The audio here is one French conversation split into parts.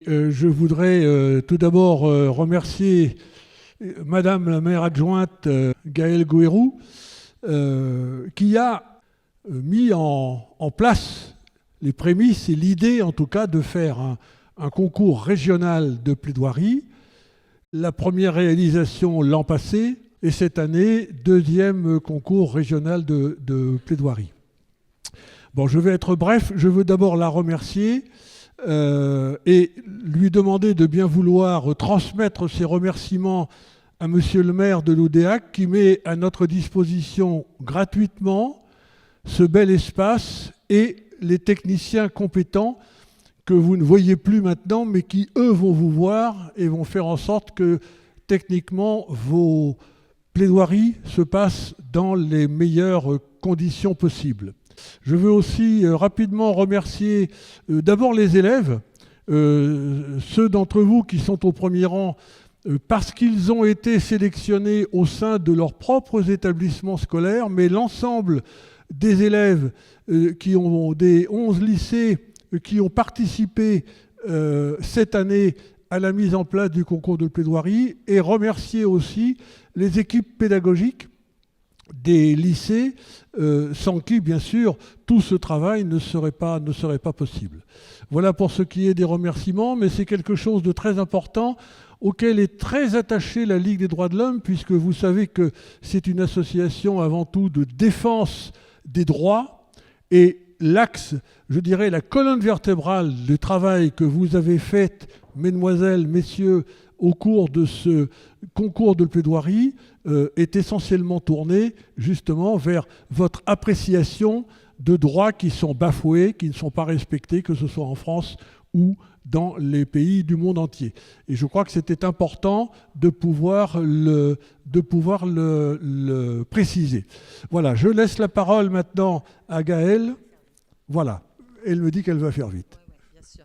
je voudrais tout d'abord remercier Madame la maire adjointe Gaëlle Gouérou, qui a mis en place les prémices et l'idée, en tout cas, de faire un concours régional de plaidoirie. La première réalisation l'an passé, et cette année, deuxième concours régional de plaidoirie. Bon, je vais être bref. Je veux d'abord la remercier et lui demander de bien vouloir transmettre ses remerciements à Monsieur le maire de l'Oudéac, qui met à notre disposition gratuitement ce bel espace et les techniciens compétents que vous ne voyez plus maintenant, mais qui, eux, vont vous voir et vont faire en sorte que, techniquement, vos plaidoiries se passent dans les meilleures conditions possibles. Je veux aussi rapidement remercier d'abord les élèves, ceux d'entre vous qui sont au premier rang, parce qu'ils ont été sélectionnés au sein de leurs propres établissements scolaires, mais l'ensemble des élèves qui ont des 11 lycées qui ont participé cette année à la mise en place du concours de plaidoirie, et remercier aussi les équipes pédagogiques des lycées, sans qui, bien sûr, tout ce travail ne serait pas possible. Voilà pour ce qui est des remerciements, mais c'est quelque chose de très important auquel est très attachée la Ligue des droits de l'homme, puisque vous savez que c'est une association avant tout de défense des droits, et l'axe, je dirais, la colonne vertébrale du travail que vous avez fait, mesdemoiselles, messieurs, au cours de ce concours de plaidoirie, est essentiellement tourné justement vers votre appréciation de droits qui sont bafoués, qui ne sont pas respectés, que ce soit en France ou dans les pays du monde entier. Et je crois que c'était important de pouvoir le préciser. Voilà, je laisse la parole maintenant à Gaëlle. Voilà, elle me dit qu'elle va faire vite. Oui, bien sûr.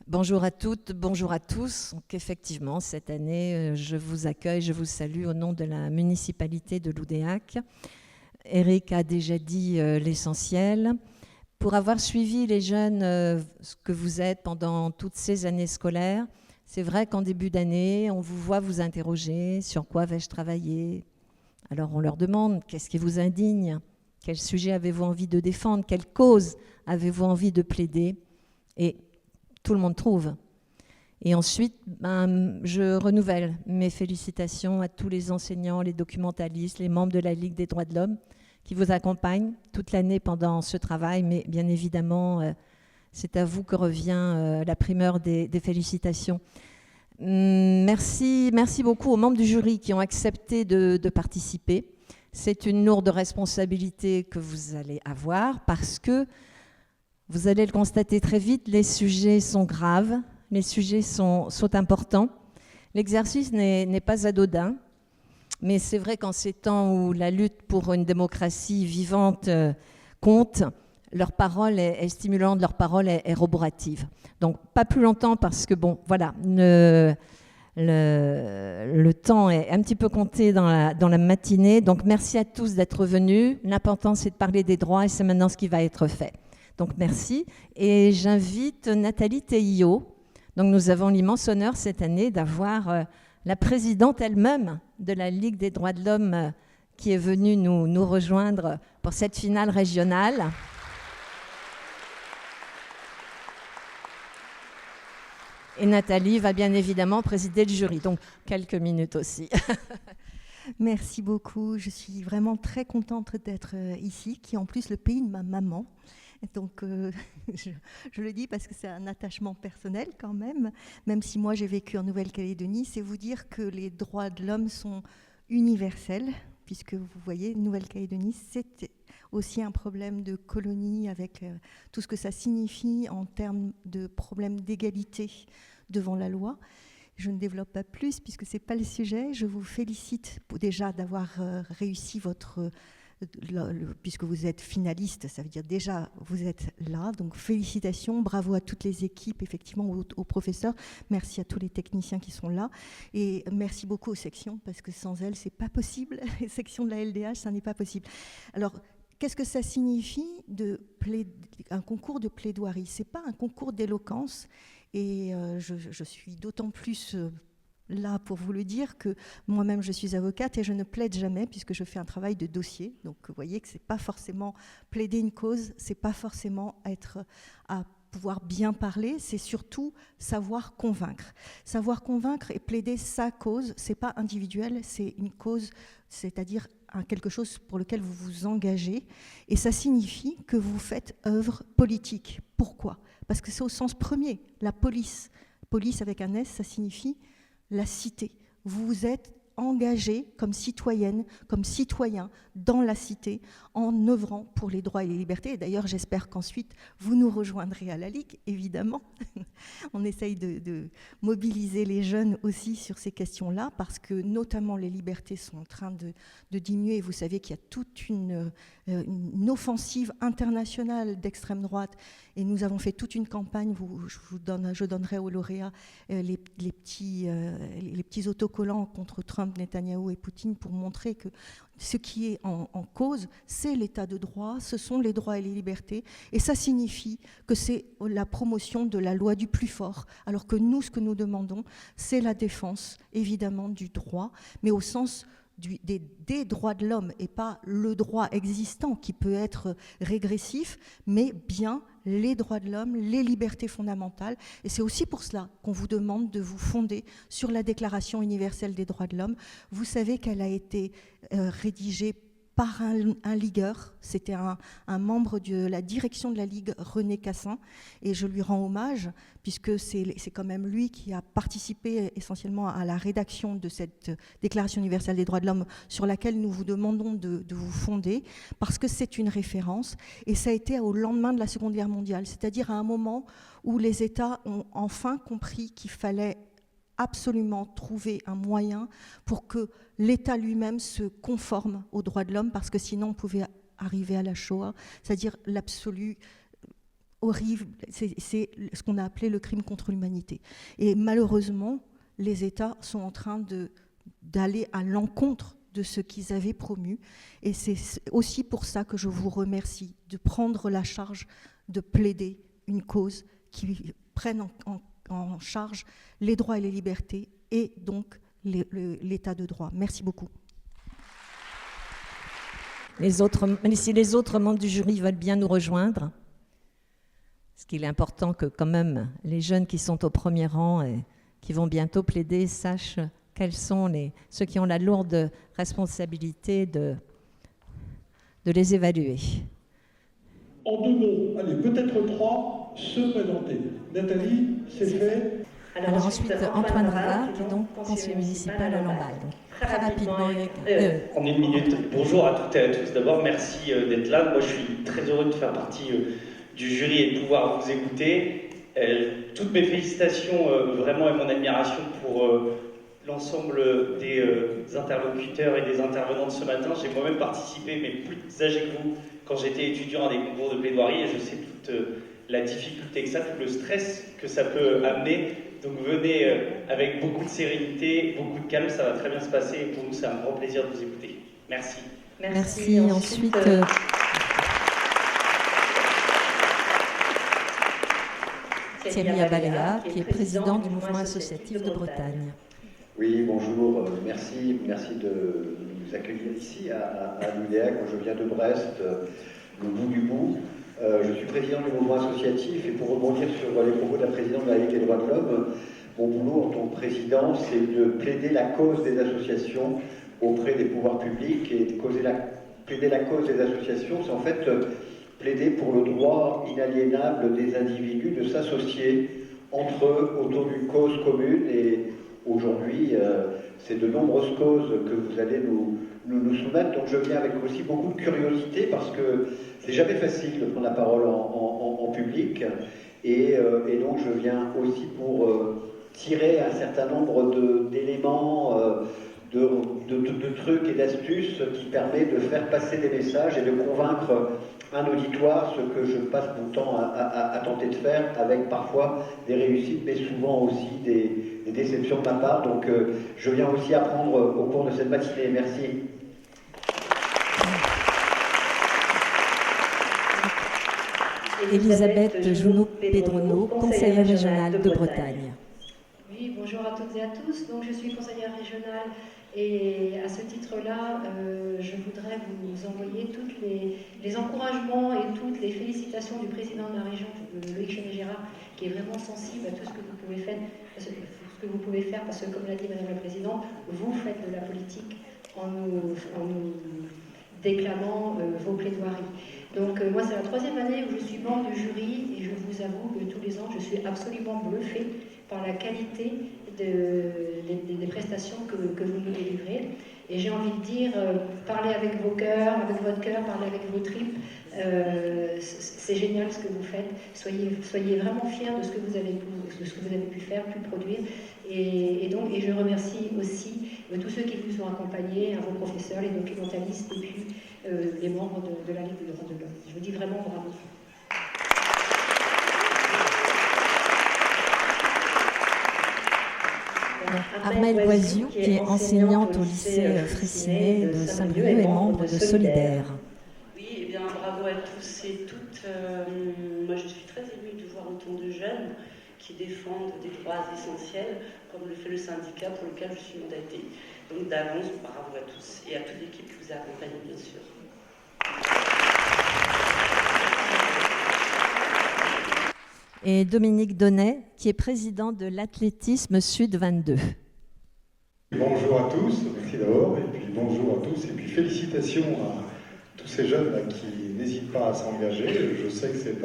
Bonjour à toutes, bonjour à tous. Donc effectivement, cette année, je vous accueille, je vous salue au nom de la municipalité de l'Oudéac. Eric a déjà dit l'essentiel. Pour avoir suivi les jeunes, ce que vous êtes pendant toutes ces années scolaires, c'est vrai qu'en début d'année, on vous voit vous interroger sur quoi vais-je travailler. Alors on leur demande qu'est-ce qui vous indigne, quel sujet avez-vous envie de défendre, quelle cause avez-vous envie de plaider, et tout le monde trouve. Et ensuite, je renouvelle mes félicitations à tous les enseignants, les documentalistes, les membres de la Ligue des droits de l'homme qui vous accompagnent toute l'année pendant ce travail, mais bien évidemment, c'est à vous que revient la primeur des félicitations. Merci beaucoup aux membres du jury qui ont accepté de participer. C'est une lourde responsabilité que vous allez avoir parce que, vous allez le constater très vite, les sujets sont graves, les sujets sont importants. L'exercice n'est pas anodin. Mais c'est vrai qu'en ces temps où la lutte pour une démocratie vivante compte, leur parole est stimulante, leur parole est roborative. Donc pas plus longtemps parce que, bon, voilà, le temps est un petit peu compté dans la matinée. Donc merci à tous d'être venus. L'important, c'est de parler des droits et c'est maintenant ce qui va être fait. Donc merci. Et j'invite Nathalie Théillot. Donc nous avons l'immense honneur cette année d'avoir la présidente elle-même de la Ligue des droits de l'homme qui est venue nous rejoindre pour cette finale régionale. Et Nathalie va bien évidemment présider le jury, donc quelques minutes aussi. Merci beaucoup, je suis vraiment très contente d'être ici, qui est en plus le pays de ma maman. Donc, je le dis parce que c'est un attachement personnel quand même si moi j'ai vécu en Nouvelle-Calédonie, c'est vous dire que les droits de l'homme sont universels, puisque vous voyez, Nouvelle-Calédonie, c'est aussi un problème de colonie avec tout ce que ça signifie en termes de problème d'égalité devant la loi. Je ne développe pas plus puisque ce n'est pas le sujet. Je vous félicite déjà d'avoir réussi puisque vous êtes finaliste, ça veut dire déjà vous êtes là, donc félicitations, bravo à toutes les équipes, effectivement aux professeurs, merci à tous les techniciens qui sont là, et merci beaucoup aux sections, parce que sans elles, c'est pas possible, les sections de la LDH, ça n'est pas possible. Alors, qu'est-ce que ça signifie un concours de plaidoirie? C'est pas un concours d'éloquence, Et je suis d'autant plus là pour vous le dire que moi-même je suis avocate et je ne plaide jamais puisque je fais un travail de dossier. Donc vous voyez que c'est pas forcément plaider une cause, c'est pas forcément être à pouvoir bien parler, c'est surtout savoir convaincre. Savoir convaincre et plaider sa cause, c'est pas individuel, c'est une cause, c'est-à-dire quelque chose pour lequel vous vous engagez, et ça signifie que vous faites œuvre politique. Pourquoi ? Parce que c'est au sens premier, la police. Police avec un S, ça signifie la cité. Vous vous êtes engagé comme citoyenne, comme citoyen dans la cité en œuvrant pour les droits et les libertés. Et d'ailleurs, j'espère qu'ensuite, vous nous rejoindrez à la Ligue, évidemment. On essaye de mobiliser les jeunes aussi sur ces questions-là, parce que notamment les libertés sont en train de diminuer. Vous savez qu'il y a toute une offensive internationale d'extrême droite, et nous avons fait toute une campagne. Je donnerai aux lauréats les petits autocollants contre Trump, Netanyahou et Poutine pour montrer que ce qui est en cause, c'est l'état de droit, ce sont les droits et les libertés, et ça signifie que c'est la promotion de la loi du plus fort, alors que nous, ce que nous demandons, c'est la défense, évidemment, du droit, mais au sens des droits de l'homme, et pas le droit existant qui peut être régressif, mais bien les droits de l'homme, les libertés fondamentales. Et c'est aussi pour cela qu'on vous demande de vous fonder sur la Déclaration universelle des droits de l'homme. Vous savez qu'elle a été rédigée par un ligueur, c'était un membre de la direction de la Ligue, René Cassin, et je lui rends hommage, puisque c'est quand même lui qui a participé essentiellement à la rédaction de cette Déclaration universelle des droits de l'homme, sur laquelle nous vous demandons de vous fonder, parce que c'est une référence, et ça a été au lendemain de la Seconde Guerre mondiale, c'est-à-dire à un moment où les États ont enfin compris qu'il fallait absolument trouver un moyen pour que l'État lui-même se conforme aux droits de l'homme, parce que sinon on pouvait arriver à la Shoah, c'est-à-dire l'absolu horrible, c'est ce qu'on a appelé le crime contre l'humanité. Et malheureusement, les États sont en train d'aller à l'encontre de ce qu'ils avaient promu, et c'est aussi pour ça que je vous remercie de prendre la charge de plaider une cause qui prenne en charge les droits et les libertés et donc l'état de droit. Merci beaucoup. Si les autres membres du jury veulent bien nous rejoindre, parce qu'il est important que quand même les jeunes qui sont au premier rang et qui vont bientôt plaider sachent quels sont ceux qui ont la lourde responsabilité de les évaluer. En 2 mots, allez, peut-être 3, se présenter. Nathalie, c'est fait. Alors ensuite, Antoine Rava, qui est donc conseiller municipal à Lamballe. Très rapidement, Eric. En 1 minute. Bonjour à toutes et à tous. D'abord, merci d'être là. Moi, je suis très heureux de faire partie du jury et de pouvoir vous écouter. Toutes mes félicitations, vraiment, et mon admiration pour l'ensemble des interlocuteurs et des intervenants de ce matin. J'ai moi-même participé, mais plus âgé que vous, quand j'étais étudiant à des concours de plaidoirie, et je sais toute la difficulté que ça, tout le stress que ça peut amener. Donc venez avec beaucoup de sérénité, beaucoup de calme, ça va très bien se passer, et pour nous c'est un grand plaisir de vous écouter. Merci. Merci. Ensuite, Thierry Abalea, qui est président du mouvement associatif de Bretagne. Oui, bonjour, merci de nous accueillir ici à l'UDEAC. Moi je viens de Brest, le bout du bout. Je suis président du mouvement associatif, et pour rebondir sur les propos de la présidente de la Ligue des droits de l'homme, mon boulot en tant que président, c'est de plaider la cause des associations auprès des pouvoirs publics, et plaider la cause des associations, c'est en fait plaider pour le droit inaliénable des individus de s'associer entre eux autour d'une cause commune, et aujourd'hui, c'est de nombreuses causes que vous allez nous soumettre. Donc je viens avec aussi beaucoup de curiosité, parce que c'est jamais facile de prendre la parole en public, et donc je viens aussi pour tirer un certain nombre d'éléments, de trucs et d'astuces qui permettent de faire passer des messages et de convaincre un auditoire, ce que je passe mon temps à tenter de faire, avec parfois des réussites, mais souvent aussi des déceptions de ma part. Donc je viens aussi apprendre au cours de cette matinée. Merci. Elisabeth Junot-Pedrono, conseillère régionale de Bretagne. Oui, bonjour à toutes et à tous. Donc, je suis conseillère régionale et à ce titre-là, je voudrais vous envoyer tous les encouragements et toutes les félicitations du président de la région, Loïc Chenet-Gérard, qui est vraiment sensible à tout ce que vous pouvez faire, parce que, comme l'a dit Madame la Présidente, vous faites de la politique en nous déclamant vos plaidoiries. Donc moi, c'est la 3e année où je suis membre du jury et je vous avoue que tous les ans, je suis absolument bluffée par la qualité des prestations que vous nous délivrez. Et j'ai envie de dire, parlez avec vos cœurs, avec votre cœur, parlez avec vos tripes. C'est génial ce que vous faites. Soyez vraiment fiers de ce que vous avez pu faire, pu produire. Et je remercie aussi tous ceux qui vous ont accompagnés, vos professeurs, les documentalistes et puis les membres de la Ligue des droits de l'homme. Je vous dis vraiment bravo. Armelle Loisiou, qui est enseignante au lycée Fraissinet de Saint-Brieuc et membre de Solidaire. Oui, eh bien, bravo à tous et toutes. Moi, je suis très émue de voir autant de jeunes qui défendent des droits essentiels, comme le fait le syndicat pour lequel je suis mandatée. Donc, d'avance, bravo à tous et à toute l'équipe qui vous a accompagné, bien sûr. Et Dominique Donnet, qui est président de l'Athlétisme Sud 22. Bonjour à tous, merci d'abord, et puis bonjour à tous, et puis félicitations à tous ces jeunes là, qui n'hésitent pas à s'engager. Je sais que c'est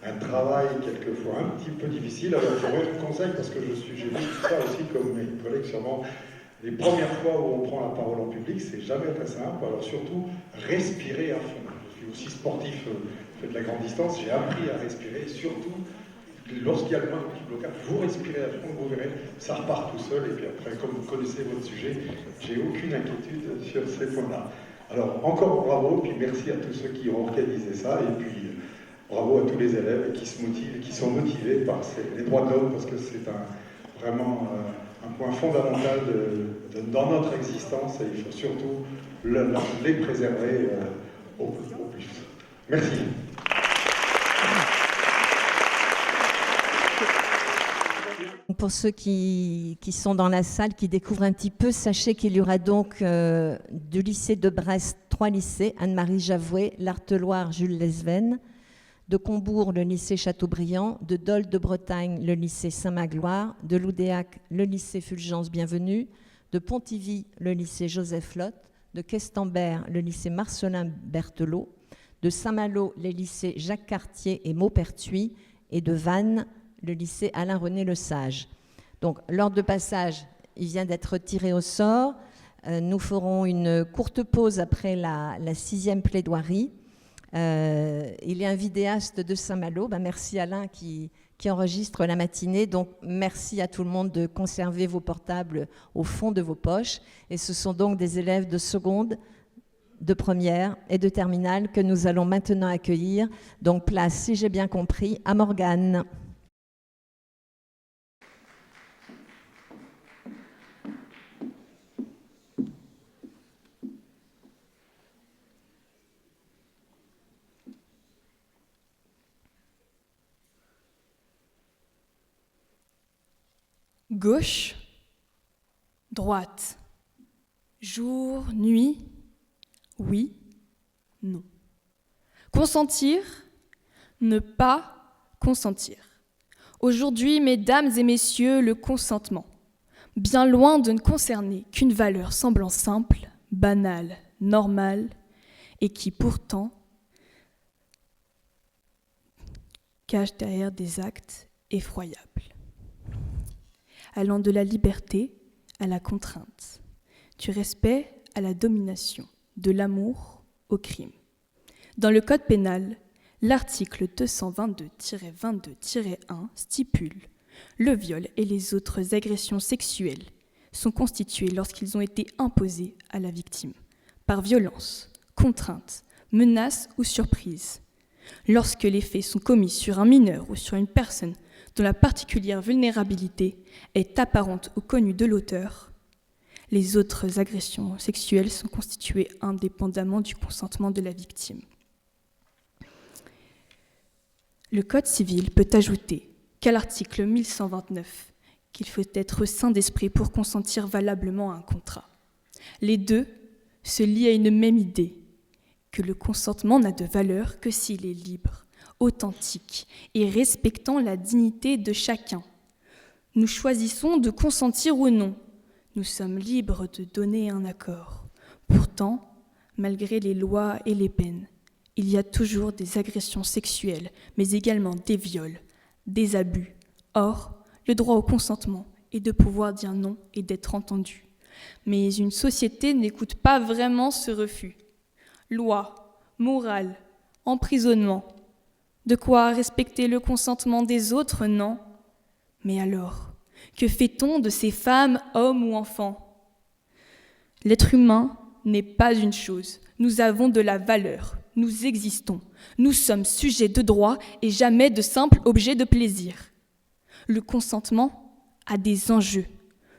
un travail quelquefois un petit peu difficile, alors je vous conseille, parce que j'ai vécu ça aussi comme mes collègues sûrement, les premières fois où on prend la parole en public, c'est jamais très simple, alors surtout respirer à fond. Je suis aussi sportif, je fais de la grande distance, j'ai appris à respirer, et surtout lorsqu'il y a le moins de petit blocage, vous respirez à fond, vous verrez, ça repart tout seul, et puis après, comme vous connaissez votre sujet, j'ai aucune inquiétude sur ces points-là. Alors, encore bravo, puis merci à tous ceux qui ont organisé ça, et puis bravo à tous les élèves qui se motivent, qui sont motivés par les droits de l'homme, parce que c'est vraiment un point fondamental dans notre existence, et il faut surtout les préserver au plus. Merci. Pour ceux qui sont dans la salle, qui découvrent un petit peu, sachez qu'il y aura donc du lycée de Brest 3 lycées, Anne-Marie Javoué, l'Arteloire Jules Lesven, de Combourg le lycée Chateaubriand, de Dole de Bretagne le lycée Saint-Magloire, de Loudéac le lycée Fulgence Bienvenue, de Pontivy le lycée Joseph Lotte, de Questembert le lycée Marcelin Berthelot, de Saint-Malo les lycées Jacques Cartier et Maupertuis, et de Vannes le lycée Alain-René Le Sage. Donc, l'ordre de passage, il vient d'être tiré au sort. Nous ferons une courte pause après la 6e plaidoirie. Il est un vidéaste de Saint-Malo. Merci Alain qui enregistre la matinée. Donc, merci à tout le monde de conserver vos portables au fond de vos poches. Et ce sont donc des élèves de seconde, de première et de terminale que nous allons maintenant accueillir. Donc, place, si j'ai bien compris, à Morgane. Gauche, droite, jour, nuit, oui, non. Consentir, ne pas consentir. Aujourd'hui, mesdames et messieurs, le consentement, bien loin de ne concerner qu'une valeur semblant simple, banale, normale, et qui pourtant cache derrière des actes effroyables. Allant de la liberté à la contrainte, du respect à la domination, de l'amour au crime. Dans le Code pénal, l'article 222-22-1 stipule « Le viol et les autres agressions sexuelles sont constitués lorsqu'ils ont été imposés à la victime, par violence, contrainte, menace ou surprise. Lorsque les faits sont commis sur un mineur ou sur une personne dont la particulière vulnérabilité est apparente ou connue de l'auteur, les autres agressions sexuelles sont constituées indépendamment du consentement de la victime. » Le Code civil peut ajouter qu'à l'article 1129, qu'il faut être saint d'esprit pour consentir valablement à un contrat. Les deux se lient à une même idée, que le consentement n'a de valeur que s'il est libre, authentique et respectant la dignité de chacun. Nous choisissons de consentir ou non. Nous sommes libres de donner un accord. Pourtant, malgré les lois et les peines, il y a toujours des agressions sexuelles, mais également des viols, des abus. Or, le droit au consentement est de pouvoir dire non et d'être entendu. Mais une société n'écoute pas vraiment ce refus. Loi, morale, emprisonnement. De quoi respecter le consentement des autres, non? Mais alors, que fait-on de ces femmes, hommes ou enfants? L'être humain n'est pas une chose. Nous avons de la valeur. Nous existons. Nous sommes sujets de droit et jamais de simples objets de plaisir. Le consentement a des enjeux,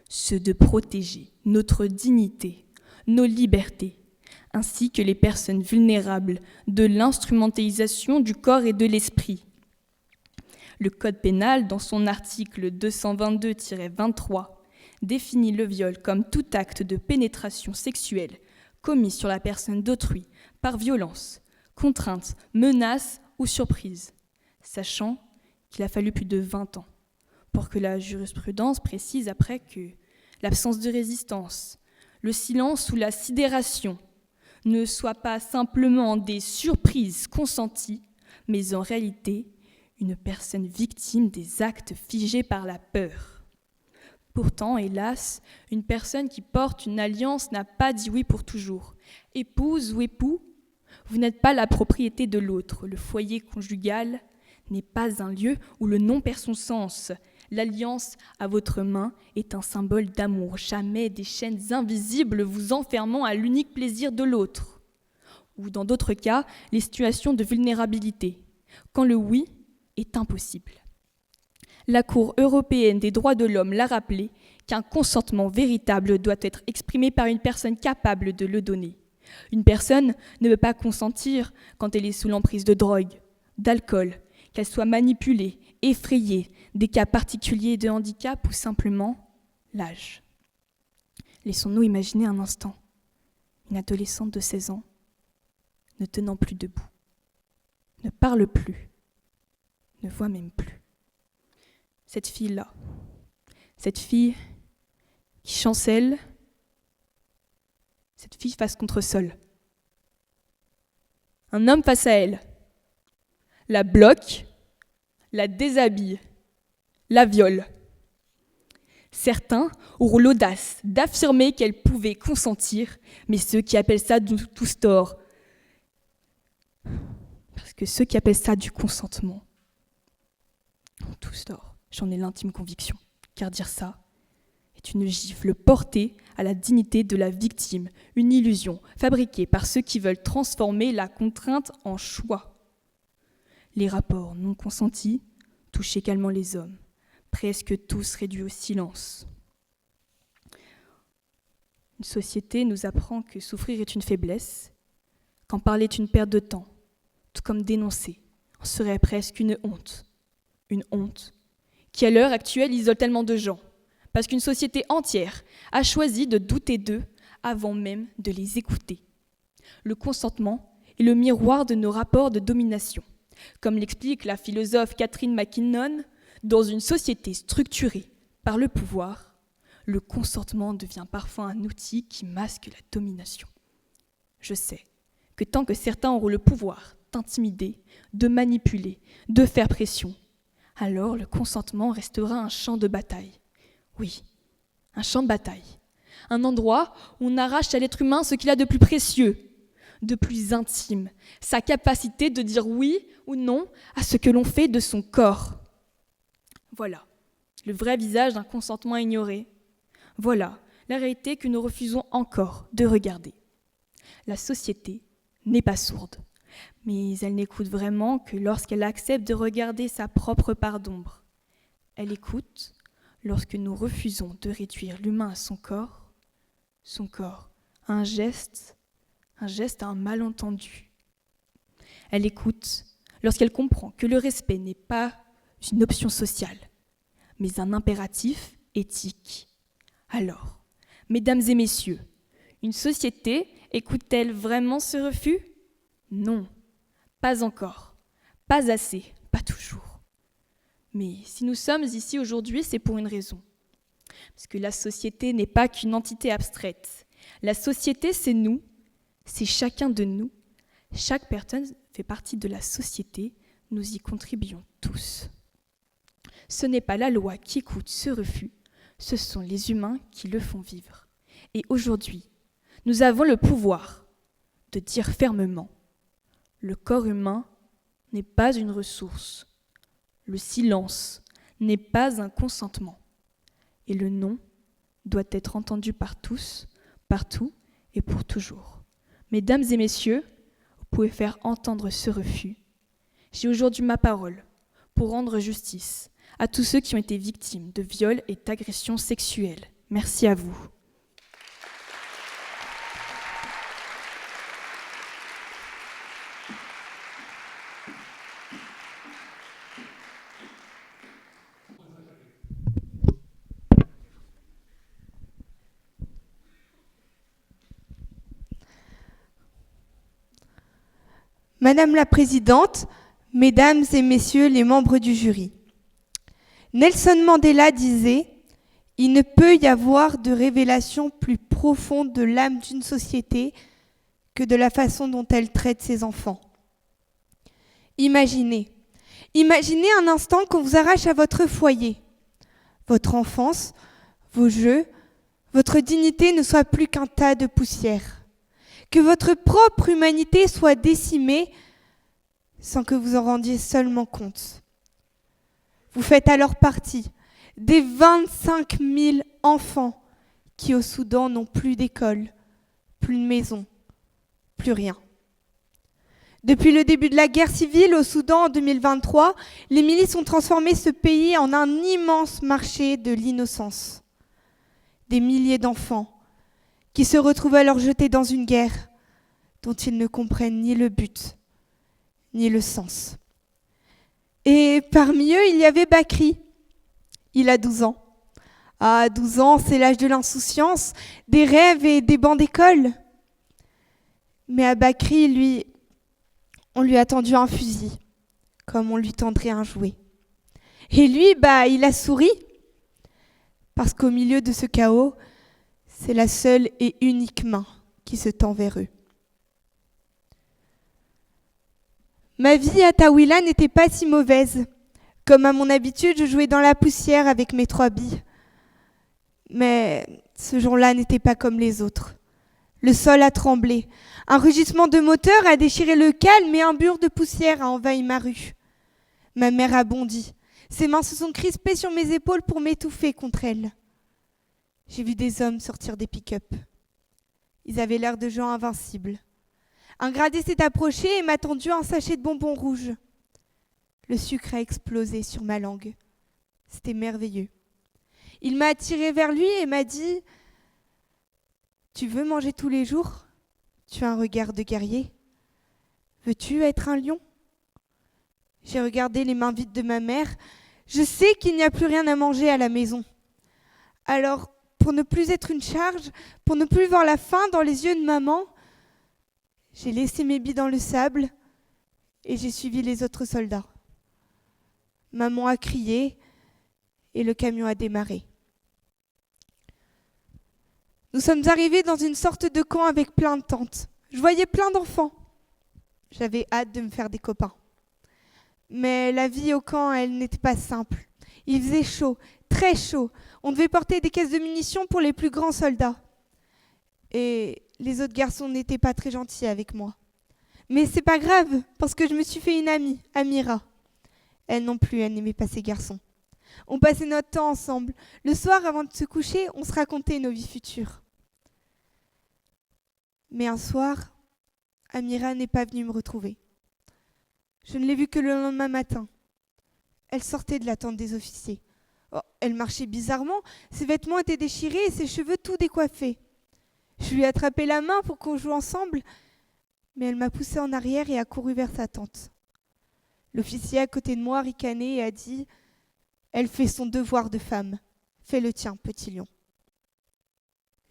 ceux de protéger notre dignité, nos libertés, ainsi que les personnes vulnérables de l'instrumentalisation du corps et de l'esprit. Le Code pénal, dans son article 222-23, définit le viol comme tout acte de pénétration sexuelle commis sur la personne d'autrui par violence, contrainte, menace ou surprise, sachant qu'il a fallu plus de 20 ans pour que la jurisprudence précise après que l'absence de résistance, le silence ou la sidération ne soient pas simplement des surprises consenties, mais en réalité une personne victime des actes figés par la peur. Pourtant, hélas, une personne qui porte une alliance n'a pas dit oui pour toujours. Épouse ou époux, vous n'êtes pas la propriété de l'autre. Le foyer conjugal n'est pas un lieu où le nom perd son sens. L'alliance à votre main est un symbole d'amour, jamais des chaînes invisibles vous enfermant à l'unique plaisir de l'autre. Ou dans d'autres cas, les situations de vulnérabilité, quand le oui est impossible. La Cour européenne des droits de l'homme l'a rappelé qu'un consentement véritable doit être exprimé par une personne capable de le donner. Une personne ne peut pas consentir quand elle est sous l'emprise de drogue, d'alcool, qu'elle soit manipulée, effrayée, des cas particuliers de handicap ou simplement l'âge. Laissons-nous imaginer un instant une adolescente de 16 ans ne tenant plus debout, ne parle plus, ne voit même plus. Cette fille-là, cette fille qui chancelle, cette fille face contre sol. Un homme face à elle, la bloque, la déshabille, la viole. Certains auront l'audace d'affirmer qu'elle pouvait consentir, mais ceux qui appellent ça tous tort. Parce que ceux qui appellent ça du consentement ont tous tort. J'en ai l'intime conviction, car dire ça est une gifle portée à la dignité de la victime, une illusion fabriquée par ceux qui veulent transformer la contrainte en choix. Les rapports non consentis touchent également les hommes, presque tous réduits au silence. Une société nous apprend que souffrir est une faiblesse, qu'en parler est une perte de temps, tout comme dénoncer en serait presque une honte qui à l'heure actuelle isole tellement de gens, parce qu'une société entière a choisi de douter d'eux avant même de les écouter. Le consentement est le miroir de nos rapports de domination. Comme l'explique la philosophe Catherine McKinnon, dans une société structurée par le pouvoir, le consentement devient parfois un outil qui masque la domination. Je sais que tant que certains auront le pouvoir d'intimider, de manipuler, de faire pression, alors le consentement restera un champ de bataille. Oui, un champ de bataille. Un endroit où on arrache à l'être humain ce qu'il a de plus précieux, de plus intime, sa capacité de dire oui ou non à ce que l'on fait de son corps. Voilà le vrai visage d'un consentement ignoré. Voilà la réalité que nous refusons encore de regarder. La société n'est pas sourde, mais elle n'écoute vraiment que lorsqu'elle accepte de regarder sa propre part d'ombre. Elle écoute lorsque nous refusons de réduire l'humain à son corps à un geste à un malentendu. Elle écoute lorsqu'elle comprend que le respect n'est pas une option sociale, mais un impératif éthique. Alors, mesdames et messieurs, une société écoute-t-elle vraiment ce refus? Non, pas encore, pas assez, pas toujours. Mais si nous sommes ici aujourd'hui, c'est pour une raison. Parce que la société n'est pas qu'une entité abstraite. La société, c'est nous, c'est chacun de nous. Chaque personne fait partie de la société, nous y contribuons tous. Ce n'est pas la loi qui écoute ce refus, ce sont les humains qui le font vivre. Et aujourd'hui, nous avons le pouvoir de dire fermement: le corps humain n'est pas une ressource, le silence n'est pas un consentement, et le non doit être entendu par tous, partout et pour toujours. Mesdames et messieurs, vous pouvez faire entendre ce refus. J'ai aujourd'hui ma parole pour rendre justice à tous ceux qui ont été victimes de viols et d'agressions sexuelles. Merci à vous. Madame la Présidente, Mesdames et Messieurs les membres du jury, Nelson Mandela disait « Il ne peut y avoir de révélation plus profonde de l'âme d'une société que de la façon dont elle traite ses enfants. » Imaginez un instant qu'on vous arrache à votre foyer. Votre enfance, vos jeux, votre dignité ne soient plus qu'un tas de poussière. Que votre propre humanité soit décimée sans que vous en rendiez seulement compte. Vous faites alors partie des 25 000 enfants qui au Soudan n'ont plus d'école, plus de maison, plus rien. Depuis le début de la guerre civile au Soudan en 2023, les milices ont transformé ce pays en un immense marché de l'innocence. Des milliers d'enfants qui se retrouvent alors jetés dans une guerre dont ils ne comprennent ni le but, ni le sens. Et parmi eux, il y avait Bakri. Il a 12 ans. À 12 ans, c'est l'âge de l'insouciance, des rêves et des bancs d'école. Mais à Bakri, lui, on lui a tendu un fusil, comme on lui tendrait un jouet. Et lui, il a souri, parce qu'au milieu de ce chaos, c'est la seule et unique main qui se tend vers eux. Ma vie à Taouila n'était pas si mauvaise. Comme à mon habitude, je jouais dans la poussière avec mes 3 billes. Mais ce jour-là n'était pas comme les autres. Le sol a tremblé. Un rugissement de moteur a déchiré le calme et un mur de poussière a envahi ma rue. Ma mère a bondi. Ses mains se sont crispées sur mes épaules pour m'étouffer contre elle. J'ai vu des hommes sortir des pick-up. Ils avaient l'air de gens invincibles. Un gradé s'est approché et m'a tendu un sachet de bonbons rouges. Le sucre a explosé sur ma langue. C'était merveilleux. Il m'a attiré vers lui et m'a dit « Tu veux manger tous les jours? Tu as un regard de guerrier. Veux-tu être un lion ?» J'ai regardé les mains vides de ma mère. Je sais qu'il n'y a plus rien à manger à la maison. Alors, pour ne plus être une charge, pour ne plus voir la faim dans les yeux de maman, j'ai laissé mes billes dans le sable et j'ai suivi les autres soldats. Maman a crié et le camion a démarré. Nous sommes arrivés dans une sorte de camp avec plein de tentes. Je voyais plein d'enfants. J'avais hâte de me faire des copains. Mais la vie au camp, elle n'était pas simple. Il faisait chaud, très chaud. On devait porter des caisses de munitions pour les plus grands soldats. Et les autres garçons n'étaient pas très gentils avec moi. Mais c'est pas grave, parce que je me suis fait une amie, Amira. Elle non plus, elle n'aimait pas ces garçons. On passait notre temps ensemble. Le soir, avant de se coucher, on se racontait nos vies futures. Mais un soir, Amira n'est pas venue me retrouver. Je ne l'ai vue que le lendemain matin. Elle sortait de la tente des officiers. Oh, elle marchait bizarrement, ses vêtements étaient déchirés et ses cheveux tout décoiffés. Je lui ai attrapé la main pour qu'on joue ensemble, mais elle m'a poussée en arrière et a couru vers sa tente. L'officier à côté de moi a ricané et a dit « Elle fait son devoir de femme. Fais le tien, petit lion. »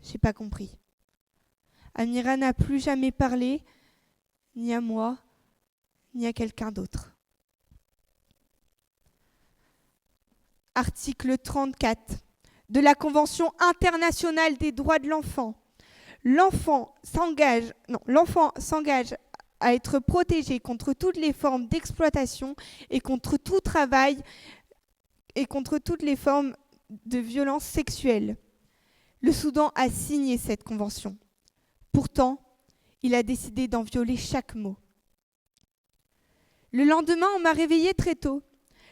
J'ai pas compris. Amira n'a plus jamais parlé, ni à moi, ni à quelqu'un d'autre. Article 34 de la Convention internationale des droits de l'enfant. L'enfant s'engage à être protégé contre toutes les formes d'exploitation et contre tout travail et contre toutes les formes de violence sexuelle. Le Soudan a signé cette convention. Pourtant, il a décidé d'en violer chaque mot. Le lendemain, on m'a réveillée très tôt.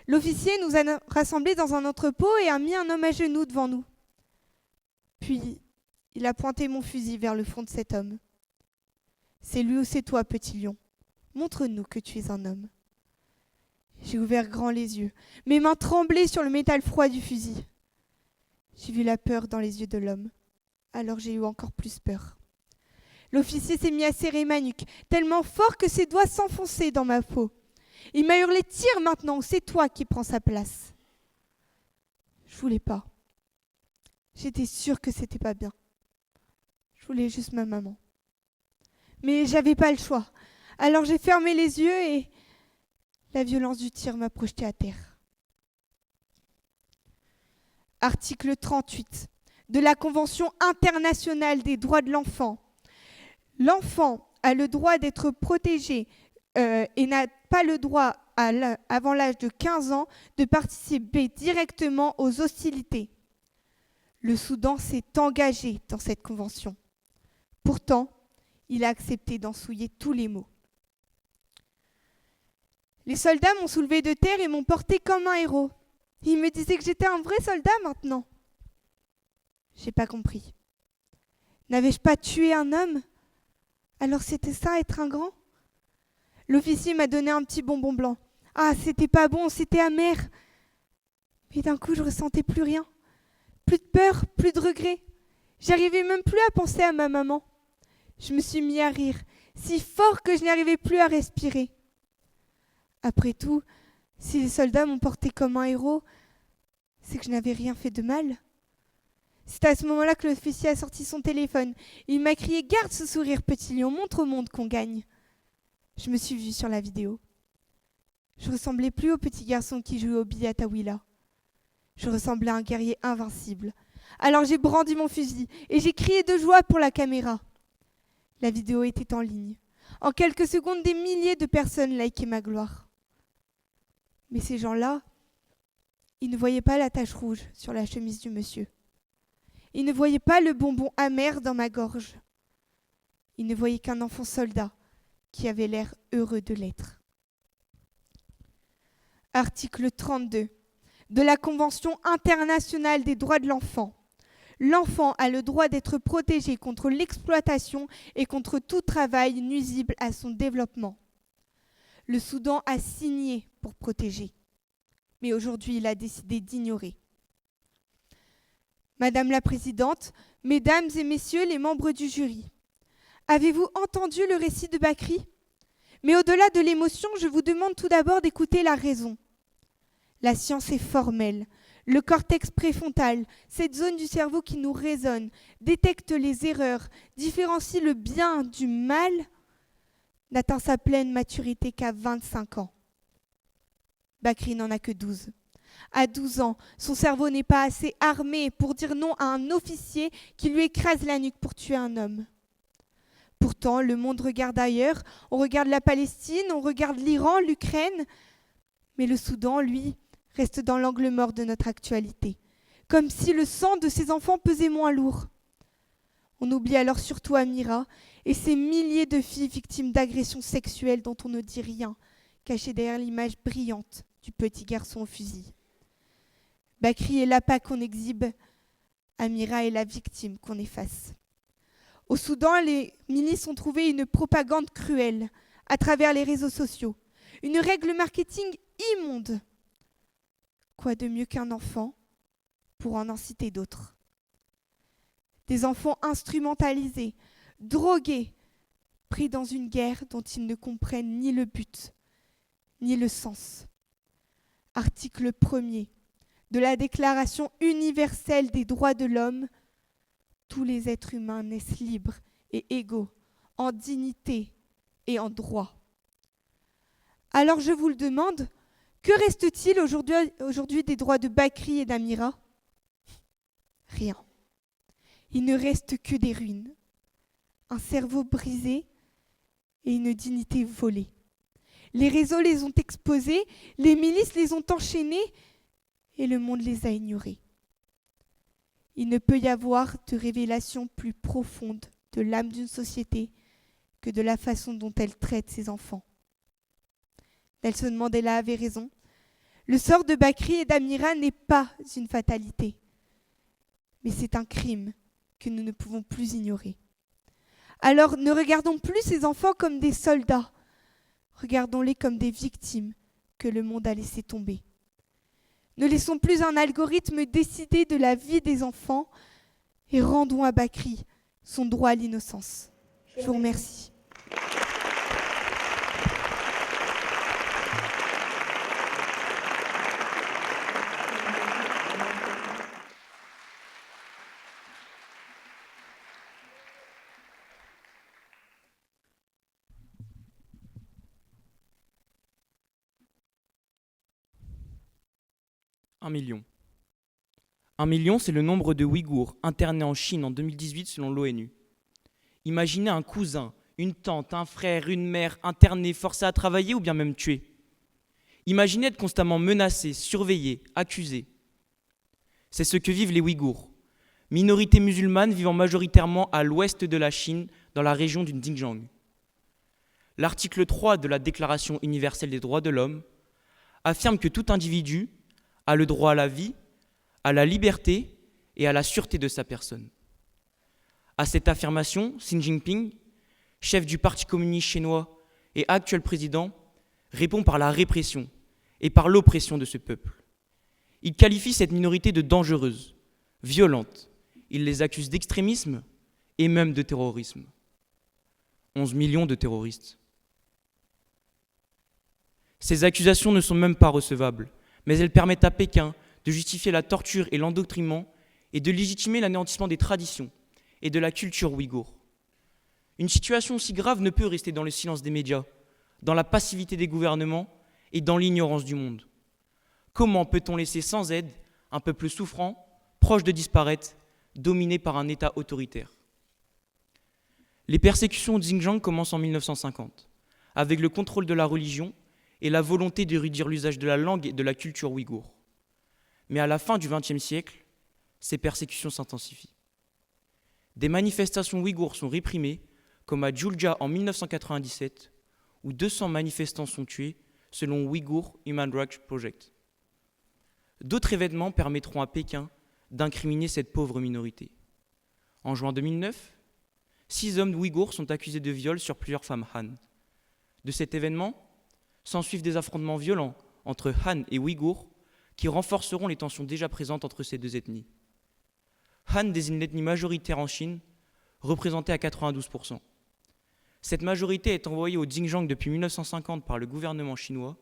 L'officier nous a rassemblés dans un entrepôt et a mis un homme à genoux devant nous. Puis, il a pointé mon fusil vers le front de cet homme. « C'est lui ou c'est toi, petit lion. Montre-nous que tu es un homme. » J'ai ouvert grand les yeux. Mes mains tremblaient sur le métal froid du fusil. J'ai vu la peur dans les yeux de l'homme. Alors j'ai eu encore plus peur. L'officier s'est mis à serrer ma nuque, tellement fort que ses doigts s'enfonçaient dans ma peau. Il m'a hurlé « Tire maintenant, c'est toi qui prends sa place. » Je voulais pas. J'étais sûre que c'était pas bien. Je voulais juste ma maman. Mais j'avais pas le choix. Alors j'ai fermé les yeux et la violence du tir m'a projetée à terre. Article 38 de la Convention internationale des droits de l'enfant. L'enfant a le droit d'être protégé et n'a pas le droit, avant l'âge de 15 ans, de participer directement aux hostilités. Le Soudan s'est engagé dans cette convention. Pourtant, il a accepté d'en souiller tous les mots. Les soldats m'ont soulevé de terre et m'ont porté comme un héros. Ils me disaient que j'étais un vrai soldat maintenant. J'ai pas compris. N'avais-je pas tué un homme? Alors c'était ça, être un grand? L'officier m'a donné un petit bonbon blanc. Ah, c'était pas bon, c'était amer. Mais d'un coup, je ressentais plus rien. Plus de peur, plus de regret. J'arrivais même plus à penser à ma maman. Je me suis mis à rire, si fort que je n'arrivais plus à respirer. Après tout, si les soldats m'ont porté comme un héros, c'est que je n'avais rien fait de mal. C'est à ce moment-là que l'officier a sorti son téléphone. Il m'a crié « Garde ce sourire, petit lion, montre au monde qu'on gagne !» Je me suis vue sur la vidéo. Je ressemblais plus au petit garçon qui jouait aux billes à Tawila. Je ressemblais à un guerrier invincible. Alors j'ai brandi mon fusil et j'ai crié de joie pour la caméra. La vidéo était en ligne. En quelques secondes, des milliers de personnes likaient ma gloire. Mais ces gens-là, ils ne voyaient pas la tache rouge sur la chemise du monsieur. Ils ne voyaient pas le bonbon amer dans ma gorge. Ils ne voyaient qu'un enfant soldat qui avait l'air heureux de l'être. Article 32 de la Convention internationale des droits de l'enfant. L'enfant a le droit d'être protégé contre l'exploitation et contre tout travail nuisible à son développement. Le Soudan a signé pour protéger, mais aujourd'hui il a décidé d'ignorer. Madame la Présidente, Mesdames et Messieurs les membres du jury, avez-vous entendu le récit de Bakri? Mais au-delà de l'émotion, je vous demande tout d'abord d'écouter la raison. La science est formelle. Le cortex préfrontal, cette zone du cerveau qui nous raisonne, détecte les erreurs, différencie le bien du mal, n'atteint sa pleine maturité qu'à 25 ans. Bakri n'en a que 12. À 12 ans, son cerveau n'est pas assez armé pour dire non à un officier qui lui écrase la nuque pour tuer un homme. Pourtant, le monde regarde ailleurs. On regarde la Palestine, on regarde l'Iran, l'Ukraine. Mais le Soudan, lui, reste dans l'angle mort de notre actualité. Comme si le sang de ses enfants pesait moins lourd. On oublie alors surtout Amira et ces milliers de filles victimes d'agressions sexuelles dont on ne dit rien, cachées derrière l'image brillante du petit garçon au fusil. Bakri est l'appât qu'on exhibe, Amira est la victime qu'on efface. Au Soudan, les milices ont trouvé une propagande cruelle à travers les réseaux sociaux, une règle marketing immonde. Quoi de mieux qu'un enfant pour en inciter d'autres? Des enfants instrumentalisés, drogués, pris dans une guerre dont ils ne comprennent ni le but, ni le sens. Article 1er de la Déclaration universelle des droits de l'homme. Tous les êtres humains naissent libres et égaux, en dignité et en droit. Alors je vous le demande, que reste-t-il aujourd'hui des droits de Bakri et d'Amira ? Rien. Il ne reste que des ruines, un cerveau brisé et une dignité volée. Les réseaux les ont exposés, les milices les ont enchaînés et le monde les a ignorés. Il ne peut y avoir de révélation plus profonde de l'âme d'une société que de la façon dont elle traite ses enfants. Nelson Mandela avait raison. Le sort de Bakri et d'Amira n'est pas une fatalité, mais c'est un crime que nous ne pouvons plus ignorer. Alors ne regardons plus ces enfants comme des soldats, regardons-les comme des victimes que le monde a laissé tomber. Ne laissons plus un algorithme décider de la vie des enfants et rendons à Bakri son droit à l'innocence. Je vous remercie. Un million. 1 million, c'est le nombre de Ouïghours internés en Chine en 2018 selon l'ONU. Imaginez un cousin, une tante, un frère, une mère internés, forcés à travailler ou bien même tués. Imaginez être constamment menacés, surveillés, accusés. C'est ce que vivent les Ouïghours, minorité musulmane vivant majoritairement à l'ouest de la Chine, dans la région du Xinjiang. L'article 3 de la Déclaration universelle des droits de l'homme affirme que tout individu a le droit à la vie, à la liberté et à la sûreté de sa personne. À cette affirmation, Xi Jinping, chef du Parti communiste chinois et actuel président, répond par la répression et par l'oppression de ce peuple. Il qualifie cette minorité de dangereuse, violente. Il les accuse d'extrémisme et même de terrorisme. 11 millions de terroristes. Ces accusations ne sont même pas recevables, mais elles permettent à Pékin de justifier la torture et l'endoctrinement et de légitimer l'anéantissement des traditions et de la culture ouïghour. Une situation aussi grave ne peut rester dans le silence des médias, dans la passivité des gouvernements et dans l'ignorance du monde. Comment peut-on laisser sans aide un peuple souffrant, proche de disparaître, dominé par un État autoritaire ? Les persécutions au Xinjiang commencent en 1950, avec le contrôle de la religion et la volonté de réduire l'usage de la langue et de la culture ouïghour. Mais à la fin du XXe siècle, ces persécutions s'intensifient. Des manifestations ouïghours sont réprimées, comme à Julja en 1997, où 200 manifestants sont tués, selon Uyghur Human Rights Project. D'autres événements permettront à Pékin d'incriminer cette pauvre minorité. En juin 2009, 6 hommes ouïghours sont accusés de viol sur plusieurs femmes Han. De cet événement, s'ensuivent des affrontements violents entre Han et Ouïghours qui renforceront les tensions déjà présentes entre ces deux ethnies. Han désigne l'ethnie majoritaire en Chine, représentée à 92%. Cette majorité est envoyée au Xinjiang depuis 1950 par le gouvernement chinois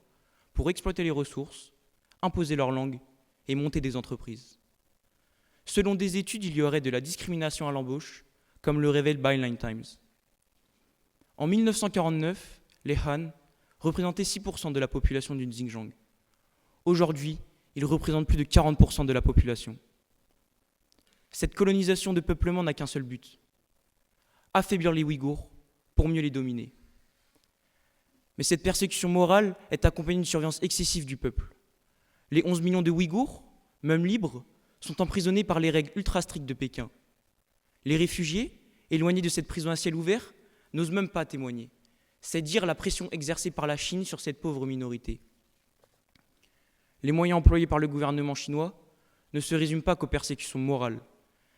pour exploiter les ressources, imposer leur langue et monter des entreprises. Selon des études, il y aurait de la discrimination à l'embauche, comme le révèle Byline Times. En 1949, les Han représentaient 6% de la population du Xinjiang. Aujourd'hui, ils représentent plus de 40% de la population. Cette colonisation de peuplement n'a qu'un seul but: affaiblir les Ouïghours pour mieux les dominer. Mais cette persécution morale est accompagnée d'une surveillance excessive du peuple. Les 11 millions de Ouïghours, même libres, sont emprisonnés par les règles ultra strictes de Pékin. Les réfugiés, éloignés de cette prison à ciel ouvert, n'osent même pas témoigner. C'est dire la pression exercée par la Chine sur cette pauvre minorité. Les moyens employés par le gouvernement chinois ne se résument pas qu'aux persécutions morales.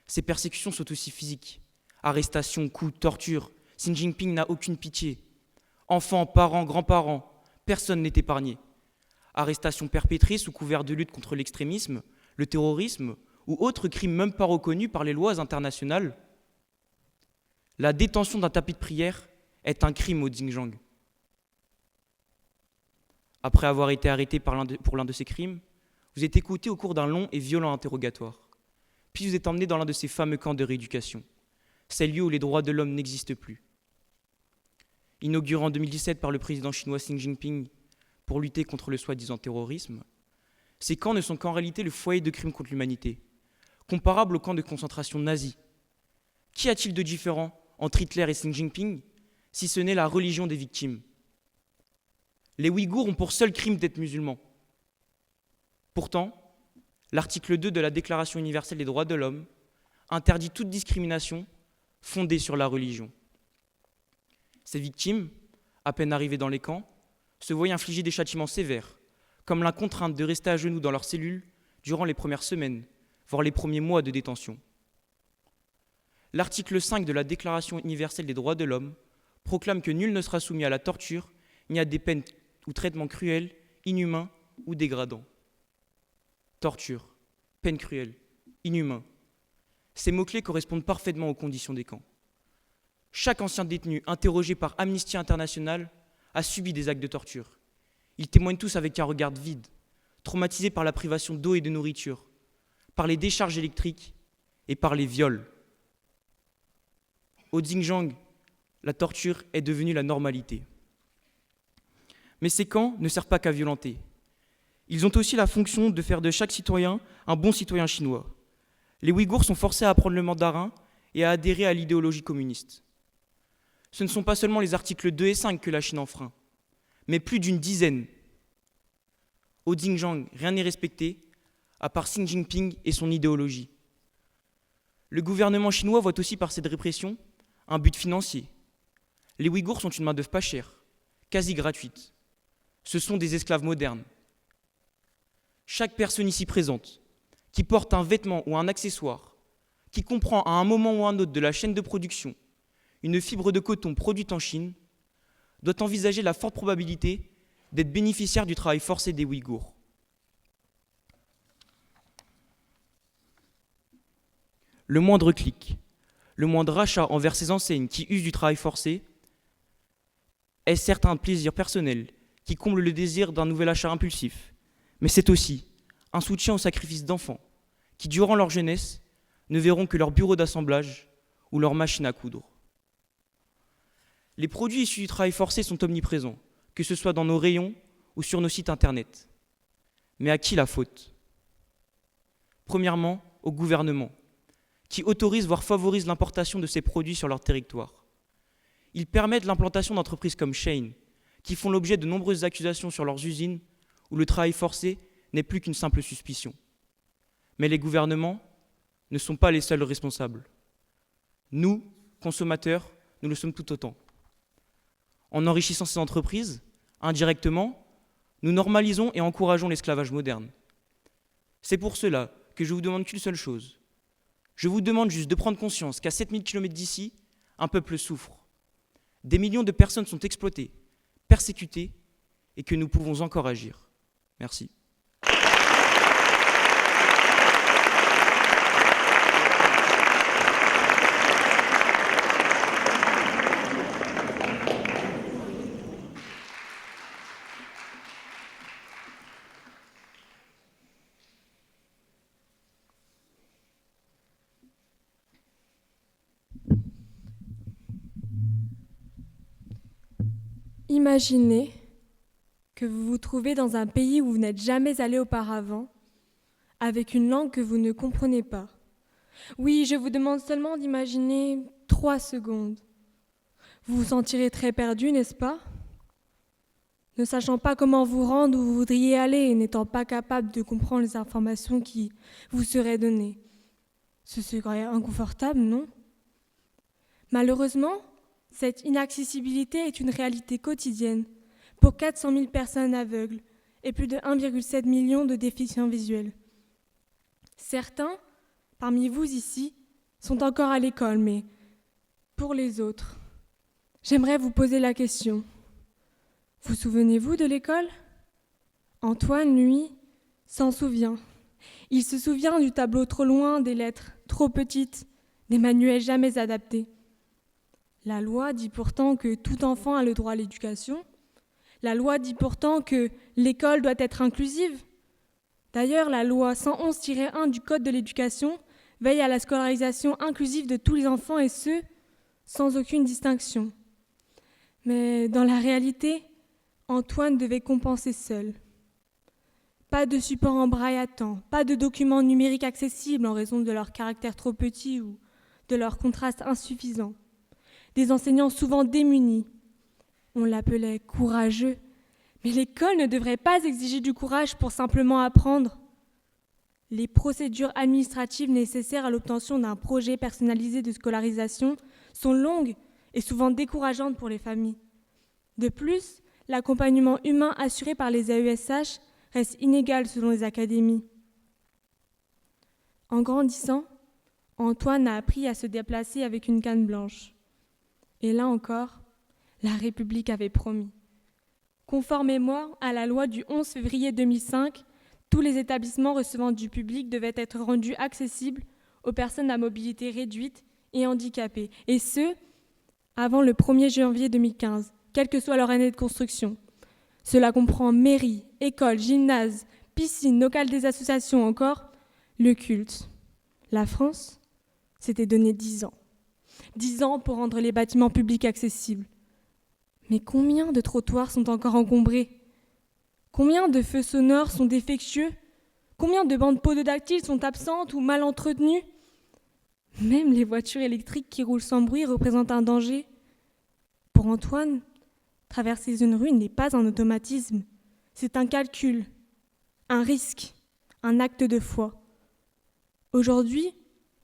Ces persécutions sont aussi physiques. Arrestations, coups, tortures. Xi Jinping n'a aucune pitié. Enfants, parents, grands-parents, personne n'est épargné. Arrestations perpétrées sous couvert de lutte contre l'extrémisme, le terrorisme ou autres crimes même pas reconnus par les lois internationales. La détention d'un tapis de prière est un crime au Xinjiang. après avoir été arrêté pour l'un de ces crimes, vous êtes écouté au cours d'un long et violent interrogatoire. Puis vous êtes emmené dans l'un de ces fameux camps de rééducation, ces lieux où les droits de l'homme n'existent plus. Inauguré en 2017 par le président chinois Xi Jinping pour lutter contre le soi-disant terrorisme, ces camps ne sont qu'en réalité le foyer de crimes contre l'humanité, comparable aux camps de concentration nazis. Qu'y a-t-il de différent entre Hitler et Xi Jinping, si ce n'est la religion des victimes? Les Ouïghours ont pour seul crime d'être musulmans. Pourtant, l'article 2 de la Déclaration universelle des droits de l'homme interdit toute discrimination fondée sur la religion. Ces victimes, à peine arrivées dans les camps, se voyaient infliger des châtiments sévères, comme la contrainte de rester à genoux dans leurs cellules durant les premières semaines, voire les premiers mois de détention. L'article 5 de la Déclaration universelle des droits de l'homme proclame que nul ne sera soumis à la torture ni à des peines ou traitements cruels, inhumains ou dégradants. Torture, peine cruelle, inhumain. Ces mots-clés correspondent parfaitement aux conditions des camps. Chaque ancien détenu interrogé par Amnesty International a subi des actes de torture. Ils témoignent tous avec un regard vide, traumatisés par la privation d'eau et de nourriture, par les décharges électriques et par les viols. Au Xinjiang, la torture est devenue la normalité. Mais ces camps ne servent pas qu'à violenter. Ils ont aussi la fonction de faire de chaque citoyen un bon citoyen chinois. Les Ouïghours sont forcés à apprendre le mandarin et à adhérer à l'idéologie communiste. Ce ne sont pas seulement les articles 2 et 5 que la Chine enfreint, mais plus d'une dizaine. Au Xinjiang, rien n'est respecté, à part Xi Jinping et son idéologie. Le gouvernement chinois voit aussi par cette répression un but financier. Les Ouïghours sont une main-d'œuvre pas chère, quasi gratuite. Ce sont des esclaves modernes. Chaque personne ici présente, qui porte un vêtement ou un accessoire, qui comprend à un moment ou à un autre de la chaîne de production une fibre de coton produite en Chine, doit envisager la forte probabilité d'être bénéficiaire du travail forcé des Ouïghours. Le moindre clic, le moindre achat envers ces enseignes qui usent du travail forcé est certes un plaisir personnel qui comble le désir d'un nouvel achat impulsif, mais c'est aussi un soutien au sacrifice d'enfants qui, durant leur jeunesse, ne verront que leur bureau d'assemblage ou leur machine à coudre. Les produits issus du travail forcé sont omniprésents, que ce soit dans nos rayons ou sur nos sites internet. Mais à qui la faute? Premièrement, au gouvernement, qui autorise voire favorise l'importation de ces produits sur leur territoire. Ils permettent l'implantation d'entreprises comme Shein, qui font l'objet de nombreuses accusations sur leurs usines, où le travail forcé n'est plus qu'une simple suspicion. Mais les gouvernements ne sont pas les seuls responsables. Nous, consommateurs, nous le sommes tout autant. En enrichissant ces entreprises, indirectement, nous normalisons et encourageons l'esclavage moderne. C'est pour cela que je vous demande qu'une seule chose. Je vous demande juste de prendre conscience qu'à 7000 km d'ici, un peuple souffre. Des millions de personnes sont exploitées, persécutées, et que nous pouvons encore agir. Merci. Imaginez que vous vous trouvez dans un pays où vous n'êtes jamais allé auparavant, avec une langue que vous ne comprenez pas. Oui, je vous demande seulement d'imaginer 3 secondes. Vous vous sentirez très perdu, n'est-ce pas? Ne sachant pas comment vous rendre où vous voudriez aller et n'étant pas capable de comprendre les informations qui vous seraient données. Ce serait inconfortable, non? Malheureusement, cette inaccessibilité est une réalité quotidienne pour 400 000 personnes aveugles et plus de 1,7 million de déficients visuels. Certains, parmi vous ici, sont encore à l'école, mais pour les autres, j'aimerais vous poser la question. Vous souvenez-vous de l'école? Antoine, lui, s'en souvient. Il se souvient du tableau trop loin, des lettres trop petites, des manuels jamais adaptés. La loi dit pourtant que tout enfant a le droit à l'éducation. La loi dit pourtant que l'école doit être inclusive. D'ailleurs, la loi 111-1 du Code de l'éducation veille à la scolarisation inclusive de tous les enfants et ce, sans aucune distinction. Mais dans la réalité, Antoine devait compenser seul. Pas de support en braille à temps, pas de documents numériques accessibles en raison de leur caractère trop petit ou de leur contraste insuffisant. Des enseignants souvent démunis. On l'appelait courageux, mais l'école ne devrait pas exiger du courage pour simplement apprendre. Les procédures administratives nécessaires à l'obtention d'un projet personnalisé de scolarisation sont longues et souvent décourageantes pour les familles. De plus, l'accompagnement humain assuré par les AESH reste inégal selon les académies. En grandissant, Antoine a appris à se déplacer avec une canne blanche. Et là encore, la République avait promis. Conformément à la loi du 11 février 2005, tous les établissements recevant du public devaient être rendus accessibles aux personnes à mobilité réduite et handicapées, et ce, avant le 1er janvier 2015, quelle que soit leur année de construction. Cela comprend mairie, école, gymnase, piscine, local des associations, encore le culte. La France s'était donné 10 ans. 10 ans pour rendre les bâtiments publics accessibles. Mais combien de trottoirs sont encore encombrés? Combien de feux sonores sont défectueux? Combien de bandes pododactyles sont absentes ou mal entretenues? Même les voitures électriques qui roulent sans bruit représentent un danger. Pour Antoine, traverser une rue n'est pas un automatisme. C'est un calcul, un risque, un acte de foi. Aujourd'hui,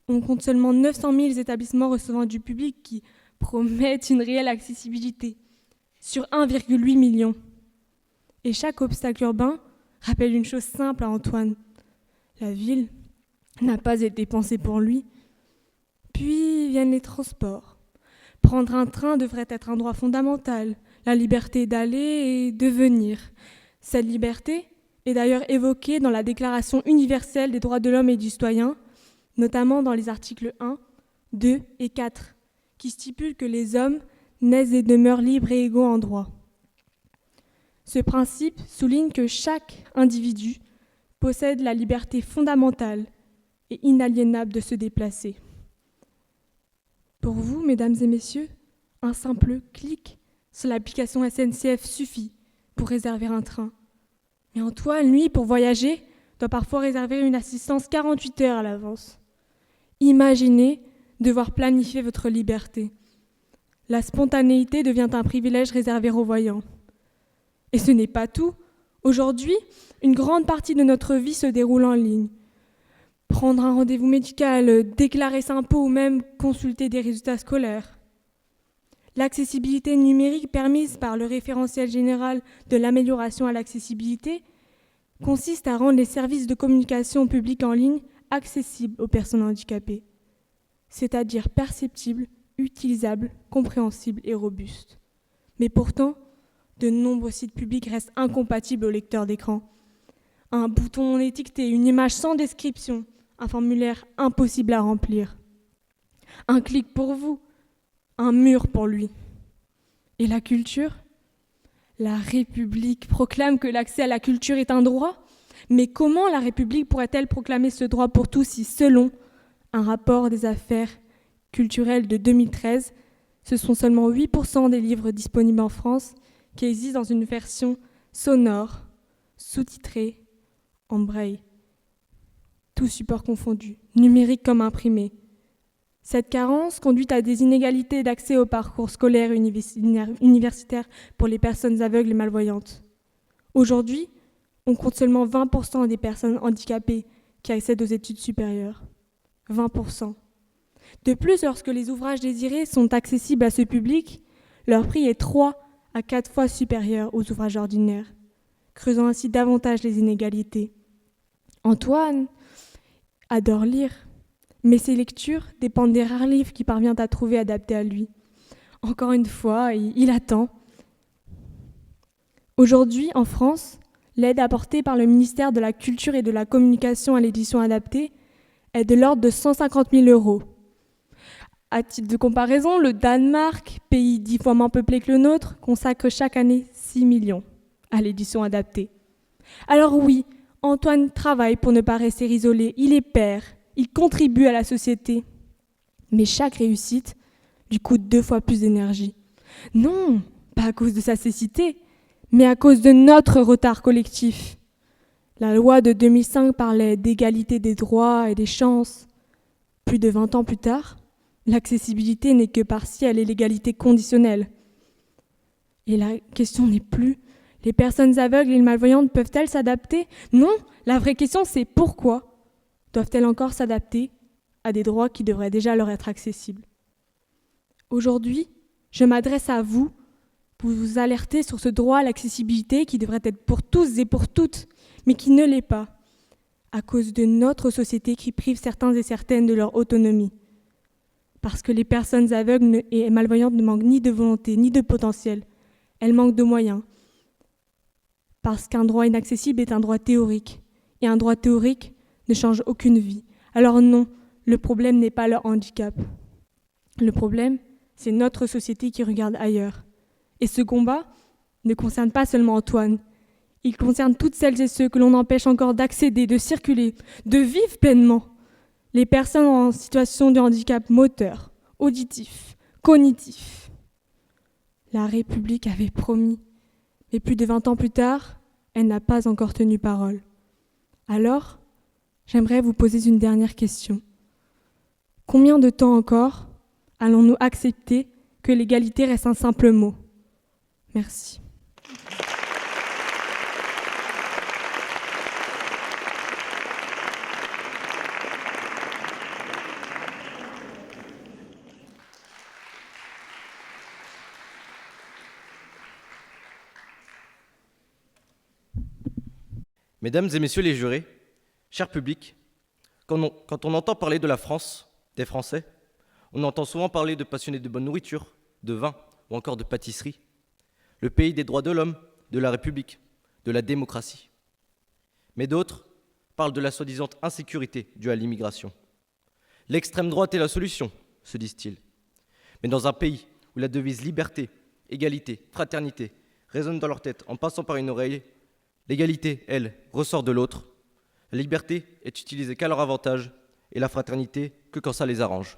on compte seulement 900 000 établissements recevant du public qui promettent une réelle accessibilité, sur 1,8 million. Et chaque obstacle urbain rappelle une chose simple à Antoine. La ville n'a pas été pensée pour lui. Puis viennent les transports. Prendre un train devrait être un droit fondamental, la liberté d'aller et de venir. Cette liberté est d'ailleurs évoquée dans la Déclaration universelle des droits de l'homme et du citoyen, notamment dans les articles 1, 2 et 4, qui stipulent que les hommes naissent et demeurent libres et égaux en droit. Ce principe souligne que chaque individu possède la liberté fondamentale et inaliénable de se déplacer. Pour vous, mesdames et messieurs, un simple clic sur l'application SNCF suffit pour réserver un train. Mais Antoine, lui, pour voyager, doit parfois réserver une assistance 48 heures à l'avance. Imaginez devoir planifier votre liberté. La spontanéité devient un privilège réservé aux voyants. Et ce n'est pas tout. Aujourd'hui, une grande partie de notre vie se déroule en ligne. Prendre un rendez-vous médical, déclarer ses impôts ou même consulter des résultats scolaires. L'accessibilité numérique permise par le référentiel général de l'amélioration à l'accessibilité consiste à rendre les services de communication publique en ligne accessibles aux personnes handicapées, c'est-à-dire perceptibles, utilisables, compréhensibles et robustes. Mais pourtant, de nombreux sites publics restent incompatibles au lecteur d'écran. Un bouton non étiqueté, une image sans description, un formulaire impossible à remplir. Un clic pour vous, un mur pour lui. Et la culture? La République proclame que l'accès à la culture est un droit, mais comment la République pourrait-elle proclamer ce droit pour tous si, selon un rapport des affaires culturelles de 2013, ce sont seulement 8% des livres disponibles en France qui existent dans une version sonore, sous-titrée, en braille. Tous supports confondus, numérique comme imprimé. Cette carence conduit à des inégalités d'accès au parcours scolaire et universitaire pour les personnes aveugles et malvoyantes. Aujourd'hui, on compte seulement 20% des personnes handicapées qui accèdent aux études supérieures. 20%. De plus, lorsque les ouvrages désirés sont accessibles à ce public, leur prix est 3 à 4 fois supérieur aux ouvrages ordinaires, creusant ainsi davantage les inégalités. Antoine adore lire, mais ses lectures dépendent des rares livres qu'il parvient à trouver adaptés à lui. Encore une fois, il attend. Aujourd'hui, en France, l'aide apportée par le ministère de la Culture et de la Communication à l'édition adaptée est de l'ordre de 150 000 €. À titre de comparaison, le Danemark, pays 10 fois moins peuplé que le nôtre, consacre chaque année 6 millions. à l'édition adaptée. Alors oui, Antoine travaille pour ne pas rester isolé, il est père, il contribue à la société. Mais chaque réussite lui coûte 2 fois plus d'énergie. Non, pas à cause de sa cécité, mais à cause de notre retard collectif. La loi de 2005 parlait d'égalité des droits et des chances. Plus de 20 ans plus tard, l'accessibilité n'est que partielle et l'égalité conditionnelle. Et la question n'est plus « les personnes aveugles et malvoyantes peuvent-elles s'adapter ?» Non, la vraie question c'est « pourquoi doivent-elles encore s'adapter à des droits qui devraient déjà leur être accessibles ?» Aujourd'hui, je m'adresse à vous pour vous alerter sur ce droit à l'accessibilité qui devrait être pour tous et pour toutes, mais qui ne l'est pas, à cause de notre société qui prive certains et certaines de leur autonomie. Parce que les personnes aveugles et malvoyantes ne manquent ni de volonté, ni de potentiel. Elles manquent de moyens. Parce qu'un droit inaccessible est un droit théorique. Et un droit théorique ne change aucune vie. Alors non, le problème n'est pas leur handicap. Le problème, c'est notre société qui regarde ailleurs. Et ce combat ne concerne pas seulement Antoine. Il concerne toutes celles et ceux que l'on empêche encore d'accéder, de circuler, de vivre pleinement. Les personnes en situation de handicap moteur, auditif, cognitif. La République avait promis, mais plus de 20 ans plus tard, elle n'a pas encore tenu parole. Alors, j'aimerais vous poser une dernière question. Combien de temps encore allons-nous accepter que l'égalité reste un simple mot ? Merci. Mesdames et messieurs les jurés, cher public, quand on entend parler de la France, des Français, on entend souvent parler de passionnés de bonne nourriture, de vin ou encore de pâtisserie. Le pays des droits de l'homme, de la République, de la démocratie. Mais d'autres parlent de la soi-disant insécurité due à l'immigration. L'extrême droite est la solution, se disent-ils. Mais dans un pays où la devise liberté, égalité, fraternité résonne dans leur tête en passant par une oreille, l'égalité, elle, ressort de l'autre. La liberté est utilisée qu'à leur avantage et la fraternité que quand ça les arrange.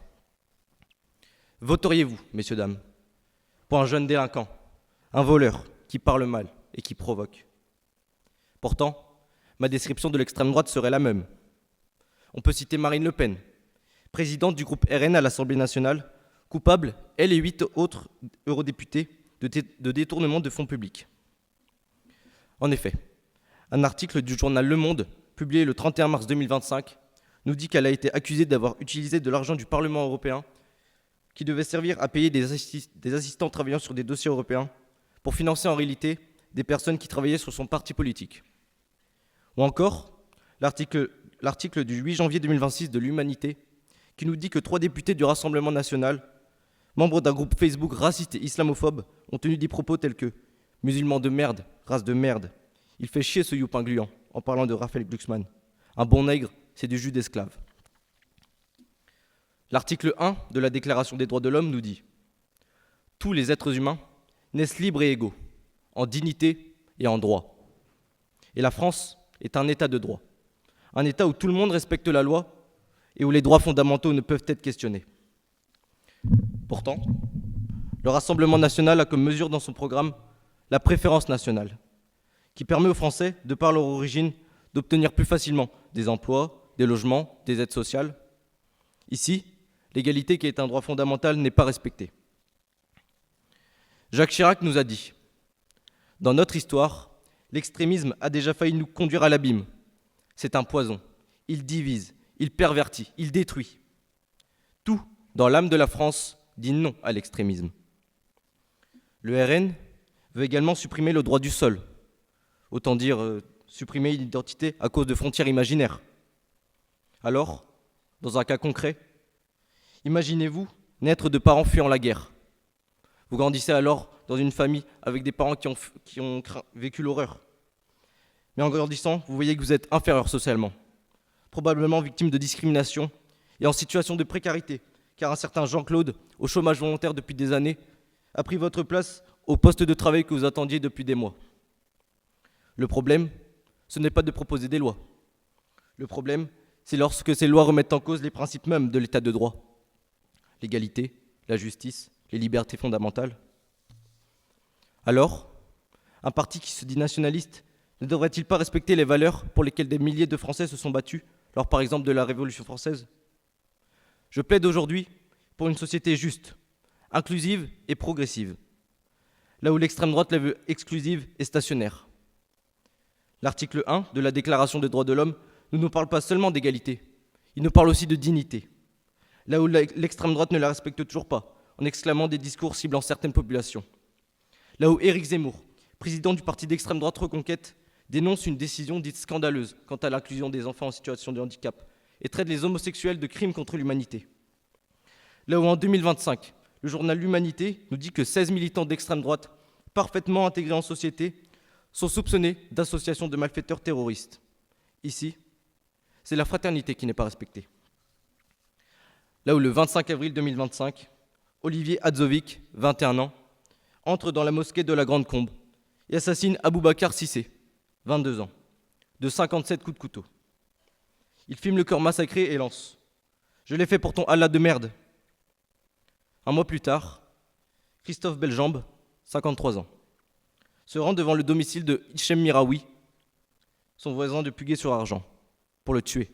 Voteriez-vous, messieurs, dames, pour un jeune délinquant, un voleur qui parle mal et qui provoque? Pourtant, ma description de l'extrême droite serait la même. On peut citer Marine Le Pen, présidente du groupe RN à l'Assemblée nationale, coupable, elle et 8 autres eurodéputés, de détournement de fonds publics. En effet, un article du journal Le Monde, publié le 31 mars 2025, nous dit qu'elle a été accusée d'avoir utilisé de l'argent du Parlement européen qui devait servir à payer des assistants travaillant sur des dossiers européens pour financer en réalité des personnes qui travaillaient sur son parti politique. Ou encore, l'article du 8 janvier 2026 de l'Humanité qui nous dit que 3 députés du Rassemblement national, membres d'un groupe Facebook raciste et islamophobe, ont tenu des propos tels que « musulmans de merde, race de merde, il fait chier ce youpin gluant » en parlant de Raphaël Glucksmann. Un bon nègre, c'est du jus d'esclave. L'article 1 de la Déclaration des droits de l'homme nous dit « Tous les êtres humains naissent libres et égaux, en dignité et en droit. » Et la France est un État de droit, un État où tout le monde respecte la loi et où les droits fondamentaux ne peuvent être questionnés. Pourtant, le Rassemblement national a comme mesure dans son programme la préférence nationale, qui permet aux Français, de par leur origine, d'obtenir plus facilement des emplois, des logements, des aides sociales. Ici, l'égalité, qui est un droit fondamental, n'est pas respectée. Jacques Chirac nous a dit « Dans notre histoire, l'extrémisme a déjà failli nous conduire à l'abîme. C'est un poison. Il divise, il pervertit, il détruit. Tout, dans l'âme de la France, dit non à l'extrémisme. » Le RN veut également supprimer le droit du sol. Autant dire supprimer une identité à cause de frontières imaginaires. Alors, dans un cas concret, imaginez-vous naître de parents fuyant la guerre. Vous grandissez alors dans une famille avec des parents qui ont vécu l'horreur. Mais en grandissant, vous voyez que vous êtes inférieur socialement, probablement victime de discrimination et en situation de précarité, car un certain Jean-Claude, au chômage volontaire depuis des années, a pris votre place au poste de travail que vous attendiez depuis des mois. Le problème, ce n'est pas de proposer des lois. Le problème, c'est lorsque ces lois remettent en cause les principes mêmes de l'état de droit. L'égalité, la justice, les libertés fondamentales. Alors, un parti qui se dit nationaliste ne devrait-il pas respecter les valeurs pour lesquelles des milliers de Français se sont battus, lors par exemple de la Révolution française ? Je plaide aujourd'hui pour une société juste, inclusive et progressive, là où l'extrême droite la veut exclusive et stationnaire. L'article 1 de la Déclaration des droits de l'homme ne nous parle pas seulement d'égalité, il nous parle aussi de dignité, là où l'extrême droite ne la respecte toujours pas, en exclamant des discours ciblant certaines populations. Là où Éric Zemmour, président du parti d'extrême droite Reconquête, dénonce une décision dite scandaleuse quant à l'inclusion des enfants en situation de handicap et traite les homosexuels de crimes contre l'humanité. Là où en 2025, le journal L'Humanité nous dit que 16 militants d'extrême droite, parfaitement intégrés en société, sont soupçonnés d'association de malfaiteurs terroristes. Ici, c'est la fraternité qui n'est pas respectée. Là où le 25 avril 2025, Olivier Hadzovic, 21 ans, entre dans la mosquée de la Grande Combe et assassine Aboubacar Cissé, 22 ans, de 57 coups de couteau. Il filme le corps massacré et lance « Je l'ai fait pour ton Allah de merde ». Un mois plus tard, Christophe Beljambe, 53 ans, se rend devant le domicile de Hichem Miraoui, son voisin de Puguet-sur-Argent, pour le tuer.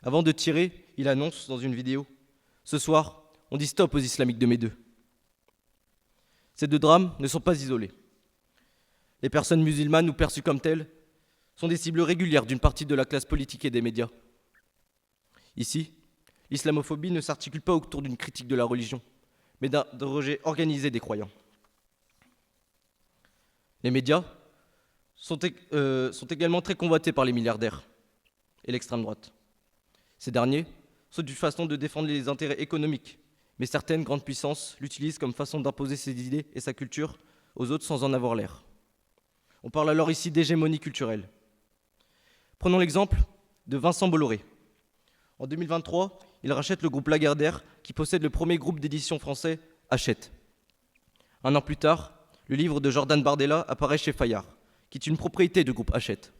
Avant de tirer, il annonce dans une vidéo « Ce soir, on dit stop aux islamiques de mes deux ». Ces deux drames ne sont pas isolés. Les personnes musulmanes ou perçues comme telles sont des cibles régulières d'une partie de la classe politique et des médias. Ici, l'islamophobie ne s'articule pas autour d'une critique de la religion, mais d'un rejet organisé des croyants. Les médias sont également très convoités par les milliardaires et l'extrême droite. Ces derniers sont une façon de défendre les intérêts économiques, mais certaines grandes puissances l'utilisent comme façon d'imposer ses idées et sa culture aux autres sans en avoir l'air. On parle alors ici d'hégémonie culturelle. Prenons l'exemple de Vincent Bolloré. En 2023, il rachète le groupe Lagardère qui possède le premier groupe d'édition français, Hachette. Un an plus tard, le livre de Jordan Bardella apparaît chez Fayard, qui est une propriété du groupe Hachette.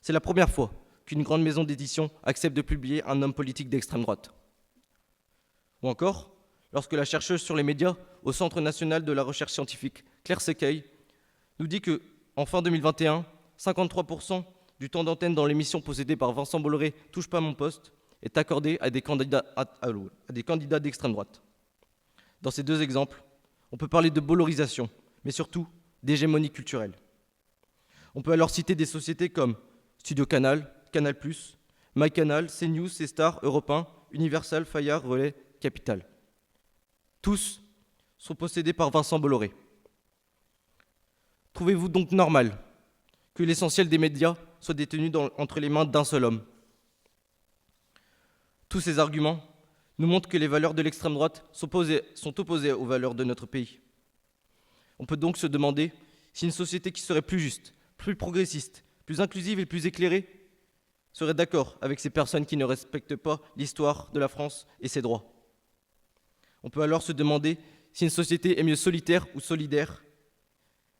C'est la première fois qu'une grande maison d'édition accepte de publier un homme politique d'extrême droite. Ou encore, lorsque la chercheuse sur les médias au Centre national de la recherche scientifique, Claire Secueil, nous dit qu'en fin 2021, 53% du temps d'antenne dans l'émission possédée par Vincent Bolloré « Touche pas à mon poste » est accordé à des candidats d'extrême droite. Dans ces deux exemples, on peut parler de bollorisation, mais surtout d'hégémonie culturelle. On peut alors citer des sociétés comme Studio Canal, Canal+, MyCanal, CNews, C-Star, Europe 1, Universal, Fayard, Relais, Capital. Tous sont possédés par Vincent Bolloré. Trouvez-vous donc normal que l'essentiel des médias soit détenu entre les mains d'un seul homme ? Tous ces arguments nous montrent que les valeurs de l'extrême droite sont opposées aux valeurs de notre pays. On peut donc se demander si une société qui serait plus juste, plus progressiste, plus inclusive et plus éclairée serait d'accord avec ces personnes qui ne respectent pas l'histoire de la France et ses droits. On peut alors se demander si une société est mieux solitaire ou solidaire.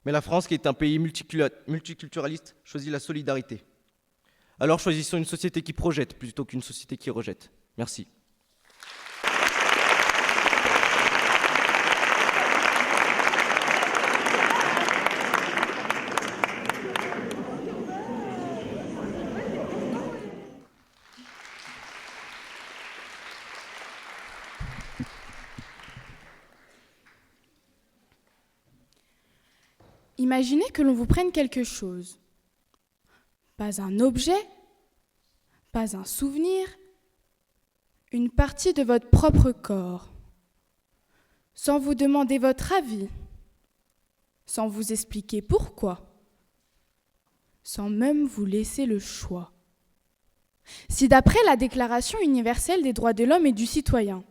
Mais la France, qui est un pays multiculturaliste, choisit la solidarité. Alors choisissons une société qui projette plutôt qu'une société qui rejette. Merci. Imaginez que l'on vous prenne quelque chose. Pas un objet, pas un souvenir, une partie de votre propre corps, sans vous demander votre avis, sans vous expliquer pourquoi, sans même vous laisser le choix. Si d'après la Déclaration universelle des droits de l'homme et du citoyen,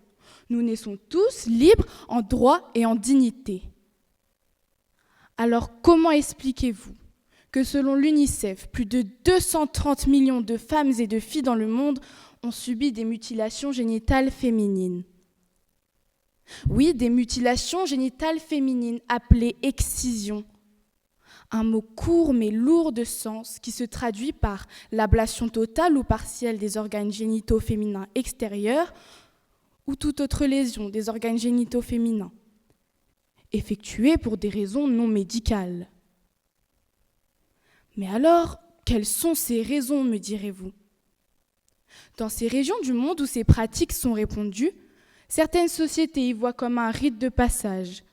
nous naissons tous libres en droit et en dignité, alors comment expliquez-vous que selon l'UNICEF, plus de 230 millions de femmes et de filles dans le monde ont subi des mutilations génitales féminines? Oui, des mutilations génitales féminines appelées excisions. Un mot court mais lourd de sens qui se traduit par l'ablation totale ou partielle des organes génitaux féminins extérieurs ou toute autre lésion des organes génitaux féminins, effectuée pour des raisons non médicales. Mais alors, quelles sont ces raisons, me direz-vous ? Dans ces régions du monde où ces pratiques sont répandues, certaines sociétés y voient comme un rite de passage,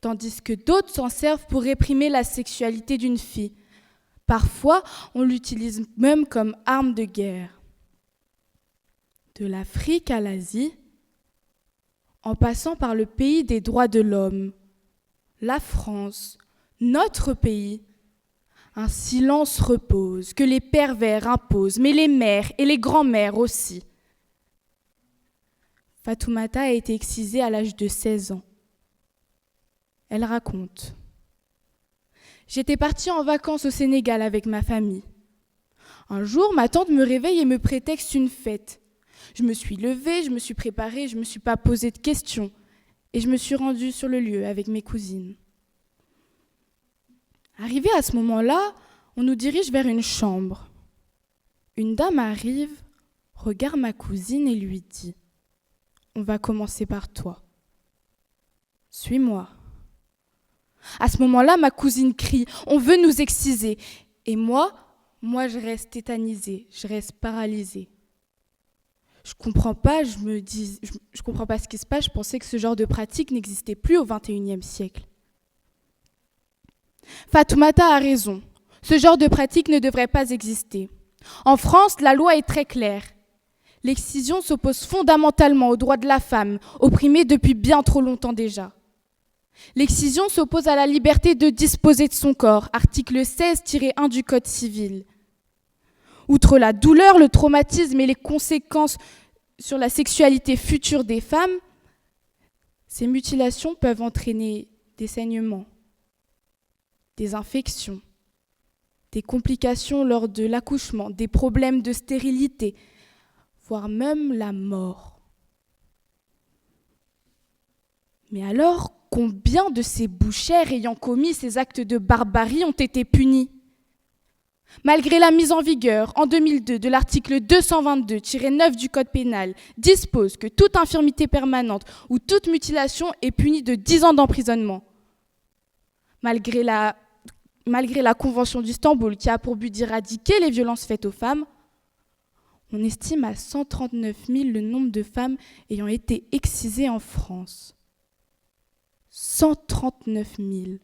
tandis que d'autres s'en servent pour réprimer la sexualité d'une fille. Parfois, on l'utilise même comme arme de guerre. De l'Afrique à l'Asie, en passant par le pays des droits de l'homme, la France, notre pays, un silence repose que les pervers imposent, mais les mères et les grands-mères aussi. Fatoumata a été excisée à l'âge de 16 ans. Elle raconte : j'étais partie en vacances au Sénégal avec ma famille. Un jour, ma tante me réveille et me prétexte une fête. Je me suis levée, je me suis préparée, je ne me suis pas posé de questions et je me suis rendue sur le lieu avec mes cousines. Arrivée à ce moment-là, on nous dirige vers une chambre. Une dame arrive, regarde ma cousine et lui dit : on va commencer par toi. Suis-moi. À ce moment-là, ma cousine crie : on veut nous exciser. Et moi, je reste tétanisée, je reste paralysée. Je comprends pas ce qui se passe, je pensais que ce genre de pratique n'existait plus au XXIe siècle. Fatoumata a raison, ce genre de pratique ne devrait pas exister. En France, la loi est très claire. L'excision s'oppose fondamentalement aux droits de la femme, opprimée depuis bien trop longtemps déjà. L'excision s'oppose à la liberté de disposer de son corps, article 16-1 du Code civil. Outre la douleur, le traumatisme et les conséquences sur la sexualité future des femmes, ces mutilations peuvent entraîner des saignements, des infections, des complications lors de l'accouchement, des problèmes de stérilité, voire même la mort. Mais alors, combien de ces bouchères ayant commis ces actes de barbarie ont été punis ? Malgré la mise en vigueur, en 2002, de l'article 222-9 du Code pénal, dispose que toute infirmité permanente ou toute mutilation est punie de 10 ans d'emprisonnement. Malgré la Convention d'Istanbul, qui a pour but d'éradiquer les violences faites aux femmes, on estime à 139 000 le nombre de femmes ayant été excisées en France. 139 000.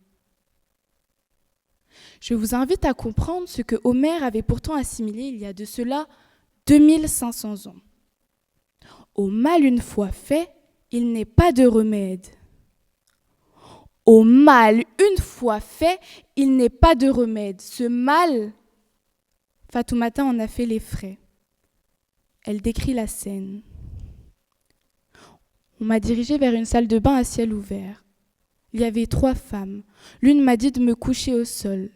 Je vous invite à comprendre ce que Homère avait pourtant assimilé il y a de cela 2500 ans. Au mal une fois fait, il n'est pas de remède. Au mal une fois fait, il n'est pas de remède. Ce mal, Fatoumata en a fait les frais. Elle décrit la scène. On m'a dirigée vers une salle de bain à ciel ouvert. Il y avait 3 femmes. L'une m'a dit de me coucher au sol.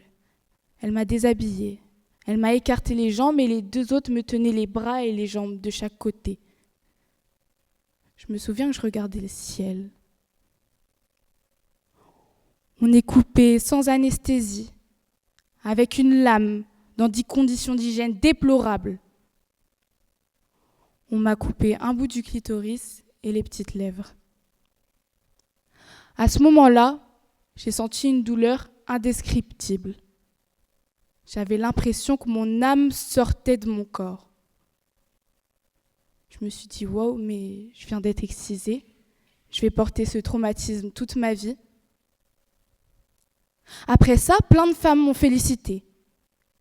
Elle m'a déshabillée. Elle m'a écarté les jambes et les 2 autres me tenaient les bras et les jambes de chaque côté. Je me souviens que je regardais le ciel. On est coupé sans anesthésie, avec une lame, dans des conditions d'hygiène déplorables. On m'a coupé un bout du clitoris et les petites lèvres. À ce moment-là, j'ai senti une douleur indescriptible. J'avais l'impression que mon âme sortait de mon corps. Je me suis dit, wow, mais je viens d'être excisée. Je vais porter ce traumatisme toute ma vie. Après ça, plein de femmes m'ont félicité.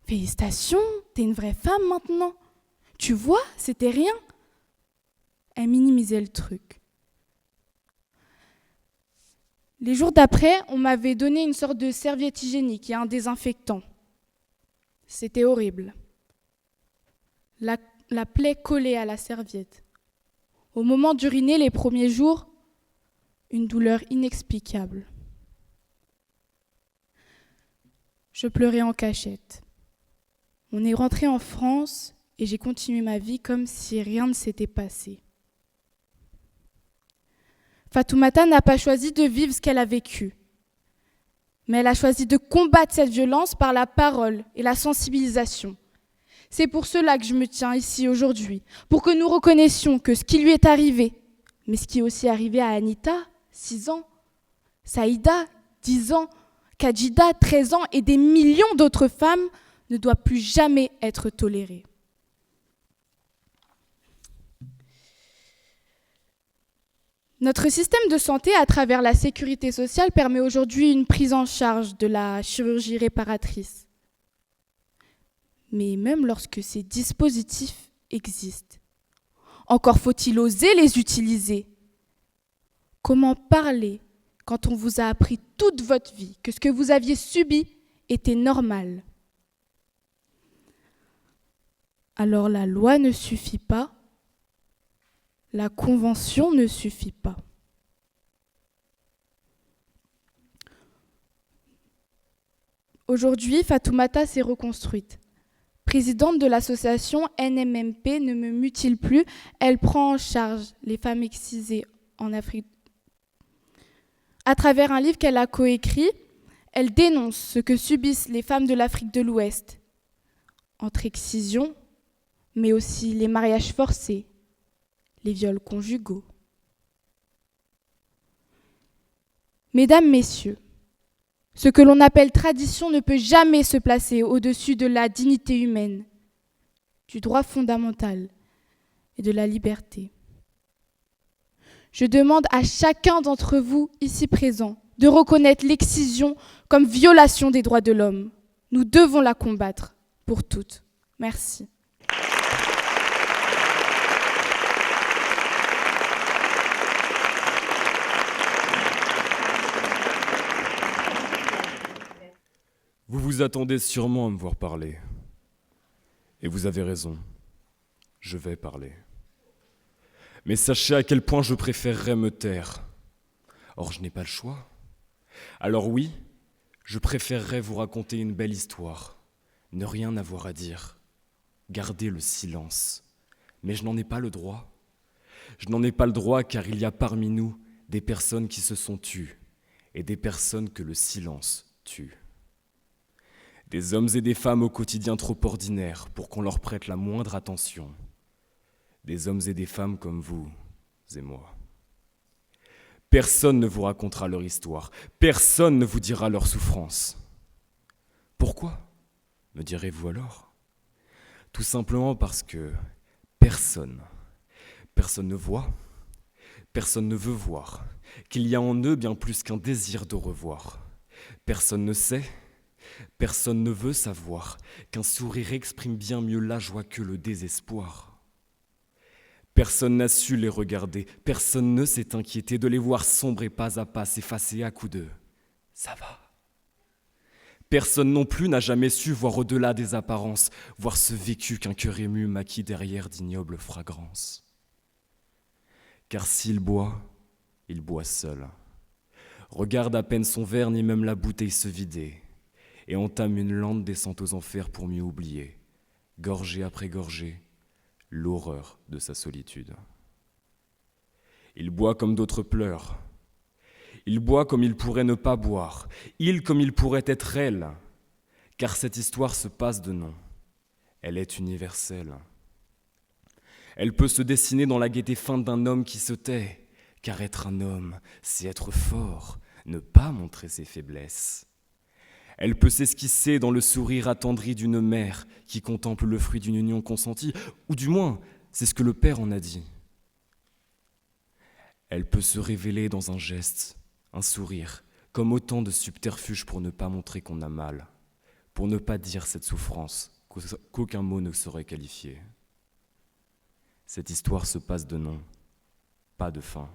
Félicitations, t'es une vraie femme maintenant. Tu vois, c'était rien. Elles minimisaient le truc. Les jours d'après, on m'avait donné une sorte de serviette hygiénique et un désinfectant. C'était horrible. La plaie collée à la serviette. Au moment d'uriner les premiers jours, une douleur inexplicable. Je pleurais en cachette. On est rentré en France et j'ai continué ma vie comme si rien ne s'était passé. Fatoumata n'a pas choisi de vivre ce qu'elle a vécu. Mais elle a choisi de combattre cette violence par la parole et la sensibilisation. C'est pour cela que je me tiens ici aujourd'hui, pour que nous reconnaissions que ce qui lui est arrivé, mais ce qui est aussi arrivé à Anita, 6 ans, Saïda, 10 ans, Kadjida, 13 ans, et des millions d'autres femmes, ne doit plus jamais être toléré. Notre système de santé, à travers la sécurité sociale, permet aujourd'hui une prise en charge de la chirurgie réparatrice. Mais même lorsque ces dispositifs existent, encore faut-il oser les utiliser. Comment parler quand on vous a appris toute votre vie que ce que vous aviez subi était normal? Alors la loi ne suffit pas, la convention ne suffit pas. Aujourd'hui, Fatoumata s'est reconstruite. Présidente de l'association NMMP Ne me mutile plus, elle prend en charge les femmes excisées en Afrique. À travers un livre qu'elle a coécrit, elle dénonce ce que subissent les femmes de l'Afrique de l'Ouest, entre excision, mais aussi les mariages forcés, les viols conjugaux. Mesdames, Messieurs, ce que l'on appelle tradition ne peut jamais se placer au-dessus de la dignité humaine, du droit fondamental et de la liberté. Je demande à chacun d'entre vous ici présents de reconnaître l'excision comme violation des droits de l'homme. Nous devons la combattre pour toutes. Merci. Vous vous attendez sûrement à me voir parler. Et vous avez raison, je vais parler. Mais sachez à quel point je préférerais me taire. Or, je n'ai pas le choix. Alors oui, je préférerais vous raconter une belle histoire, ne rien avoir à dire, garder le silence. Mais je n'en ai pas le droit. Je n'en ai pas le droit car il y a parmi nous des personnes qui se sont tues et des personnes que le silence tue. Des hommes et des femmes au quotidien trop ordinaires pour qu'on leur prête la moindre attention. Des hommes et des femmes comme vous et moi. Personne ne vous racontera leur histoire. Personne ne vous dira leur souffrance. Pourquoi, me direz-vous alors? Tout simplement parce que personne ne voit, personne ne veut voir, qu'il y a en eux bien plus qu'un désir de revoir. Personne ne sait, personne ne veut savoir qu'un sourire exprime bien mieux la joie que le désespoir. Personne n'a su les regarder, personne ne s'est inquiété de les voir sombrer pas à pas, s'effacer à coups de « ça va ». Personne non plus n'a jamais su voir au-delà des apparences, voir ce vécu qu'un cœur ému maquille derrière d'ignobles fragrances. Car s'il boit, il boit seul. Regarde à peine son verre, ni même la bouteille se vider, et entame une lente descente aux enfers pour mieux oublier, gorgée après gorgée, l'horreur de sa solitude. Il boit comme d'autres pleurent. Il boit comme il pourrait ne pas boire, il comme il pourrait être elle, car cette histoire se passe de nom. Elle est universelle. Elle peut se dessiner dans la gaieté feinte d'un homme qui se tait, car être un homme, c'est être fort, ne pas montrer ses faiblesses. Elle peut s'esquisser dans le sourire attendri d'une mère qui contemple le fruit d'une union consentie, ou du moins, c'est ce que le père en a dit. Elle peut se révéler dans un geste, un sourire, comme autant de subterfuges pour ne pas montrer qu'on a mal, pour ne pas dire cette souffrance qu'aucun mot ne saurait qualifier. Cette histoire se passe de nom, pas de fin.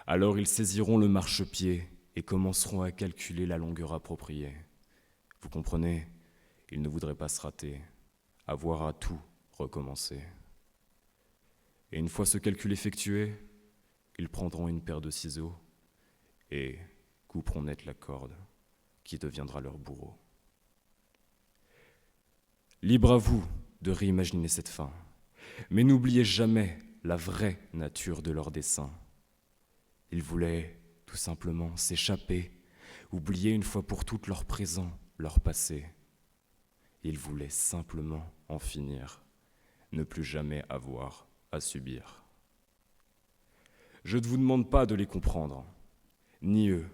Alors ils saisiront le marchepied et commenceront à calculer la longueur appropriée. Vous comprenez, ils ne voudraient pas se rater, avoir à tout recommencer. Et une fois ce calcul effectué, ils prendront une paire de ciseaux et couperont net la corde qui deviendra leur bourreau. Libre à vous de réimaginer cette fin, mais n'oubliez jamais la vraie nature de leur dessein. Ils voulaient tout simplement s'échapper oublier une fois pour toutes leur présent, leur passé. Ils voulaient simplement en finir, ne plus jamais avoir à subir. Je ne vous demande pas de les comprendre, ni eux,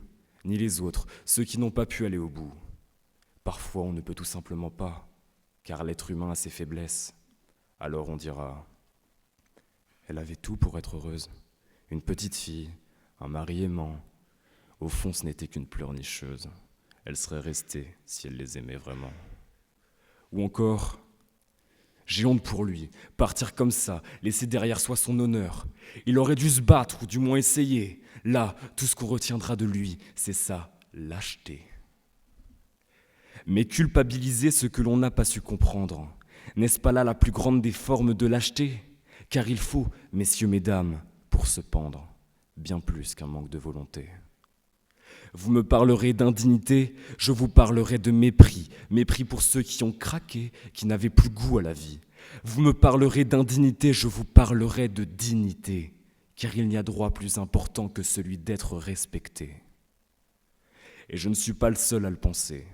ni les autres, ceux qui n'ont pas pu aller au bout. Parfois on ne peut tout simplement pas, car l'être humain a ses faiblesses. Alors on dira, elle avait tout pour être heureuse, une petite fille, un mari aimant. Au fond ce n'était qu'une pleurnicheuse, elle serait restée si elle les aimait vraiment. Ou encore, j'ai honte pour lui, partir comme ça, laisser derrière soi son honneur. Il aurait dû se battre, ou du moins essayer. Là, tout ce qu'on retiendra de lui, c'est sa lâcheté. Mais culpabiliser ce que l'on n'a pas su comprendre, n'est-ce pas là la plus grande des formes de lâcheté? Car il faut, messieurs, mesdames, pour se pendre, bien plus qu'un manque de volonté. Vous me parlerez d'indignité, je vous parlerai de mépris, mépris pour ceux qui ont craqué, qui n'avaient plus goût à la vie. Vous me parlerez d'indignité, je vous parlerai de dignité, car il n'y a droit plus important que celui d'être respecté. Et je ne suis pas le seul à le penser.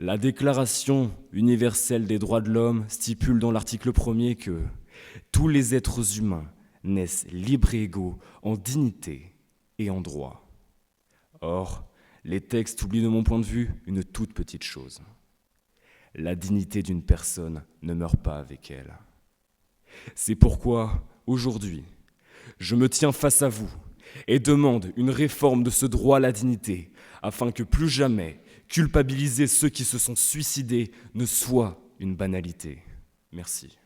La Déclaration universelle des droits de l'homme stipule dans l'article 1er que tous les êtres humains naissent libres et égaux en dignité et en droit. Or, les textes oublient de mon point de vue une toute petite chose. La dignité d'une personne ne meurt pas avec elle. C'est pourquoi, aujourd'hui, je me tiens face à vous et demande une réforme de ce droit à la dignité, afin que plus jamais culpabiliser ceux qui se sont suicidés ne soit une banalité. Merci.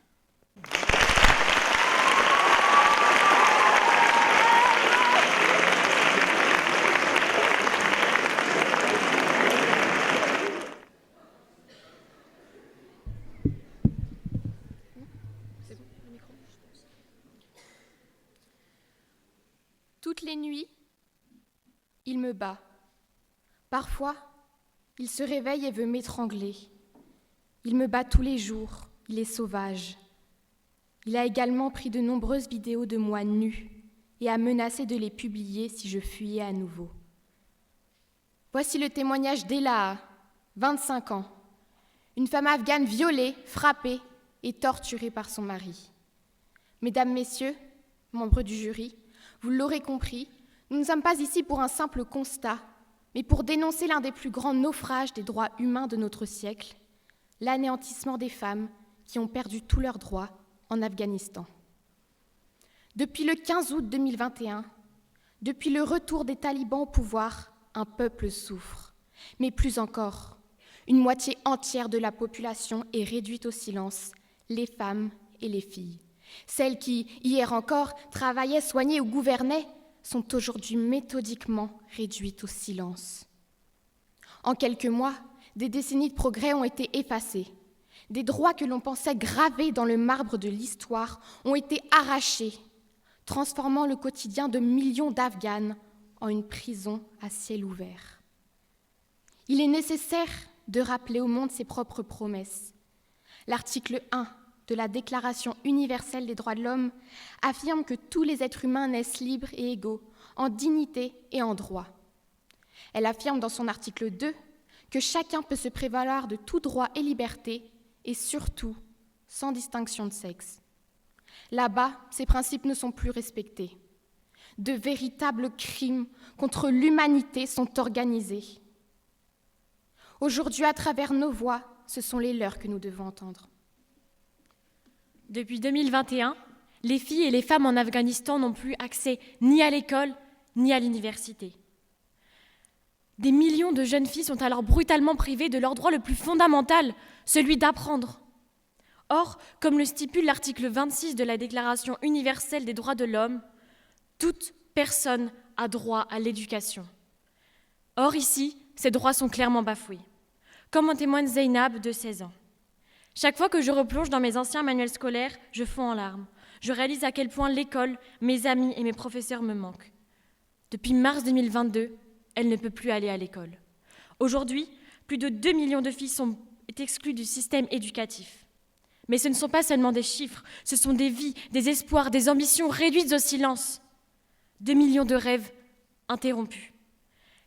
Toutes les nuits, il me bat. Parfois, il se réveille et veut m'étrangler. Il me bat tous les jours, il est sauvage. Il a également pris de nombreuses vidéos de moi nue et a menacé de les publier si je fuyais à nouveau. Voici le témoignage d'Ela, 25 ans, une femme afghane violée, frappée et torturée par son mari. Mesdames, Messieurs, membres du jury, vous l'aurez compris, nous ne sommes pas ici pour un simple constat, mais pour dénoncer l'un des plus grands naufrages des droits humains de notre siècle, l'anéantissement des femmes qui ont perdu tous leurs droits en Afghanistan. Depuis le 15 août 2021, depuis le retour des talibans au pouvoir, un peuple souffre. Mais plus encore, une moitié entière de la population est réduite au silence, les femmes et les filles. Celles qui, hier encore, travaillaient, soignaient ou gouvernaient, sont aujourd'hui méthodiquement réduites au silence. En quelques mois, des décennies de progrès ont été effacés. Des droits que l'on pensait gravés dans le marbre de l'histoire ont été arrachés, transformant le quotidien de millions d'Afghanes en une prison à ciel ouvert. Il est nécessaire de rappeler au monde ses propres promesses. L'article 1 de la Déclaration universelle des droits de l'homme affirme que tous les êtres humains naissent libres et égaux, en dignité et en droit. Elle affirme dans son article 2 que chacun peut se prévaloir de tout droit et liberté, et surtout sans distinction de sexe. Là-bas, ces principes ne sont plus respectés. De véritables crimes contre l'humanité sont organisés. Aujourd'hui, à travers nos voix, ce sont les leurs que nous devons entendre. Depuis 2021, les filles et les femmes en Afghanistan n'ont plus accès ni à l'école, ni à l'université. Des millions de jeunes filles sont alors brutalement privées de leur droit le plus fondamental, celui d'apprendre. Or, comme le stipule l'article 26 de la Déclaration universelle des droits de l'homme, toute personne a droit à l'éducation. Or, ici, ces droits sont clairement bafoués, comme en témoigne Zeynab, de 16 ans. Chaque fois que je replonge dans mes anciens manuels scolaires, je fonds en larmes. Je réalise à quel point l'école, mes amis et mes professeurs me manquent. Depuis mars 2022, elle ne peut plus aller à l'école. Aujourd'hui, plus de 2 millions de filles sont exclues du système éducatif. Mais ce ne sont pas seulement des chiffres, ce sont des vies, des espoirs, des ambitions réduites au silence. 2 millions de rêves interrompus.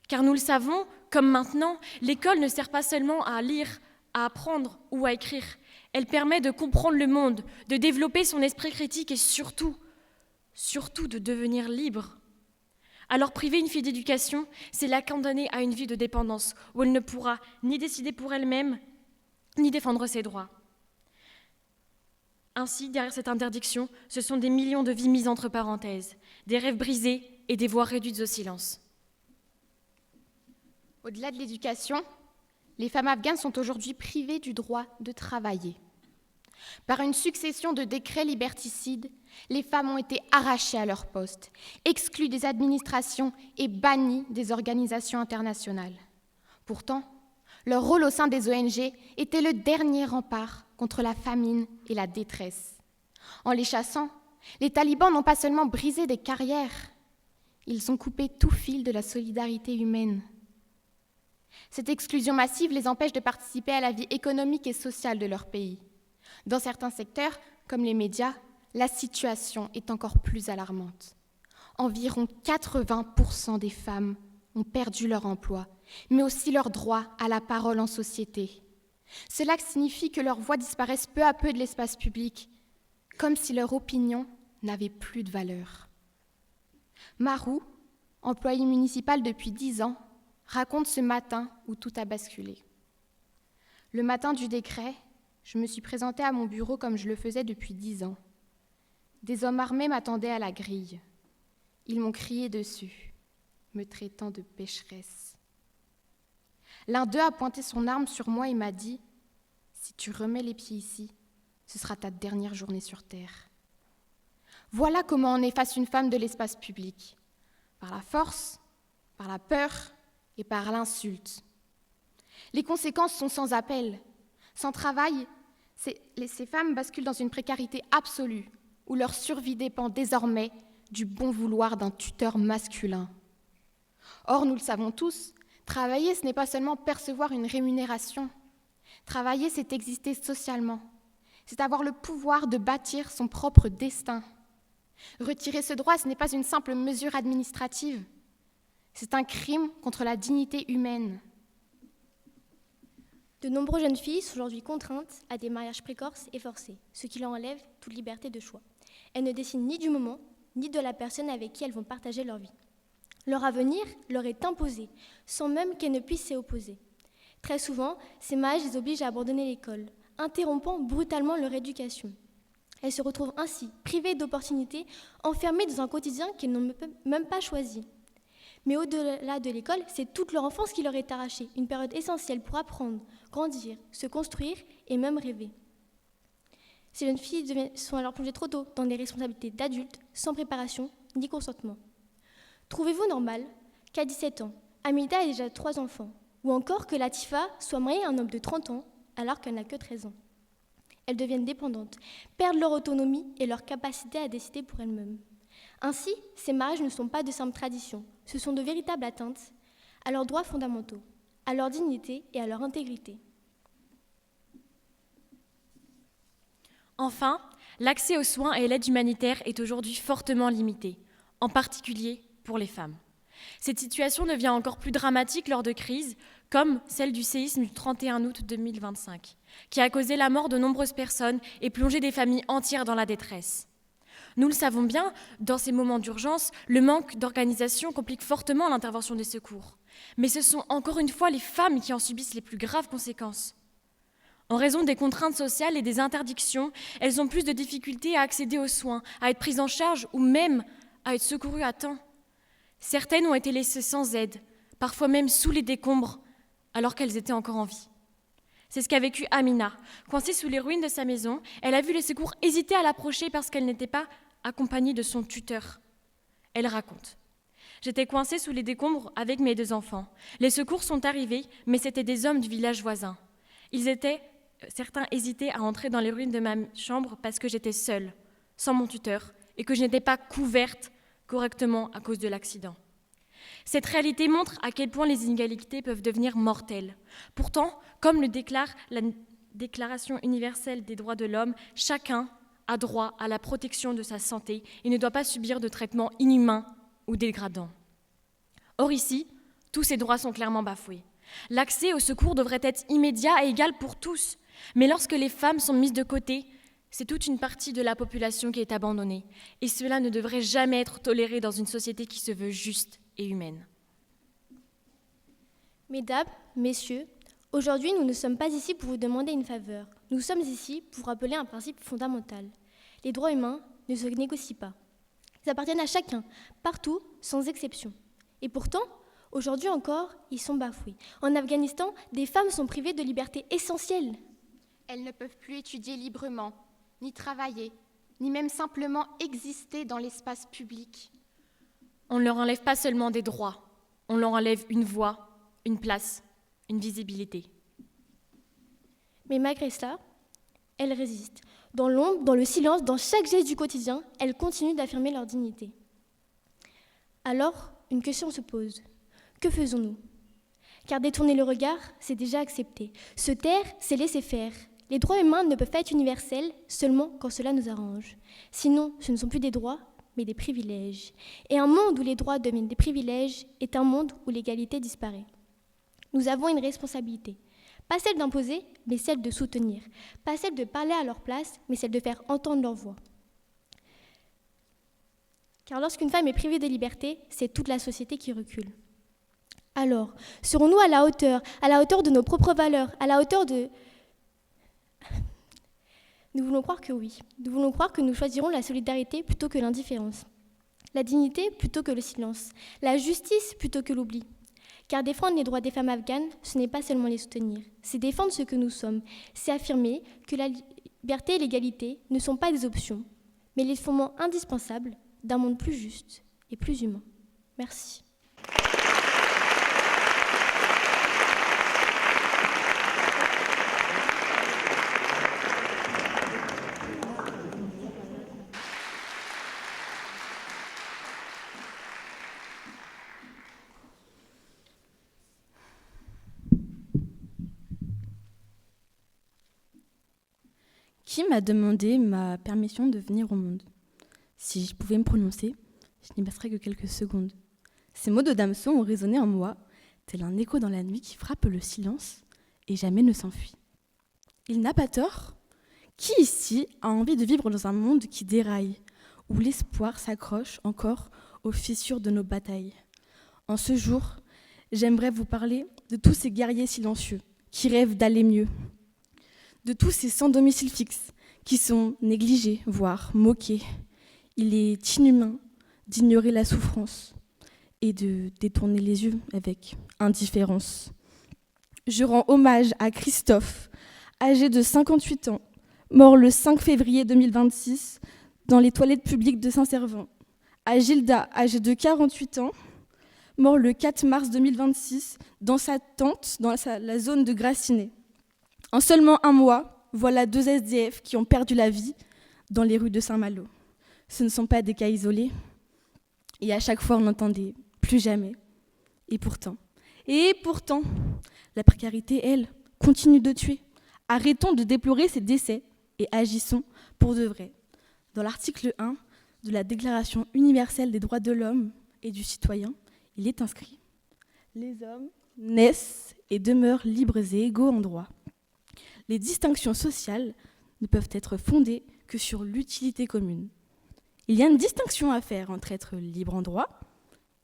Car nous le savons, comme maintenant, l'école ne sert pas seulement à lire, à apprendre ou à écrire. Elle permet de comprendre le monde, de développer son esprit critique et surtout de devenir libre. Alors priver une fille d'éducation, c'est la condamner à une vie de dépendance où elle ne pourra ni décider pour elle-même, ni défendre ses droits. Ainsi, derrière cette interdiction, ce sont des millions de vies mises entre parenthèses, des rêves brisés et des voix réduites au silence. Au-delà de l'éducation, les femmes afghanes sont aujourd'hui privées du droit de travailler. Par une succession de décrets liberticides, les femmes ont été arrachées à leur poste, exclues des administrations et bannies des organisations internationales. Pourtant, leur rôle au sein des ONG était le dernier rempart contre la famine et la détresse. En les chassant, les talibans n'ont pas seulement brisé des carrières, ils ont coupé tout fil de la solidarité humaine. Cette exclusion massive les empêche de participer à la vie économique et sociale de leur pays. Dans certains secteurs, comme les médias, la situation est encore plus alarmante. Environ 80% des femmes ont perdu leur emploi, mais aussi leur droit à la parole en société. Cela signifie que leurs voix disparaissent peu à peu de l'espace public, comme si leur opinion n'avait plus de valeur. Marou, employée municipale depuis 10 ans, raconte ce matin où tout a basculé. Le matin du décret, je me suis présentée à mon bureau comme je le faisais depuis 10 ans. Des hommes armés m'attendaient à la grille. Ils m'ont crié dessus, me traitant de pécheresse. L'un d'eux a pointé son arme sur moi et m'a dit « Si tu remets les pieds ici, ce sera ta dernière journée sur Terre. » Voilà comment on efface une femme de l'espace public. Par la force, par la peur et par l'insulte. Les conséquences sont sans appel. Sans travail, ces femmes basculent dans une précarité absolue, où leur survie dépend désormais du bon vouloir d'un tuteur masculin. Or, nous le savons tous, travailler, ce n'est pas seulement percevoir une rémunération. Travailler, c'est exister socialement. C'est avoir le pouvoir de bâtir son propre destin. Retirer ce droit, ce n'est pas une simple mesure administrative. C'est un crime contre la dignité humaine. De nombreuses jeunes filles sont aujourd'hui contraintes à des mariages précoces et forcés, ce qui leur enlève toute liberté de choix. Elles ne décident ni du moment, ni de la personne avec qui elles vont partager leur vie. Leur avenir leur est imposé, sans même qu'elles ne puissent s'y opposer. Très souvent, ces mariages les obligent à abandonner l'école, interrompant brutalement leur éducation. Elles se retrouvent ainsi privées d'opportunités, enfermées dans un quotidien qu'elles n'ont même pas choisi. Mais au-delà de l'école, c'est toute leur enfance qui leur est arrachée, une période essentielle pour apprendre, grandir, se construire et même rêver. Ces jeunes filles sont alors plongées trop tôt dans des responsabilités d'adultes, sans préparation ni consentement. Trouvez-vous normal qu'à 17 ans, Amida ait déjà 3 enfants, ou encore que Latifa soit mariée à un homme de 30 ans alors qu'elle n'a que 13 ans? Elles deviennent dépendantes, perdent leur autonomie et leur capacité à décider pour elles-mêmes. Ainsi, ces mariages ne sont pas de simples traditions, ce sont de véritables atteintes à leurs droits fondamentaux, à leur dignité et à leur intégrité. Enfin, l'accès aux soins et l'aide humanitaire est aujourd'hui fortement limité, en particulier pour les femmes. Cette situation devient encore plus dramatique lors de crises, comme celle du séisme du 31 août 2025, qui a causé la mort de nombreuses personnes et plongé des familles entières dans la détresse. Nous le savons bien, dans ces moments d'urgence, le manque d'organisation complique fortement l'intervention des secours. Mais ce sont encore une fois les femmes qui en subissent les plus graves conséquences. En raison des contraintes sociales et des interdictions, elles ont plus de difficultés à accéder aux soins, à être prises en charge ou même à être secourues à temps. Certaines ont été laissées sans aide, parfois même sous les décombres, alors qu'elles étaient encore en vie. C'est ce qu'a vécu Amina. Coincée sous les ruines de sa maison, elle a vu les secours hésiter à l'approcher parce qu'elle n'était pas accompagnée de son tuteur. Elle raconte : « J'étais coincée sous les décombres avec mes 2 enfants. Les secours sont arrivés, mais c'étaient des hommes du village voisin. Certains hésitaient à entrer dans les ruines de ma chambre parce que j'étais seule, sans mon tuteur, et que je n'étais pas couverte correctement à cause de l'accident. Cette réalité montre à quel point les inégalités peuvent devenir mortelles. Pourtant, comme le déclare la Déclaration universelle des droits de l'homme, chacun a droit à la protection de sa santé et ne doit pas subir de traitements inhumains ou dégradants. Or ici, tous ces droits sont clairement bafoués. L'accès au secours devrait être immédiat et égal pour tous. Mais lorsque les femmes sont mises de côté, c'est toute une partie de la population qui est abandonnée. Et cela ne devrait jamais être toléré dans une société qui se veut juste et humaine. Mesdames, messieurs, aujourd'hui, nous ne sommes pas ici pour vous demander une faveur. Nous sommes ici pour rappeler un principe fondamental. Les droits humains ne se négocient pas. Ils appartiennent à chacun, partout, sans exception. Et pourtant, aujourd'hui encore, ils sont bafoués. En Afghanistan, des femmes sont privées de libertés essentielles. Elles ne peuvent plus étudier librement, ni travailler, ni même simplement exister dans l'espace public. On ne leur enlève pas seulement des droits, on leur enlève une voix, une place, une visibilité. Mais malgré cela, elles résistent. Dans l'ombre, dans le silence, dans chaque geste du quotidien, elles continuent d'affirmer leur dignité. Alors, une question se pose. Que faisons-nous ? Car détourner le regard, c'est déjà accepter. Se taire, c'est laisser faire. Les droits humains ne peuvent pas être universels seulement quand cela nous arrange. Sinon, ce ne sont plus des droits, mais des privilèges. Et un monde où les droits deviennent des privilèges est un monde où l'égalité disparaît. Nous avons une responsabilité. Pas celle d'imposer, mais celle de soutenir. Pas celle de parler à leur place, mais celle de faire entendre leur voix. Car lorsqu'une femme est privée de liberté, c'est toute la société qui recule. Alors, serons-nous à la hauteur de nos propres valeurs, à la hauteur de... Nous voulons croire que oui. Nous voulons croire que nous choisirons la solidarité plutôt que l'indifférence, la dignité plutôt que le silence, la justice plutôt que l'oubli. Car défendre les droits des femmes afghanes, ce n'est pas seulement les soutenir, c'est défendre ce que nous sommes, c'est affirmer que la liberté et l'égalité ne sont pas des options, mais les fondements indispensables d'un monde plus juste et plus humain. Merci. Qui m'a demandé ma permission de venir au monde ? Si je pouvais me prononcer, je n'y passerais que quelques secondes. Ces mots de Damso ont résonné en moi, tel un écho dans la nuit qui frappe le silence et jamais ne s'enfuit. Il n'a pas tort. Qui ici a envie de vivre dans un monde qui déraille, où l'espoir s'accroche encore aux fissures de nos batailles ? En ce jour, j'aimerais vous parler de tous ces guerriers silencieux qui rêvent d'aller mieux, de tous ces sans domicile fixe qui sont négligés, voire moqués. Il est inhumain d'ignorer la souffrance et de détourner les yeux avec indifférence. Je rends hommage à Christophe, âgé de 58 ans, mort le 5 février 2026 dans les toilettes publiques de Saint-Servant. À Gilda, âgé de 48 ans, mort le 4 mars 2026 dans sa tente dans la zone de Grassinet. En seulement un mois, voilà 2 SDF qui ont perdu la vie dans les rues de Saint-Malo. Ce ne sont pas des cas isolés. Et à chaque fois, on n'entendait plus jamais. Et pourtant, la précarité, elle, continue de tuer. Arrêtons de déplorer ces décès et agissons pour de vrai. Dans l'article 1 de la Déclaration universelle des droits de l'homme et du citoyen, il est inscrit « Les hommes naissent et demeurent libres et égaux en droit. Les distinctions sociales ne peuvent être fondées que sur l'utilité commune. Il y a une distinction à faire entre être libre en droit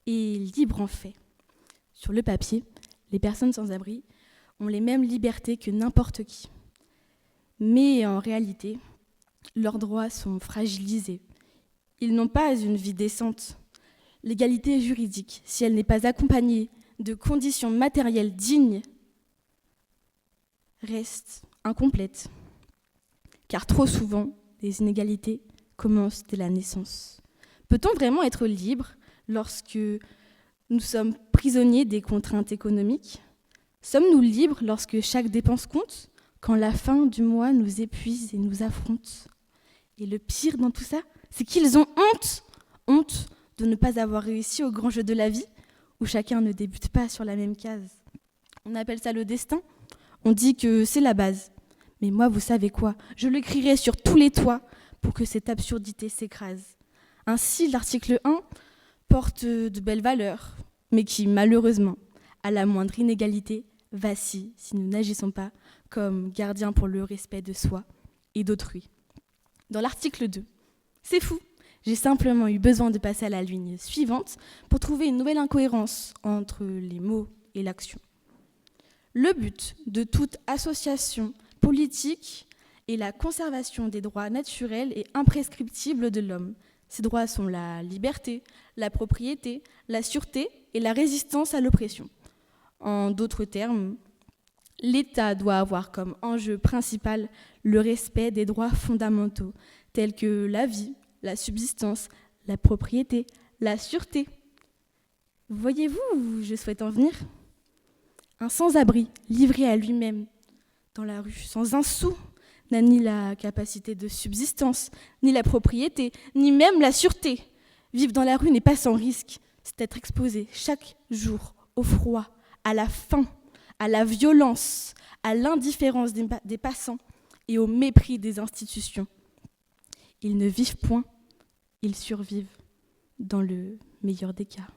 et libre en fait. Sur le papier, les personnes sans abri ont les mêmes libertés que n'importe qui. Mais en réalité, leurs droits sont fragilisés. Ils n'ont pas une vie décente. L'égalité juridique, si elle n'est pas accompagnée de conditions matérielles dignes, reste incomplète. Car trop souvent, les inégalités commencent dès la naissance. Peut-on vraiment être libre lorsque nous sommes prisonniers des contraintes économiques ? Sommes-nous libres lorsque chaque dépense compte, quand la fin du mois nous épuise et nous affronte ? Et le pire dans tout ça, c'est qu'ils ont honte de ne pas avoir réussi au grand jeu de la vie, où chacun ne débute pas sur la même case. On appelle ça le destin. On dit que c'est la base. Mais moi, vous savez quoi ? Je le crierai sur tous les toits pour que cette absurdité s'écrase. Ainsi, l'article 1 porte de belles valeurs, mais qui, malheureusement, à la moindre inégalité, vacille si nous n'agissons pas comme gardiens pour le respect de soi et d'autrui. Dans l'article 2, c'est fou, j'ai simplement eu besoin de passer à la ligne suivante pour trouver une nouvelle incohérence entre les mots et l'action. Le but de toute association politique est la conservation des droits naturels et imprescriptibles de l'homme. Ces droits sont la liberté, la propriété, la sûreté et la résistance à l'oppression. En d'autres termes, l'État doit avoir comme enjeu principal le respect des droits fondamentaux, tels que la vie, la subsistance, la propriété, la sûreté. Voyez-vous où je souhaite en venir ? Un sans-abri, livré à lui-même dans la rue, sans un sou, n'a ni la capacité de subsistance, ni la propriété, ni même la sûreté. Vivre dans la rue n'est pas sans risque, c'est être exposé chaque jour au froid, à la faim, à la violence, à l'indifférence des passants et au mépris des institutions. Ils ne vivent point, ils survivent, dans le meilleur des cas.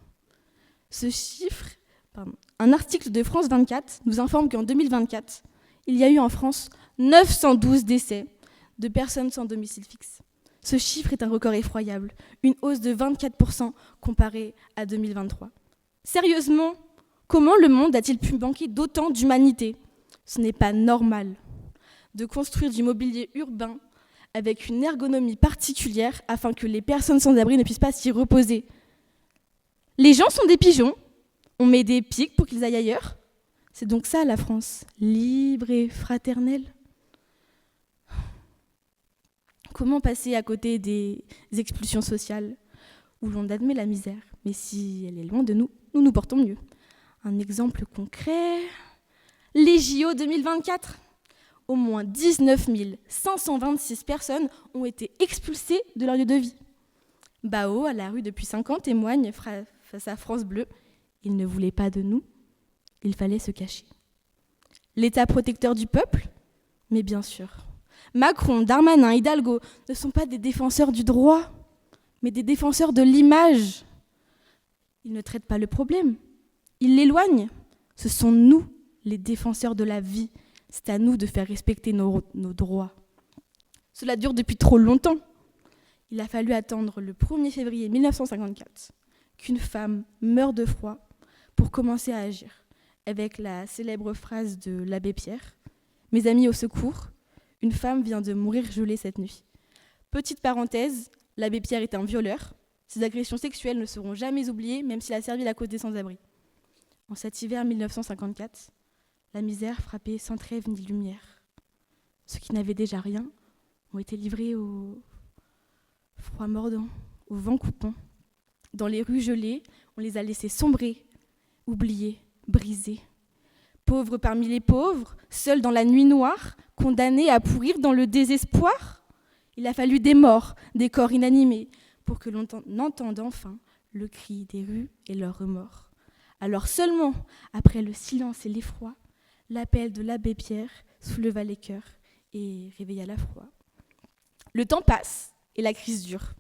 Un article de France 24 nous informe qu'en 2024, il y a eu en France 912 décès de personnes sans domicile fixe. Ce chiffre est un record effroyable, une hausse de 24% comparée à 2023. Sérieusement, comment le monde a-t-il pu manquer d'autant d'humanité ? Ce n'est pas normal de construire du mobilier urbain avec une ergonomie particulière afin que les personnes sans abri ne puissent pas s'y reposer. Les gens sont des pigeons, on met des pics pour qu'ils aillent ailleurs. C'est donc ça la France, libre et fraternelle. Comment passer à côté des expulsions sociales où l'on admet la misère, mais si elle est loin de nous, nous nous portons mieux. Un exemple concret, les JO 2024. Au moins 19 526 personnes ont été expulsées de leur lieu de vie. Bao, à la rue depuis 5 ans, témoigne face à France Bleu. Ils ne voulaient pas de nous, il fallait se cacher. L'État protecteur du peuple ? Mais bien sûr. Macron, Darmanin, Hidalgo ne sont pas des défenseurs du droit, mais des défenseurs de l'image. Ils ne traitent pas le problème, ils l'éloignent. Ce sont nous, les défenseurs de la vie. C'est à nous de faire respecter nos droits. Cela dure depuis trop longtemps. Il a fallu attendre le 1er février 1954 qu'une femme meure de froid pour commencer à agir, avec la célèbre phrase de l'abbé Pierre « Mes amis au secours, une femme vient de mourir gelée cette nuit ». Petite parenthèse, l'abbé Pierre est un violeur. Ses agressions sexuelles ne seront jamais oubliées, même s'il a servi la cause des sans-abri. En cet hiver 1954, la misère frappait sans trêve ni lumière. Ceux qui n'avaient déjà rien ont été livrés au froid mordant, au vent coupant. Dans les rues gelées, on les a laissés sombrer, oubliés, brisés. Pauvres parmi les pauvres, seuls dans la nuit noire, condamnés à pourrir dans le désespoir. Il a fallu des morts, des corps inanimés, pour que l'on entende enfin le cri des rues et leurs remords. Alors seulement, après le silence et l'effroi, l'appel de l'abbé Pierre souleva les cœurs et réveilla la foi. Le temps passe et la crise dure.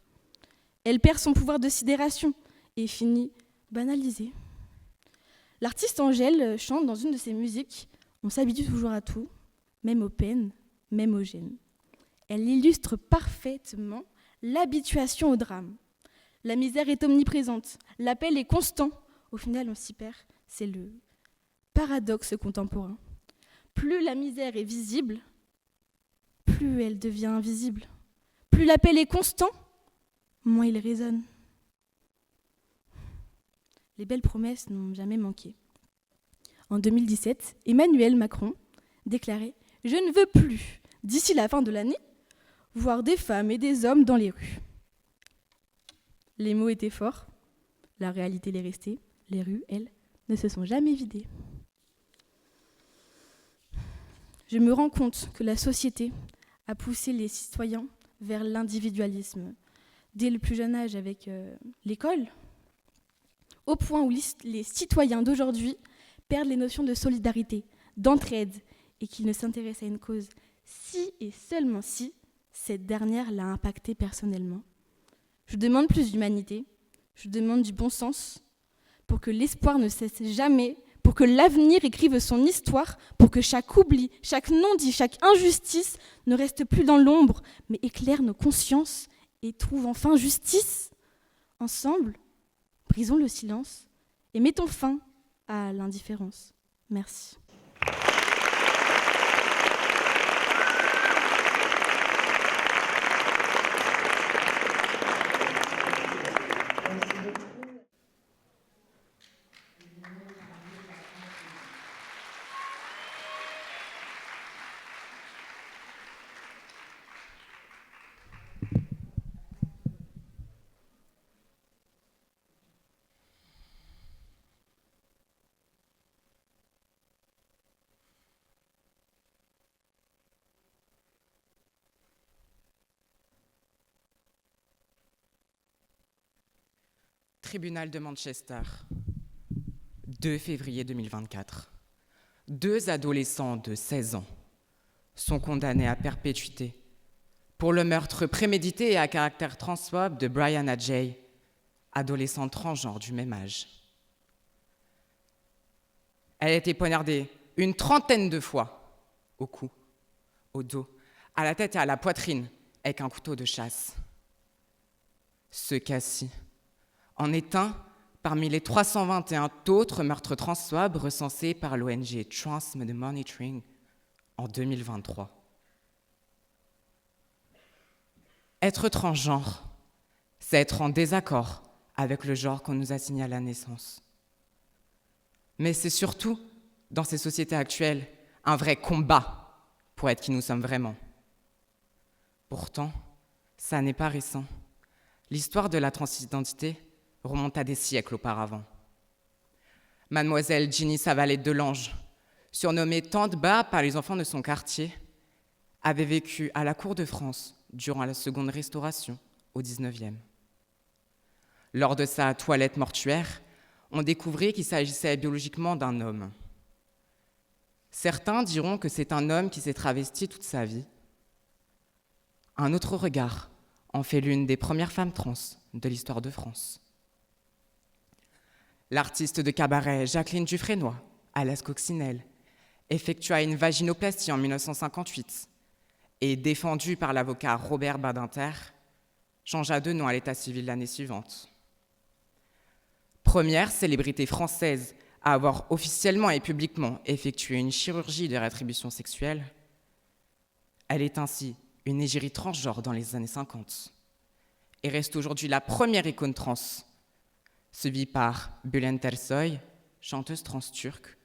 Elle perd son pouvoir de sidération et finit banalisée. L'artiste Angèle chante dans une de ses musiques « On s'habitue toujours à tout, même aux peines, même aux gênes ». Elle illustre parfaitement l'habituation au drame. La misère est omniprésente, l'appel est constant. Au final, on s'y perd. C'est le paradoxe contemporain. Plus la misère est visible, plus elle devient invisible. Plus l'appel est constant, moins il résonne. Les belles promesses n'ont jamais manqué. En 2017, Emmanuel Macron déclarait « Je ne veux plus, d'ici la fin de l'année, voir des femmes et des hommes dans les rues. » Les mots étaient forts, la réalité l'est restée. Les rues, elles, ne se sont jamais vidées. Je me rends compte que la société a poussé les citoyens vers l'individualisme, dès le plus jeune âge avec l'école, au point où les citoyens d'aujourd'hui perdent les notions de solidarité, d'entraide, et qu'ils ne s'intéressent à une cause si et seulement si cette dernière l'a impacté personnellement. Je demande plus d'humanité, je demande du bon sens, pour que l'espoir ne cesse jamais pour que l'avenir écrive son histoire, pour que chaque oubli, chaque non-dit, chaque injustice ne reste plus dans l'ombre, mais éclaire nos consciences et trouve enfin justice. Ensemble, brisons le silence et mettons fin à l'indifférence. Merci. Tribunal de Manchester, 2 février 2024. 2 adolescents de 16 ans sont condamnés à perpétuité pour le meurtre prémédité et à caractère transphobe de Brianna J., adolescente transgenre du même âge. Elle a été poignardée une 30aine de fois au cou, au dos, à la tête et à la poitrine avec un couteau de chasse. Ce cas-ci en est un parmi les 321 autres meurtres transphobes recensés par l'ONG Trans Monitoring en 2023. Être transgenre, c'est être en désaccord avec le genre qu'on nous assigne à la naissance. Mais c'est surtout, dans ces sociétés actuelles, un vrai combat pour être qui nous sommes vraiment. Pourtant, ça n'est pas récent. L'histoire de la transidentité remonte à des siècles auparavant. Mademoiselle Ginny Savalet Delange, surnommée Tante Ba par les enfants de son quartier, avait vécu à la cour de France durant la Seconde Restauration au XIXe. Lors de sa toilette mortuaire, on découvrit qu'il s'agissait biologiquement d'un homme. Certains diront que c'est un homme qui s'est travesti toute sa vie. Un autre regard en fait l'une des premières femmes trans de l'histoire de France. L'artiste de cabaret Jacqueline Dufresnoy, alias Coccinelle, effectua une vaginoplastie en 1958 et, défendue par l'avocat Robert Badinter, changea de nom à l'état civil l'année suivante. Première célébrité française à avoir officiellement et publiquement effectué une chirurgie de rétribution sexuelle, elle est ainsi une égérie transgenre dans les années 50 et reste aujourd'hui la première icône trans, suivie par Bülent Ersoy, chanteuse trans turque,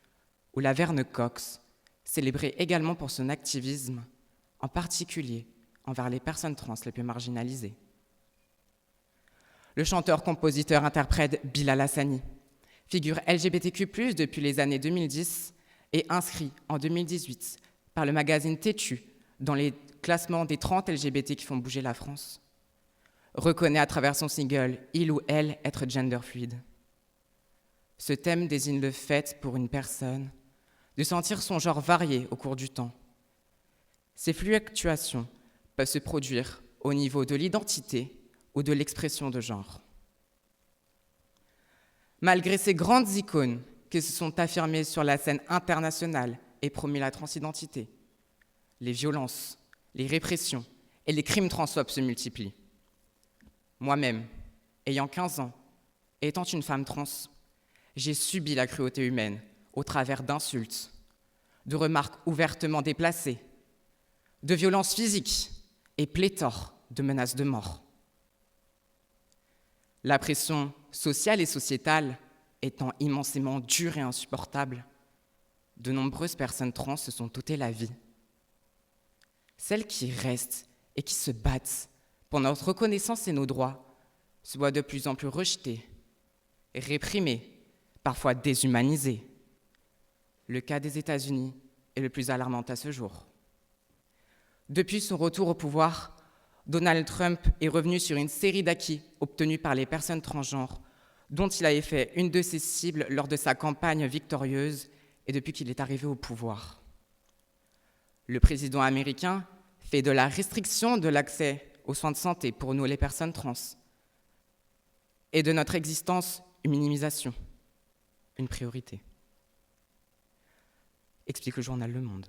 ou Laverne Cox, célébrée également pour son activisme, en particulier envers les personnes trans les plus marginalisées. Le chanteur-compositeur-interprète Bilal Hassani, figure LGBTQ+, depuis les années 2010 et inscrit en 2018 par le magazine Têtu dans les classements des 30 LGBT qui font bouger la France, reconnaît à travers son single « Il ou elle être gender fluide ». Ce thème désigne le fait pour une personne de sentir son genre varié au cours du temps. Ces fluctuations peuvent se produire au niveau de l'identité ou de l'expression de genre. Malgré ces grandes icônes qui se sont affirmées sur la scène internationale et promu la transidentité, les violences, les répressions et les crimes transphobes se multiplient. Moi-même, ayant 15 ans, étant une femme trans, j'ai subi la cruauté humaine au travers d'insultes, de remarques ouvertement déplacées, de violences physiques et pléthore de menaces de mort. La pression sociale et sociétale étant immensément dure et insupportable, de nombreuses personnes trans se sont ôtées la vie. Celles qui restent et qui se battent pour notre reconnaissance et nos droits se voient de plus en plus rejetées, réprimées, parfois déshumanisées. Le cas des États-Unis est le plus alarmant à ce jour. Depuis son retour au pouvoir, Donald Trump est revenu sur une série d'acquis obtenus par les personnes transgenres, dont il avait fait une de ses cibles lors de sa campagne victorieuse et depuis qu'il est arrivé au pouvoir. Le président américain fait de la restriction de l'accès aux soins de santé pour nous, les personnes trans, et de notre existence une minimisation, une priorité. explique le journal Le Monde.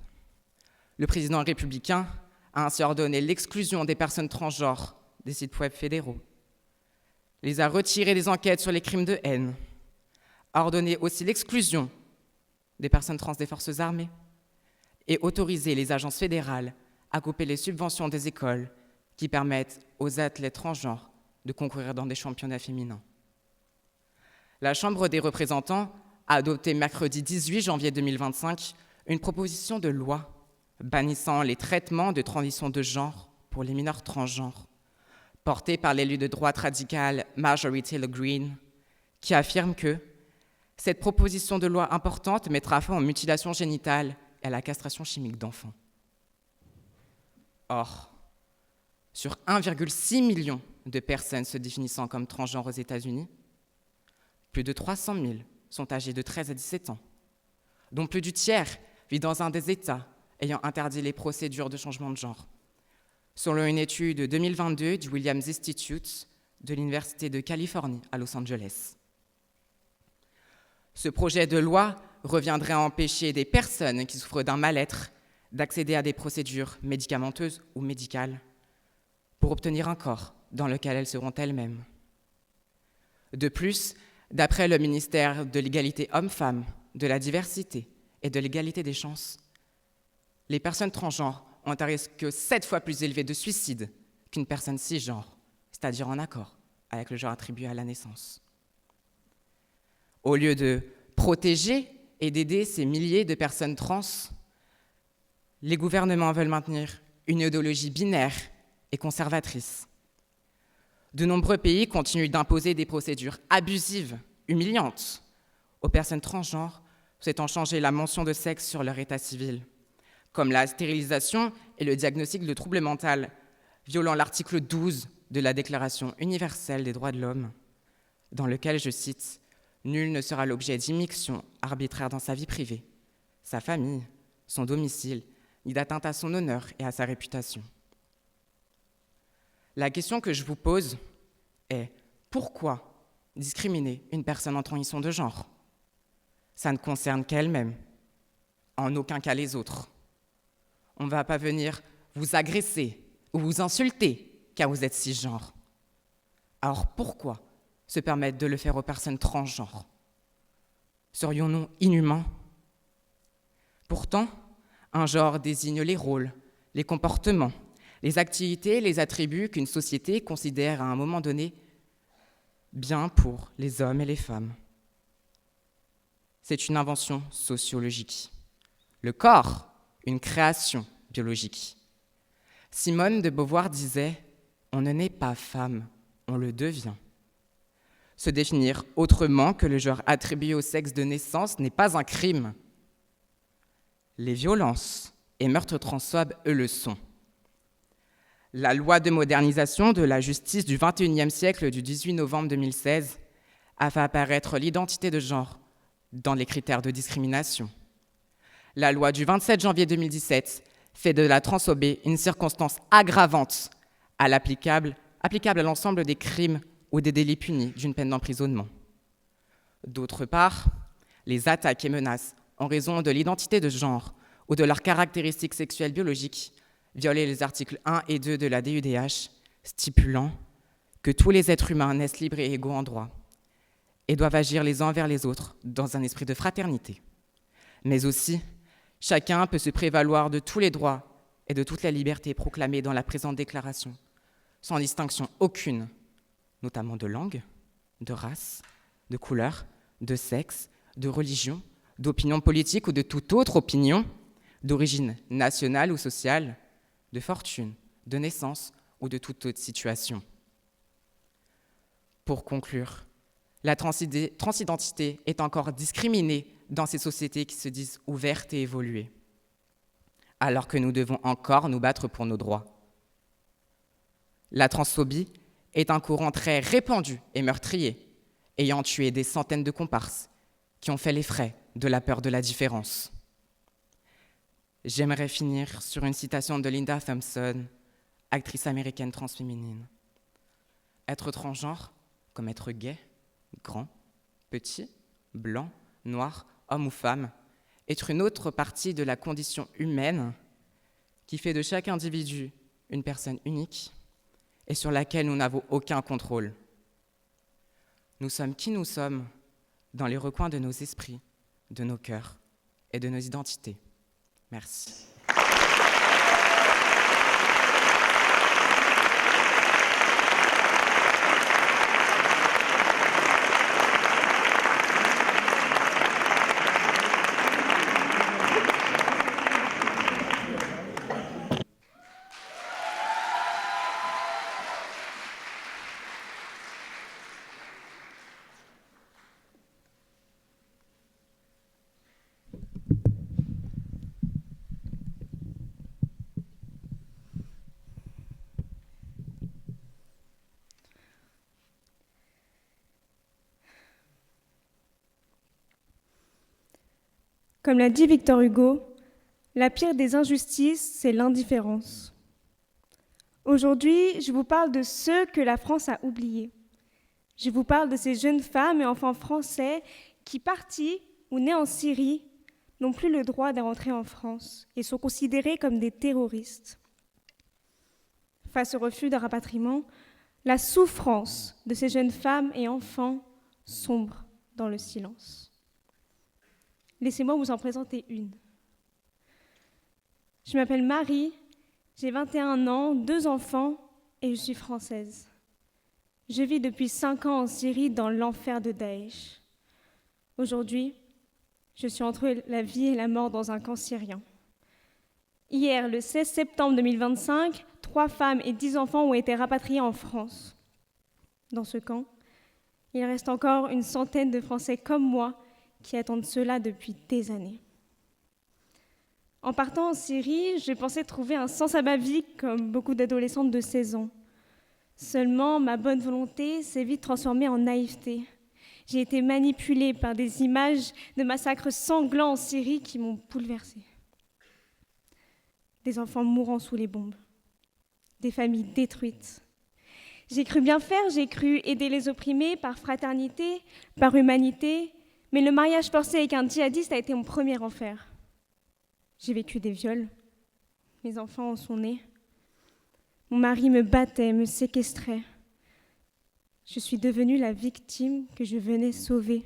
Le président républicain a ainsi ordonné l'exclusion des personnes transgenres des sites web fédéraux, les a retirés des enquêtes sur les crimes de haine, a ordonné aussi l'exclusion des personnes trans des forces armées et autorisé les agences fédérales à couper les subventions des écoles qui permettent aux athlètes transgenres de concourir dans des championnats féminins. La Chambre des représentants a adopté mercredi 18 janvier 2025 une proposition de loi bannissant les traitements de transition de genre pour les mineurs transgenres, portée par l'élu de droite radicale Marjorie Taylor Greene, qui affirme que cette proposition de loi importante mettra fin aux mutilations génitales et à la castration chimique d'enfants. Or, sur 1,6 million de personnes se définissant comme transgenres aux États-Unis, plus de 300 000 sont âgés de 13 à 17 ans, dont plus du tiers vit dans un des États ayant interdit les procédures de changement de genre, selon une étude de 2022 du Williams Institute de l'Université de Californie à Los Angeles. Ce projet de loi reviendrait à empêcher des personnes qui souffrent d'un mal-être d'accéder à des procédures médicamenteuses ou médicales pour obtenir un corps dans lequel elles seront elles-mêmes. De plus, d'après le ministère de l'égalité homme-femme, de la diversité et de l'égalité des chances, les personnes transgenres ont un risque 7 fois plus élevé de suicide qu'une personne cisgenre, c'est-à-dire en accord avec le genre attribué à la naissance. Au lieu de protéger et d'aider ces milliers de personnes trans, les gouvernements veulent maintenir une idéologie binaire et conservatrice. De nombreux pays continuent d'imposer des procédures abusives, humiliantes, aux personnes transgenres souhaitant changer la mention de sexe sur leur état civil, comme la stérilisation et le diagnostic de troubles mentaux, violant l'article 12 de la Déclaration universelle des droits de l'homme, dans lequel, je cite, « Nul ne sera l'objet d'immixtion arbitraire dans sa vie privée, sa famille, son domicile, ni d'atteinte à son honneur et à sa réputation. » La question que je vous pose est pourquoi discriminer une personne en transition de genre? Ça ne concerne qu'elle-même, en aucun cas les autres. On ne va pas venir vous agresser ou vous insulter car vous êtes cisgenre. Alors pourquoi se permettre de le faire aux personnes transgenres? Serions-nous inhumains? Pourtant, un genre désigne les rôles, les comportements, les activités, les attributs qu'une société considère à un moment donné bien pour les hommes et les femmes. C'est une invention sociologique. Le corps, une création biologique. Simone de Beauvoir disait « On ne naît pas femme, on le devient ». Se définir autrement que le genre attribué au sexe de naissance n'est pas un crime. Les violences et meurtres transphobes, eux, le sont. La loi de modernisation de la justice du XXIe siècle du 18 novembre 2016 a fait apparaître l'identité de genre dans les critères de discrimination. La loi du 27 janvier 2017 fait de la transphobie une circonstance aggravante applicable à l'ensemble des crimes ou des délits punis d'une peine d'emprisonnement. D'autre part, les attaques et menaces en raison de l'identité de genre ou de leurs caractéristiques sexuelles biologiques violaient les articles 1 et 2 de la DUDH, stipulant que tous les êtres humains naissent libres et égaux en droit et doivent agir les uns envers les autres dans un esprit de fraternité. Mais aussi, chacun peut se prévaloir de tous les droits et de toutes les libertés proclamées dans la présente déclaration, sans distinction aucune, notamment de langue, de race, de couleur, de sexe, de religion, d'opinion politique ou de toute autre opinion, d'origine nationale ou sociale, de fortune, de naissance ou de toute autre situation. Pour conclure, la transidentité est encore discriminée dans ces sociétés qui se disent ouvertes et évoluées, alors que nous devons encore nous battre pour nos droits. La transphobie est un courant très répandu et meurtrier, ayant tué des centaines de comparses qui ont fait les frais de la peur de la différence. J'aimerais finir sur une citation de Linda Thompson, actrice américaine transféminine. Être transgenre, comme être gay, grand, petit, blanc, noir, homme ou femme, être une autre partie de la condition humaine qui fait de chaque individu une personne unique et sur laquelle nous n'avons aucun contrôle. Nous sommes qui nous sommes dans les recoins de nos esprits, de nos cœurs et de nos identités. Merci. Comme l'a dit Victor Hugo, la pire des injustices, c'est l'indifférence. Aujourd'hui, je vous parle de ceux que la France a oubliés. Je vous parle de ces jeunes femmes et enfants français qui, partis ou nés en Syrie, n'ont plus le droit de rentrer en France et sont considérés comme des terroristes. Face au refus de rapatriement, la souffrance de ces jeunes femmes et enfants sombre dans le silence. Laissez-moi vous en présenter une. Je m'appelle Marie, j'ai 21 ans, 2 enfants et je suis française. Je vis depuis 5 ans en Syrie dans l'enfer de Daesh. Aujourd'hui, je suis entre la vie et la mort dans un camp syrien. Hier, le 16 septembre 2025, 3 femmes et 10 enfants ont été rapatriés en France. Dans ce camp, il reste encore une centaine de Français comme moi qui attendent cela depuis des années. En partant en Syrie, je pensais trouver un sens à ma vie comme beaucoup d'adolescentes de 16 ans. Seulement, ma bonne volonté s'est vite transformée en naïveté. J'ai été manipulée par des images de massacres sanglants en Syrie qui m'ont bouleversée. Des enfants mourant sous les bombes, des familles détruites. J'ai cru bien faire, j'ai cru aider les opprimés par fraternité, par humanité, mais le mariage forcé avec un djihadiste a été mon premier enfer. J'ai vécu des viols. Mes enfants en sont nés. Mon mari me battait, me séquestrait. Je suis devenue la victime que je venais sauver.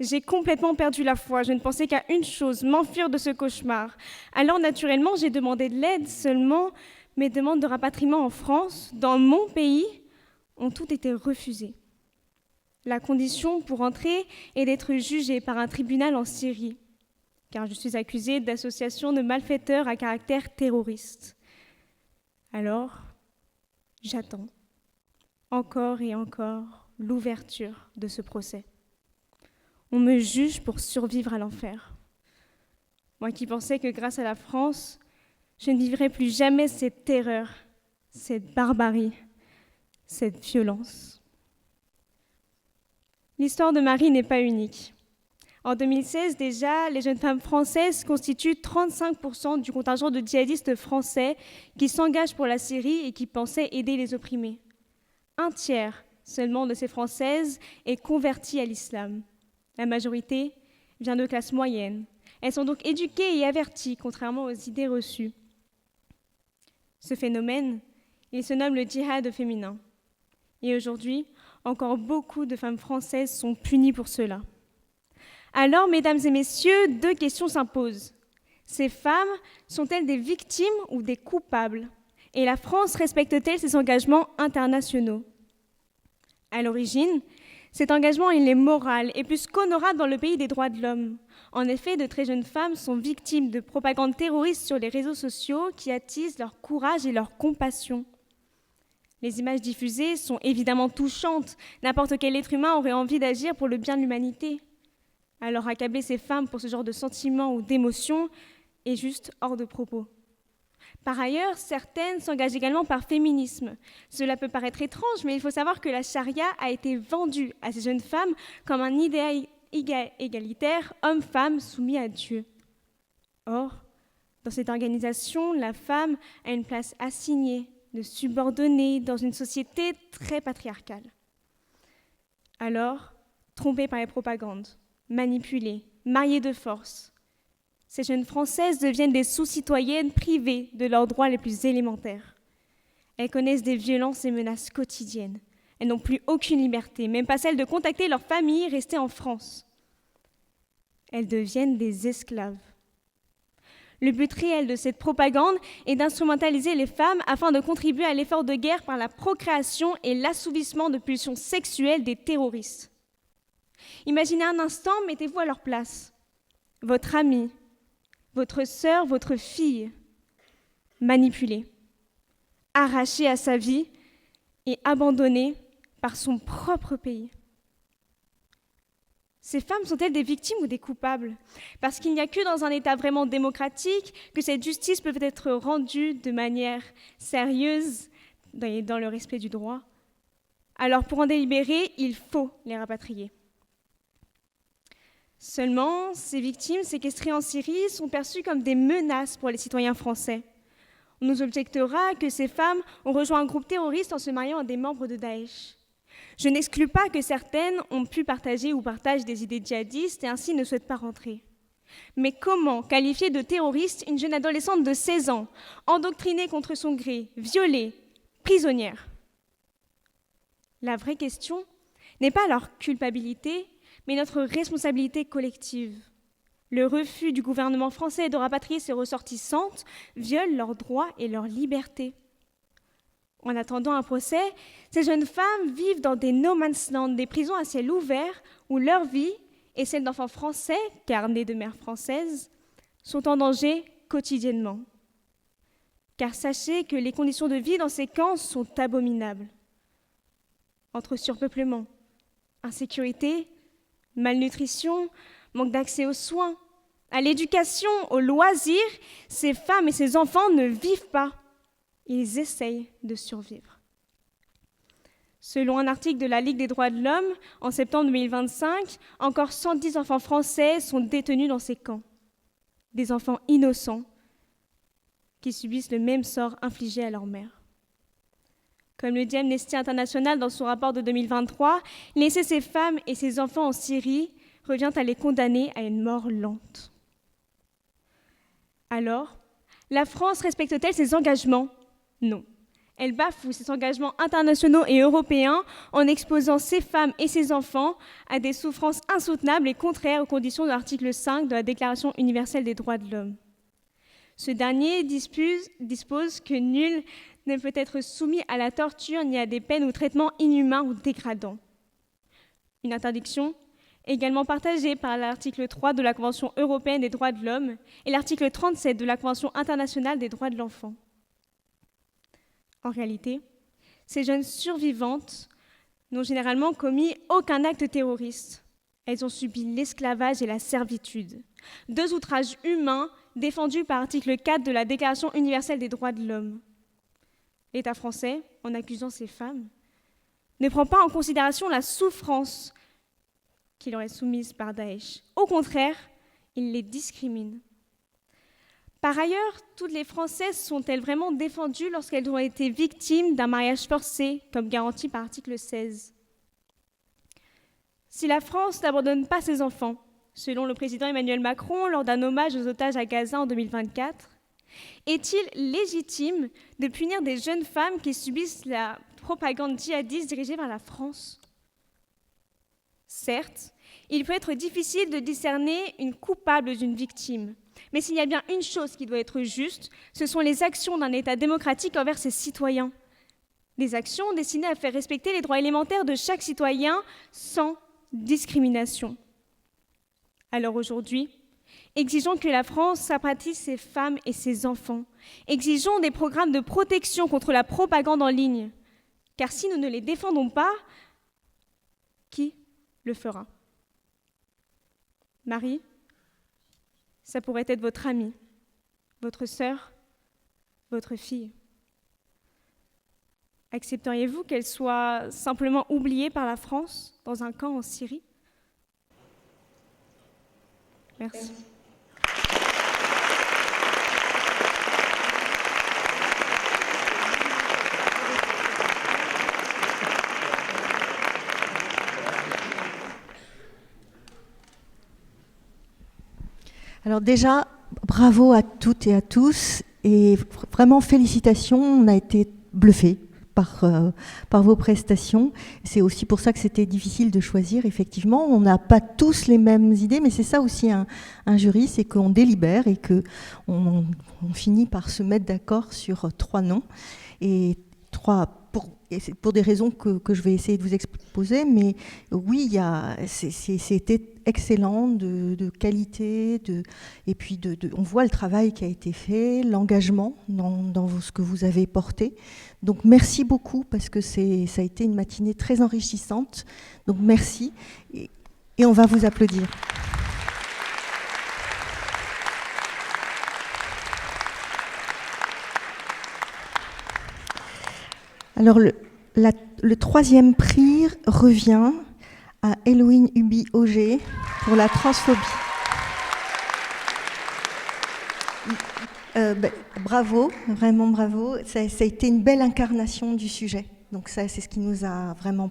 J'ai complètement perdu la foi. Je ne pensais qu'à une chose, m'enfuir de ce cauchemar. Alors, naturellement, j'ai demandé de l'aide. Seulement, mes demandes de rapatriement en France, dans mon pays, ont toutes été refusées. La condition pour entrer est d'être jugée par un tribunal en Syrie, car je suis accusée d'association de malfaiteurs à caractère terroriste. Alors, j'attends encore et encore l'ouverture de ce procès. On me juge pour survivre à l'enfer. Moi qui pensais que grâce à la France, je ne vivrais plus jamais cette terreur, cette barbarie, cette violence. L'histoire de Marie n'est pas unique. En 2016, déjà, les jeunes femmes françaises constituent 35% du contingent de djihadistes français qui s'engagent pour la Syrie et qui pensaient aider les opprimés. 1/3 seulement de ces Françaises est convertie à l'islam. La majorité vient de classe moyenne. Elles sont donc éduquées et averties, contrairement aux idées reçues. Ce phénomène, il se nomme le djihad féminin. Et aujourd'hui, encore beaucoup de femmes françaises sont punies pour cela. Alors, mesdames et messieurs, 2 questions s'imposent. Ces femmes sont-elles des victimes ou des coupables? Et la France respecte-t-elle ses engagements internationaux? À l'origine, cet engagement, il est moral et plus qu'honorable dans le pays des droits de l'homme. En effet, de très jeunes femmes sont victimes de propagande terroriste sur les réseaux sociaux qui attisent leur courage et leur compassion. Les images diffusées sont évidemment touchantes. N'importe quel être humain aurait envie d'agir pour le bien de l'humanité. Alors accabler ces femmes pour ce genre de sentiments ou d'émotions est juste hors de propos. Par ailleurs, certaines s'engagent également par féminisme. Cela peut paraître étrange, mais il faut savoir que la charia a été vendue à ces jeunes femmes comme un idéal égalitaire, homme-femme soumis à Dieu. Or, dans cette organisation, la femme a une place assignée, de subordonnée dans une société très patriarcale. Alors, trompée par les propagandes, manipulée, mariées de force. Ces jeunes Françaises deviennent des sous-citoyennes privées de leurs droits les plus élémentaires. Elles connaissent des violences et menaces quotidiennes. Elles n'ont plus aucune liberté, même pas celle de contacter leur famille restée en France. Elles deviennent des esclaves. Le but réel de cette propagande est d'instrumentaliser les femmes afin de contribuer à l'effort de guerre par la procréation et l'assouvissement de pulsions sexuelles des terroristes. Imaginez un instant, mettez-vous à leur place. Votre amie, votre sœur, votre fille, manipulée, arrachée à sa vie et abandonnée par son propre pays. Ces femmes sont-elles des victimes ou des coupables? Parce qu'il n'y a que dans un État vraiment démocratique que cette justice peut être rendue de manière sérieuse et dans le respect du droit. Alors pour en délibérer, il faut les rapatrier. Seulement, ces victimes séquestrées en Syrie sont perçues comme des menaces pour les citoyens français. On nous objectera que ces femmes ont rejoint un groupe terroriste en se mariant à des membres de Daesh. Je n'exclus pas que certaines ont pu partager ou partagent des idées djihadistes et ainsi ne souhaitent pas rentrer. Mais comment qualifier de terroriste une jeune adolescente de 16 ans, endoctrinée contre son gré, violée, prisonnière? La vraie question n'est pas leur culpabilité, mais notre responsabilité collective. Le refus du gouvernement français de rapatrier ses ressortissantes viole leurs droits et leurs libertés. En attendant un procès, ces jeunes femmes vivent dans des no man's land, des prisons à ciel ouvert, où leur vie et celle d'enfants français, car nés de mères françaises, sont en danger quotidiennement. Car sachez que les conditions de vie dans ces camps sont abominables. Entre surpeuplement, insécurité, malnutrition, manque d'accès aux soins, à l'éducation, aux loisirs, ces femmes et ces enfants ne vivent pas. Ils essayent de survivre. Selon un article de la Ligue des droits de l'homme, en septembre 2025, encore 110 enfants français sont détenus dans ces camps. Des enfants innocents qui subissent le même sort infligé à leur mère. Comme le dit Amnesty International dans son rapport de 2023, laisser ces femmes et ces enfants en Syrie revient à les condamner à une mort lente. Alors, la France respecte-t-elle ses engagements? Non. Elle bafoue ses engagements internationaux et européens en exposant ces femmes et ces enfants à des souffrances insoutenables et contraires aux conditions de l'article 5 de la Déclaration universelle des droits de l'homme. Ce dernier dispose que nul ne peut être soumis à la torture ni à des peines ou traitements inhumains ou dégradants. Une interdiction également partagée par l'article 3 de la Convention européenne des droits de l'homme et l'article 37 de la Convention internationale des droits de l'enfant. En réalité, ces jeunes survivantes n'ont généralement commis aucun acte terroriste. Elles ont subi l'esclavage et la servitude, deux outrages humains défendus par l'article 4 de la Déclaration universelle des droits de l'homme. L'État français, en accusant ces femmes, ne prend pas en considération la souffrance qui leur est soumise par Daesh. Au contraire, il les discrimine. Par ailleurs, toutes les Françaises sont-elles vraiment défendues lorsqu'elles ont été victimes d'un mariage forcé, comme garanti par l'article 16? Si la France n'abandonne pas ses enfants, selon le président Emmanuel Macron lors d'un hommage aux otages à Gaza en 2024, est-il légitime de punir des jeunes femmes qui subissent la propagande djihadiste dirigée vers la France? Certes, il peut être difficile de discerner une coupable d'une victime, mais s'il y a bien une chose qui doit être juste, ce sont les actions d'un État démocratique envers ses citoyens. Des actions destinées à faire respecter les droits élémentaires de chaque citoyen sans discrimination. Alors aujourd'hui, exigeons que la France rapatrie ses femmes et ses enfants. Exigeons des programmes de protection contre la propagande en ligne. Car si nous ne les défendons pas, qui le fera? Marie, ça pourrait être votre amie, votre sœur, votre fille. Accepteriez-vous qu'elle soit simplement oubliée par la France dans un camp en Syrie? Merci. Alors déjà, bravo à toutes et à tous, et vraiment félicitations, on a été bluffés par vos prestations. C'est aussi pour ça que c'était difficile de choisir, effectivement. On n'a pas tous les mêmes idées, mais c'est ça aussi un jury, c'est qu'on délibère et qu'on finit par se mettre d'accord sur 3 noms. Et pour des raisons que je vais essayer de vous exposer, mais oui, c'était excellent, de qualité, et puis on voit le travail qui a été fait, l'engagement dans ce que vous avez porté. Donc merci beaucoup, parce que ça a été une matinée très enrichissante. Donc merci, et on va vous applaudir. Alors, le 3e prix revient à Héloïne Huby-Auger pour la transphobie. Bravo, vraiment bravo. Ça a été une belle incarnation du sujet. Donc ça, c'est ce qui nous a vraiment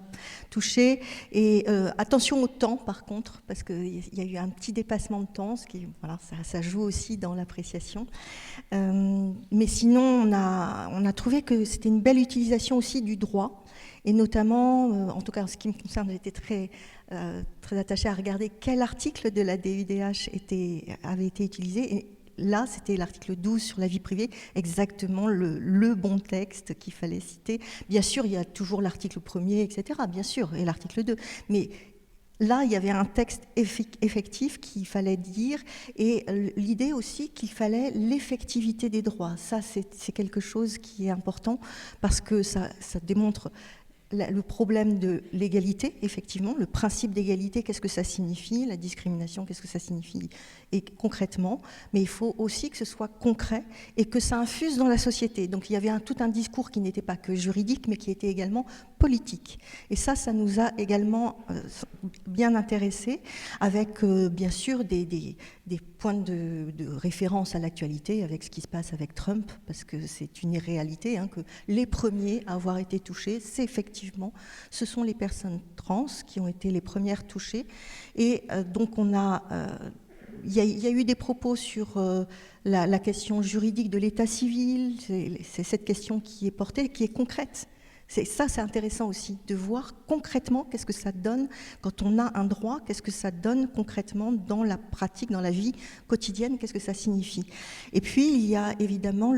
touchés. Et attention au temps, par contre, parce qu'il y a eu un petit dépassement de temps, ça joue aussi dans l'appréciation. Mais sinon, on a trouvé que c'était une belle utilisation aussi du droit, et notamment, en tout cas en ce qui me concerne, j'étais très attachée à regarder quel article de la DUDH avait été utilisé. Et là, c'était l'article 12 sur la vie privée, exactement le bon texte qu'il fallait citer. Bien sûr, il y a toujours l'article 1er, etc., bien sûr, et l'article 2. Mais là, il y avait un texte effectif qu'il fallait dire, et l'idée aussi qu'il fallait l'effectivité des droits. Ça, c'est quelque chose qui est important, parce que ça démontre le problème de l'égalité, effectivement, le principe d'égalité, qu'est-ce que ça signifie, la discrimination, qu'est-ce que ça signifie, et concrètement, mais il faut aussi que ce soit concret et que ça infuse dans la société. Donc il y avait tout un discours qui n'était pas que juridique, mais qui était également politique. Et ça nous a également bien intéressés, avec bien sûr des points de référence à l'actualité, avec ce qui se passe avec Trump, parce que c'est une réalité, que les premiers à avoir été touchés, c'est effectivement, ce sont les personnes trans qui ont été les premières touchées. Et donc il y a eu des propos sur la question juridique de l'état civil, c'est cette question qui est portée, qui est concrète. C'est intéressant aussi, de voir concrètement qu'est-ce que ça donne quand on a un droit, qu'est-ce que ça donne concrètement dans la pratique, dans la vie quotidienne, qu'est-ce que ça signifie. Et puis, il y a évidemment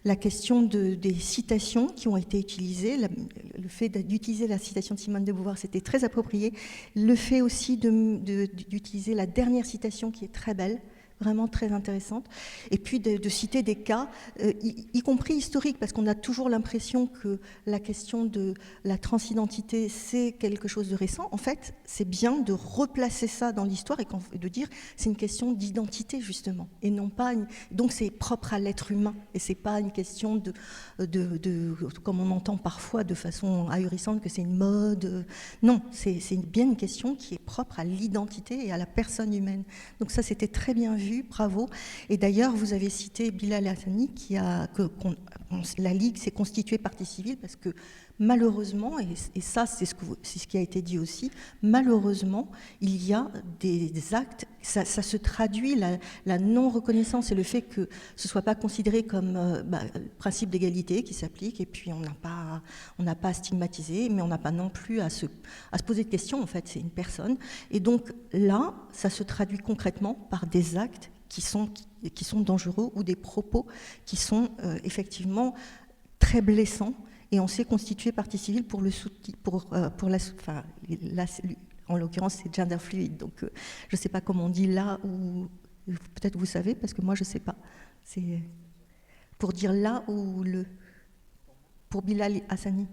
la question des citations qui ont été utilisées. Le fait d'utiliser la citation de Simone de Beauvoir, c'était très approprié. Le fait aussi d'utiliser la dernière citation qui est très belle, vraiment très intéressante, et puis de citer des cas, y compris historiques, parce qu'on a toujours l'impression que la question de la transidentité, c'est quelque chose de récent. En fait, c'est bien de replacer ça dans l'histoire et de dire c'est une question d'identité, justement, et non pas donc c'est propre à l'être humain, et c'est pas une question de comme on entend parfois de façon ahurissante que c'est une mode. Non, c'est bien une question qui est propre à l'identité et à la personne humaine. Donc ça, c'était très bien vu. Bravo. Et d'ailleurs, vous avez cité Bilal Hassani, la Ligue s'est constituée partie civile parce que malheureusement, et ça c'est ce qui a été dit aussi, malheureusement, il y a des actes, ça se traduit, la non-reconnaissance et le fait que ce ne soit pas considéré comme le principe d'égalité qui s'applique, et puis on n'a pas à stigmatiser, mais on n'a pas non plus à se poser de questions, en fait, c'est une personne. Et donc là, ça se traduit concrètement par des actes qui sont dangereux ou des propos qui sont effectivement très blessants. Et on s'est constitué partie civile pour en l'occurrence c'est gender fluide, donc je ne sais pas comment on dit là, ou peut-être vous savez, parce que moi je ne sais pas. C'est pour dire là ou le. Pour Bilal Hassani.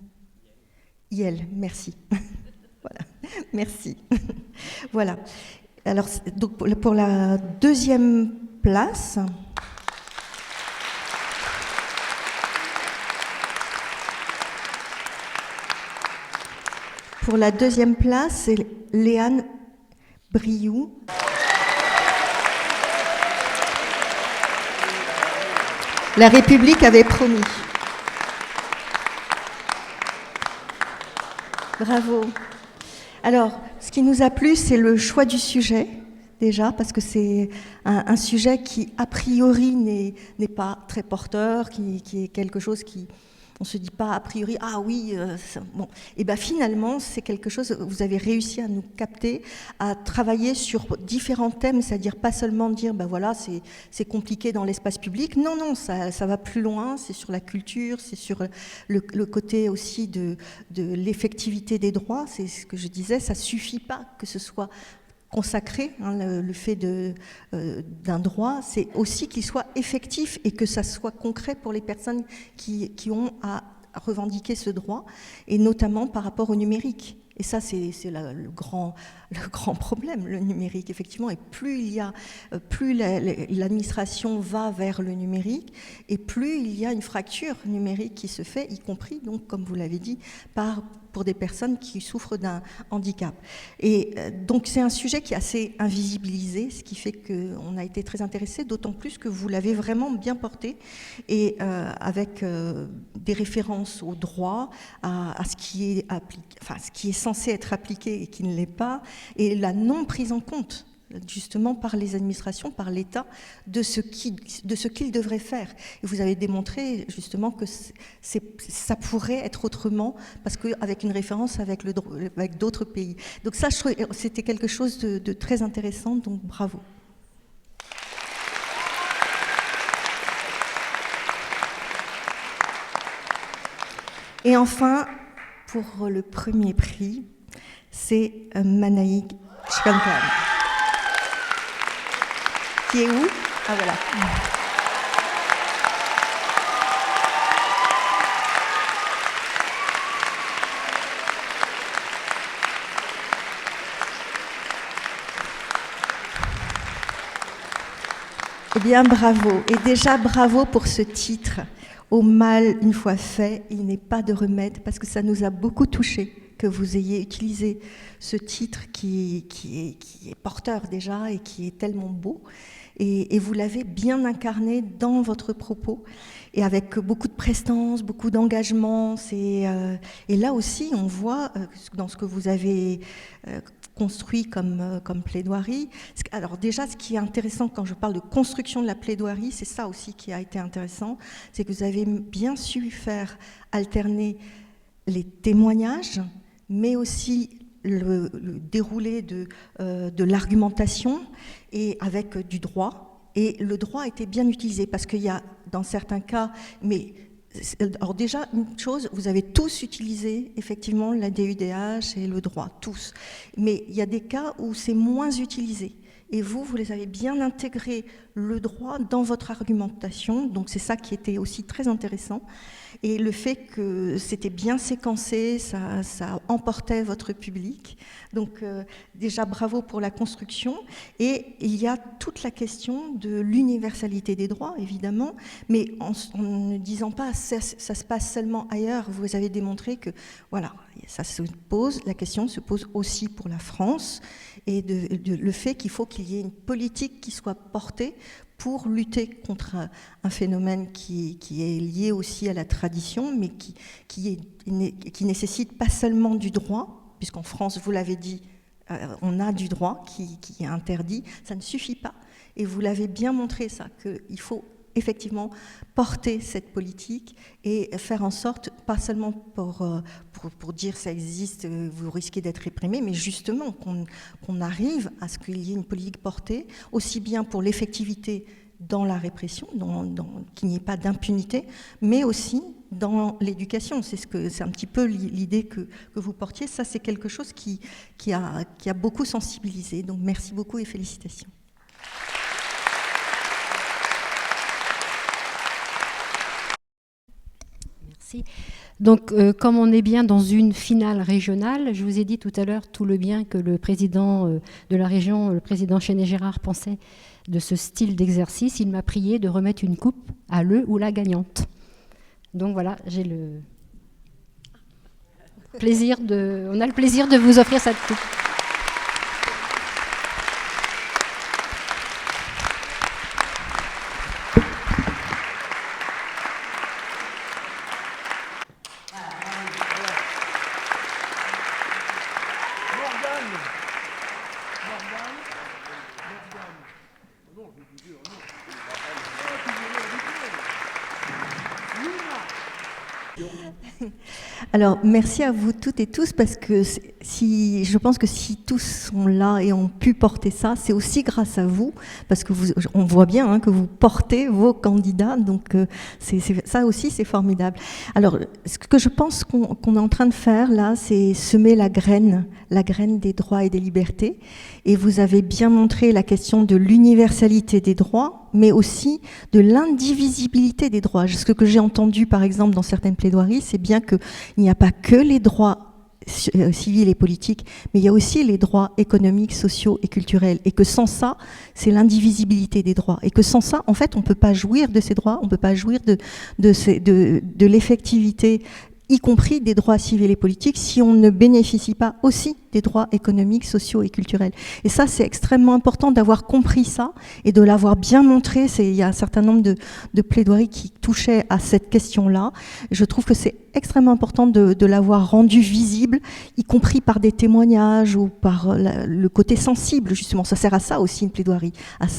Yel, merci. Voilà, merci. Voilà. Alors, donc pour la deuxième place. Pour la deuxième place, c'est Léane Briou. La République avait promis. Bravo. Alors, ce qui nous a plu, c'est le choix du sujet. déjà, parce que c'est un sujet qui, a priori, n'est pas très porteur, qui est quelque chose qui... On ne se dit pas a priori, ah oui, bon. Et bien finalement, c'est quelque chose, vous avez réussi à nous capter, à travailler sur différents thèmes, c'est-à-dire pas seulement dire, ben voilà, c'est compliqué dans l'espace public. Non, non, ça va plus loin, c'est sur la culture, c'est sur le côté aussi de l'effectivité des droits. C'est ce que je disais, ça ne suffit pas que ce soit consacré, hein, le fait d'un droit, c'est aussi qu'il soit effectif et que ça soit concret pour les personnes qui ont à revendiquer ce droit, et notamment par rapport au numérique. Et ça, c'est le grand problème, le numérique, effectivement. Et plus l'administration va vers le numérique, et plus il y a une fracture numérique qui se fait, y compris, donc, comme vous l'avez dit, pour des personnes qui souffrent d'un handicap. Et donc c'est un sujet qui est assez invisibilisé, ce qui fait qu'on a été très intéressés, d'autant plus que vous l'avez vraiment bien porté, et avec des références au droit, à ce qui est censé être appliqué et qui ne l'est pas, et la non prise en compte justement par les administrations, par l'État, de ce qu'ils devraient faire. Et vous avez démontré justement que ça pourrait être autrement, parce qu'avec une référence avec d'autres pays. Donc ça, je trouvais, c'était quelque chose de très intéressant, donc bravo. Et enfin, pour le premier prix, c'est Manaïg Chkankan. Qui est où? Ah voilà. Eh bien, bravo. Et déjà, bravo pour ce titre. Au mal, une fois fait, il n'est pas de remède, parce que ça nous a beaucoup touchés que vous ayez utilisé ce titre qui est porteur déjà et qui est tellement beau. Et vous l'avez bien incarné dans votre propos, et avec beaucoup de prestance, beaucoup d'engagement. Et là aussi, on voit dans ce que vous avez construit comme plaidoirie. Alors déjà, ce qui est intéressant quand je parle de construction de la plaidoirie, c'est ça aussi qui a été intéressant, c'est que vous avez bien su faire alterner les témoignages, mais aussi le déroulé de l'argumentation, et avec du droit. Et le droit a été bien utilisé, parce qu'il y a dans certains cas, alors déjà, une chose, vous avez tous utilisé effectivement la DUDH et le droit, tous. Mais il y a des cas où c'est moins utilisé. Et vous les avez bien intégré, le droit, dans votre argumentation. Donc c'est ça qui était aussi très intéressant. Et le fait que c'était bien séquencé, ça emportait votre public. Donc déjà, bravo pour la construction. Et il y a toute la question de l'universalité des droits, évidemment, mais en ne disant pas ça se passe seulement ailleurs. Vous avez démontré que, voilà, la question se pose aussi pour la France, et le fait qu'il faut qu'il y ait une politique qui soit portée pour lutter contre un phénomène qui est lié aussi à la tradition, mais qui nécessite pas seulement du droit, puisqu'en France, vous l'avez dit, on a du droit qui est interdit, ça ne suffit pas. Et vous l'avez bien montré, ça, qu'il faut effectivement porter cette politique et faire en sorte, pas seulement pour dire ça existe, vous risquez d'être réprimé, mais justement qu'on arrive à ce qu'il y ait une politique portée, aussi bien pour l'effectivité dans la répression, qu'il n'y ait pas d'impunité, mais aussi dans l'éducation. C'est un petit peu l'idée que vous portiez. Ça, c'est quelque chose qui a beaucoup sensibilisé. Donc merci beaucoup et félicitations. Merci. Donc, comme on est bien dans une finale régionale, je vous ai dit tout à l'heure tout le bien que le président de la région, le président Chenet-Gérard, pensait de ce style d'exercice. Il m'a prié de remettre une coupe à le ou la gagnante. Donc voilà, j'ai le plaisir on a le plaisir de vous offrir cette coupe. Alors, merci à vous toutes et tous, parce que je pense que si tous sont là et ont pu porter ça, c'est aussi grâce à vous, parce que on voit bien que vous portez vos candidats, donc ça aussi c'est formidable. Alors, ce que je pense qu'on est en train de faire là, c'est semer la graine des droits et des libertés, et vous avez bien montré la question de l'universalité des droits, mais aussi de l'indivisibilité des droits. Ce que j'ai entendu, par exemple, dans certaines plaidoiries, c'est bien qu'il n'y a pas que les droits civils et politiques, mais il y a aussi les droits économiques, sociaux et culturels, et que sans ça, c'est l'indivisibilité des droits, et que sans ça, en fait, on ne peut pas jouir de ces droits, on ne peut pas jouir de l'effectivité, y compris des droits civils et politiques, si on ne bénéficie pas aussi des droits économiques, sociaux et culturels. Et ça, c'est extrêmement important d'avoir compris ça et de l'avoir bien montré. Il y a un certain nombre de plaidoiries qui touchaient à cette question-là. Je trouve que c'est extrêmement important de l'avoir rendu visible, y compris par des témoignages ou par le côté sensible, justement. Ça sert à ça aussi, une plaidoirie,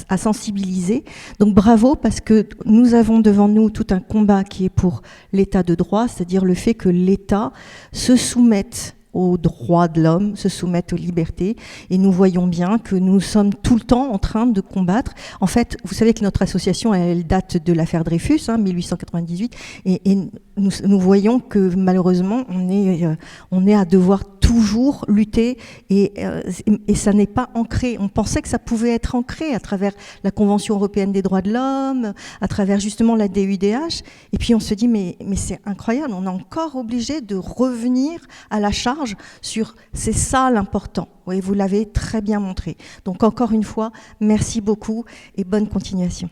à sensibiliser. Donc bravo, parce que nous avons devant nous tout un combat qui est pour l'état de droit, c'est-à-dire le fait que l'État se soumette aux droits de l'homme, se soumettent aux libertés. Et nous voyons bien que nous sommes tout le temps en train de combattre. En fait, vous savez que notre association, elle date de l'affaire Dreyfus, 1898, et nous voyons que malheureusement, on est à devoir toujours lutter, et ça n'est pas ancré. On pensait que ça pouvait être ancré à travers la Convention européenne des droits de l'homme, à travers justement la DUDH, et puis on se dit mais c'est incroyable, on est encore obligé de revenir à la charge sur c'est ça l'important. Oui, vous l'avez très bien montré. Donc encore une fois, merci beaucoup et bonne continuation.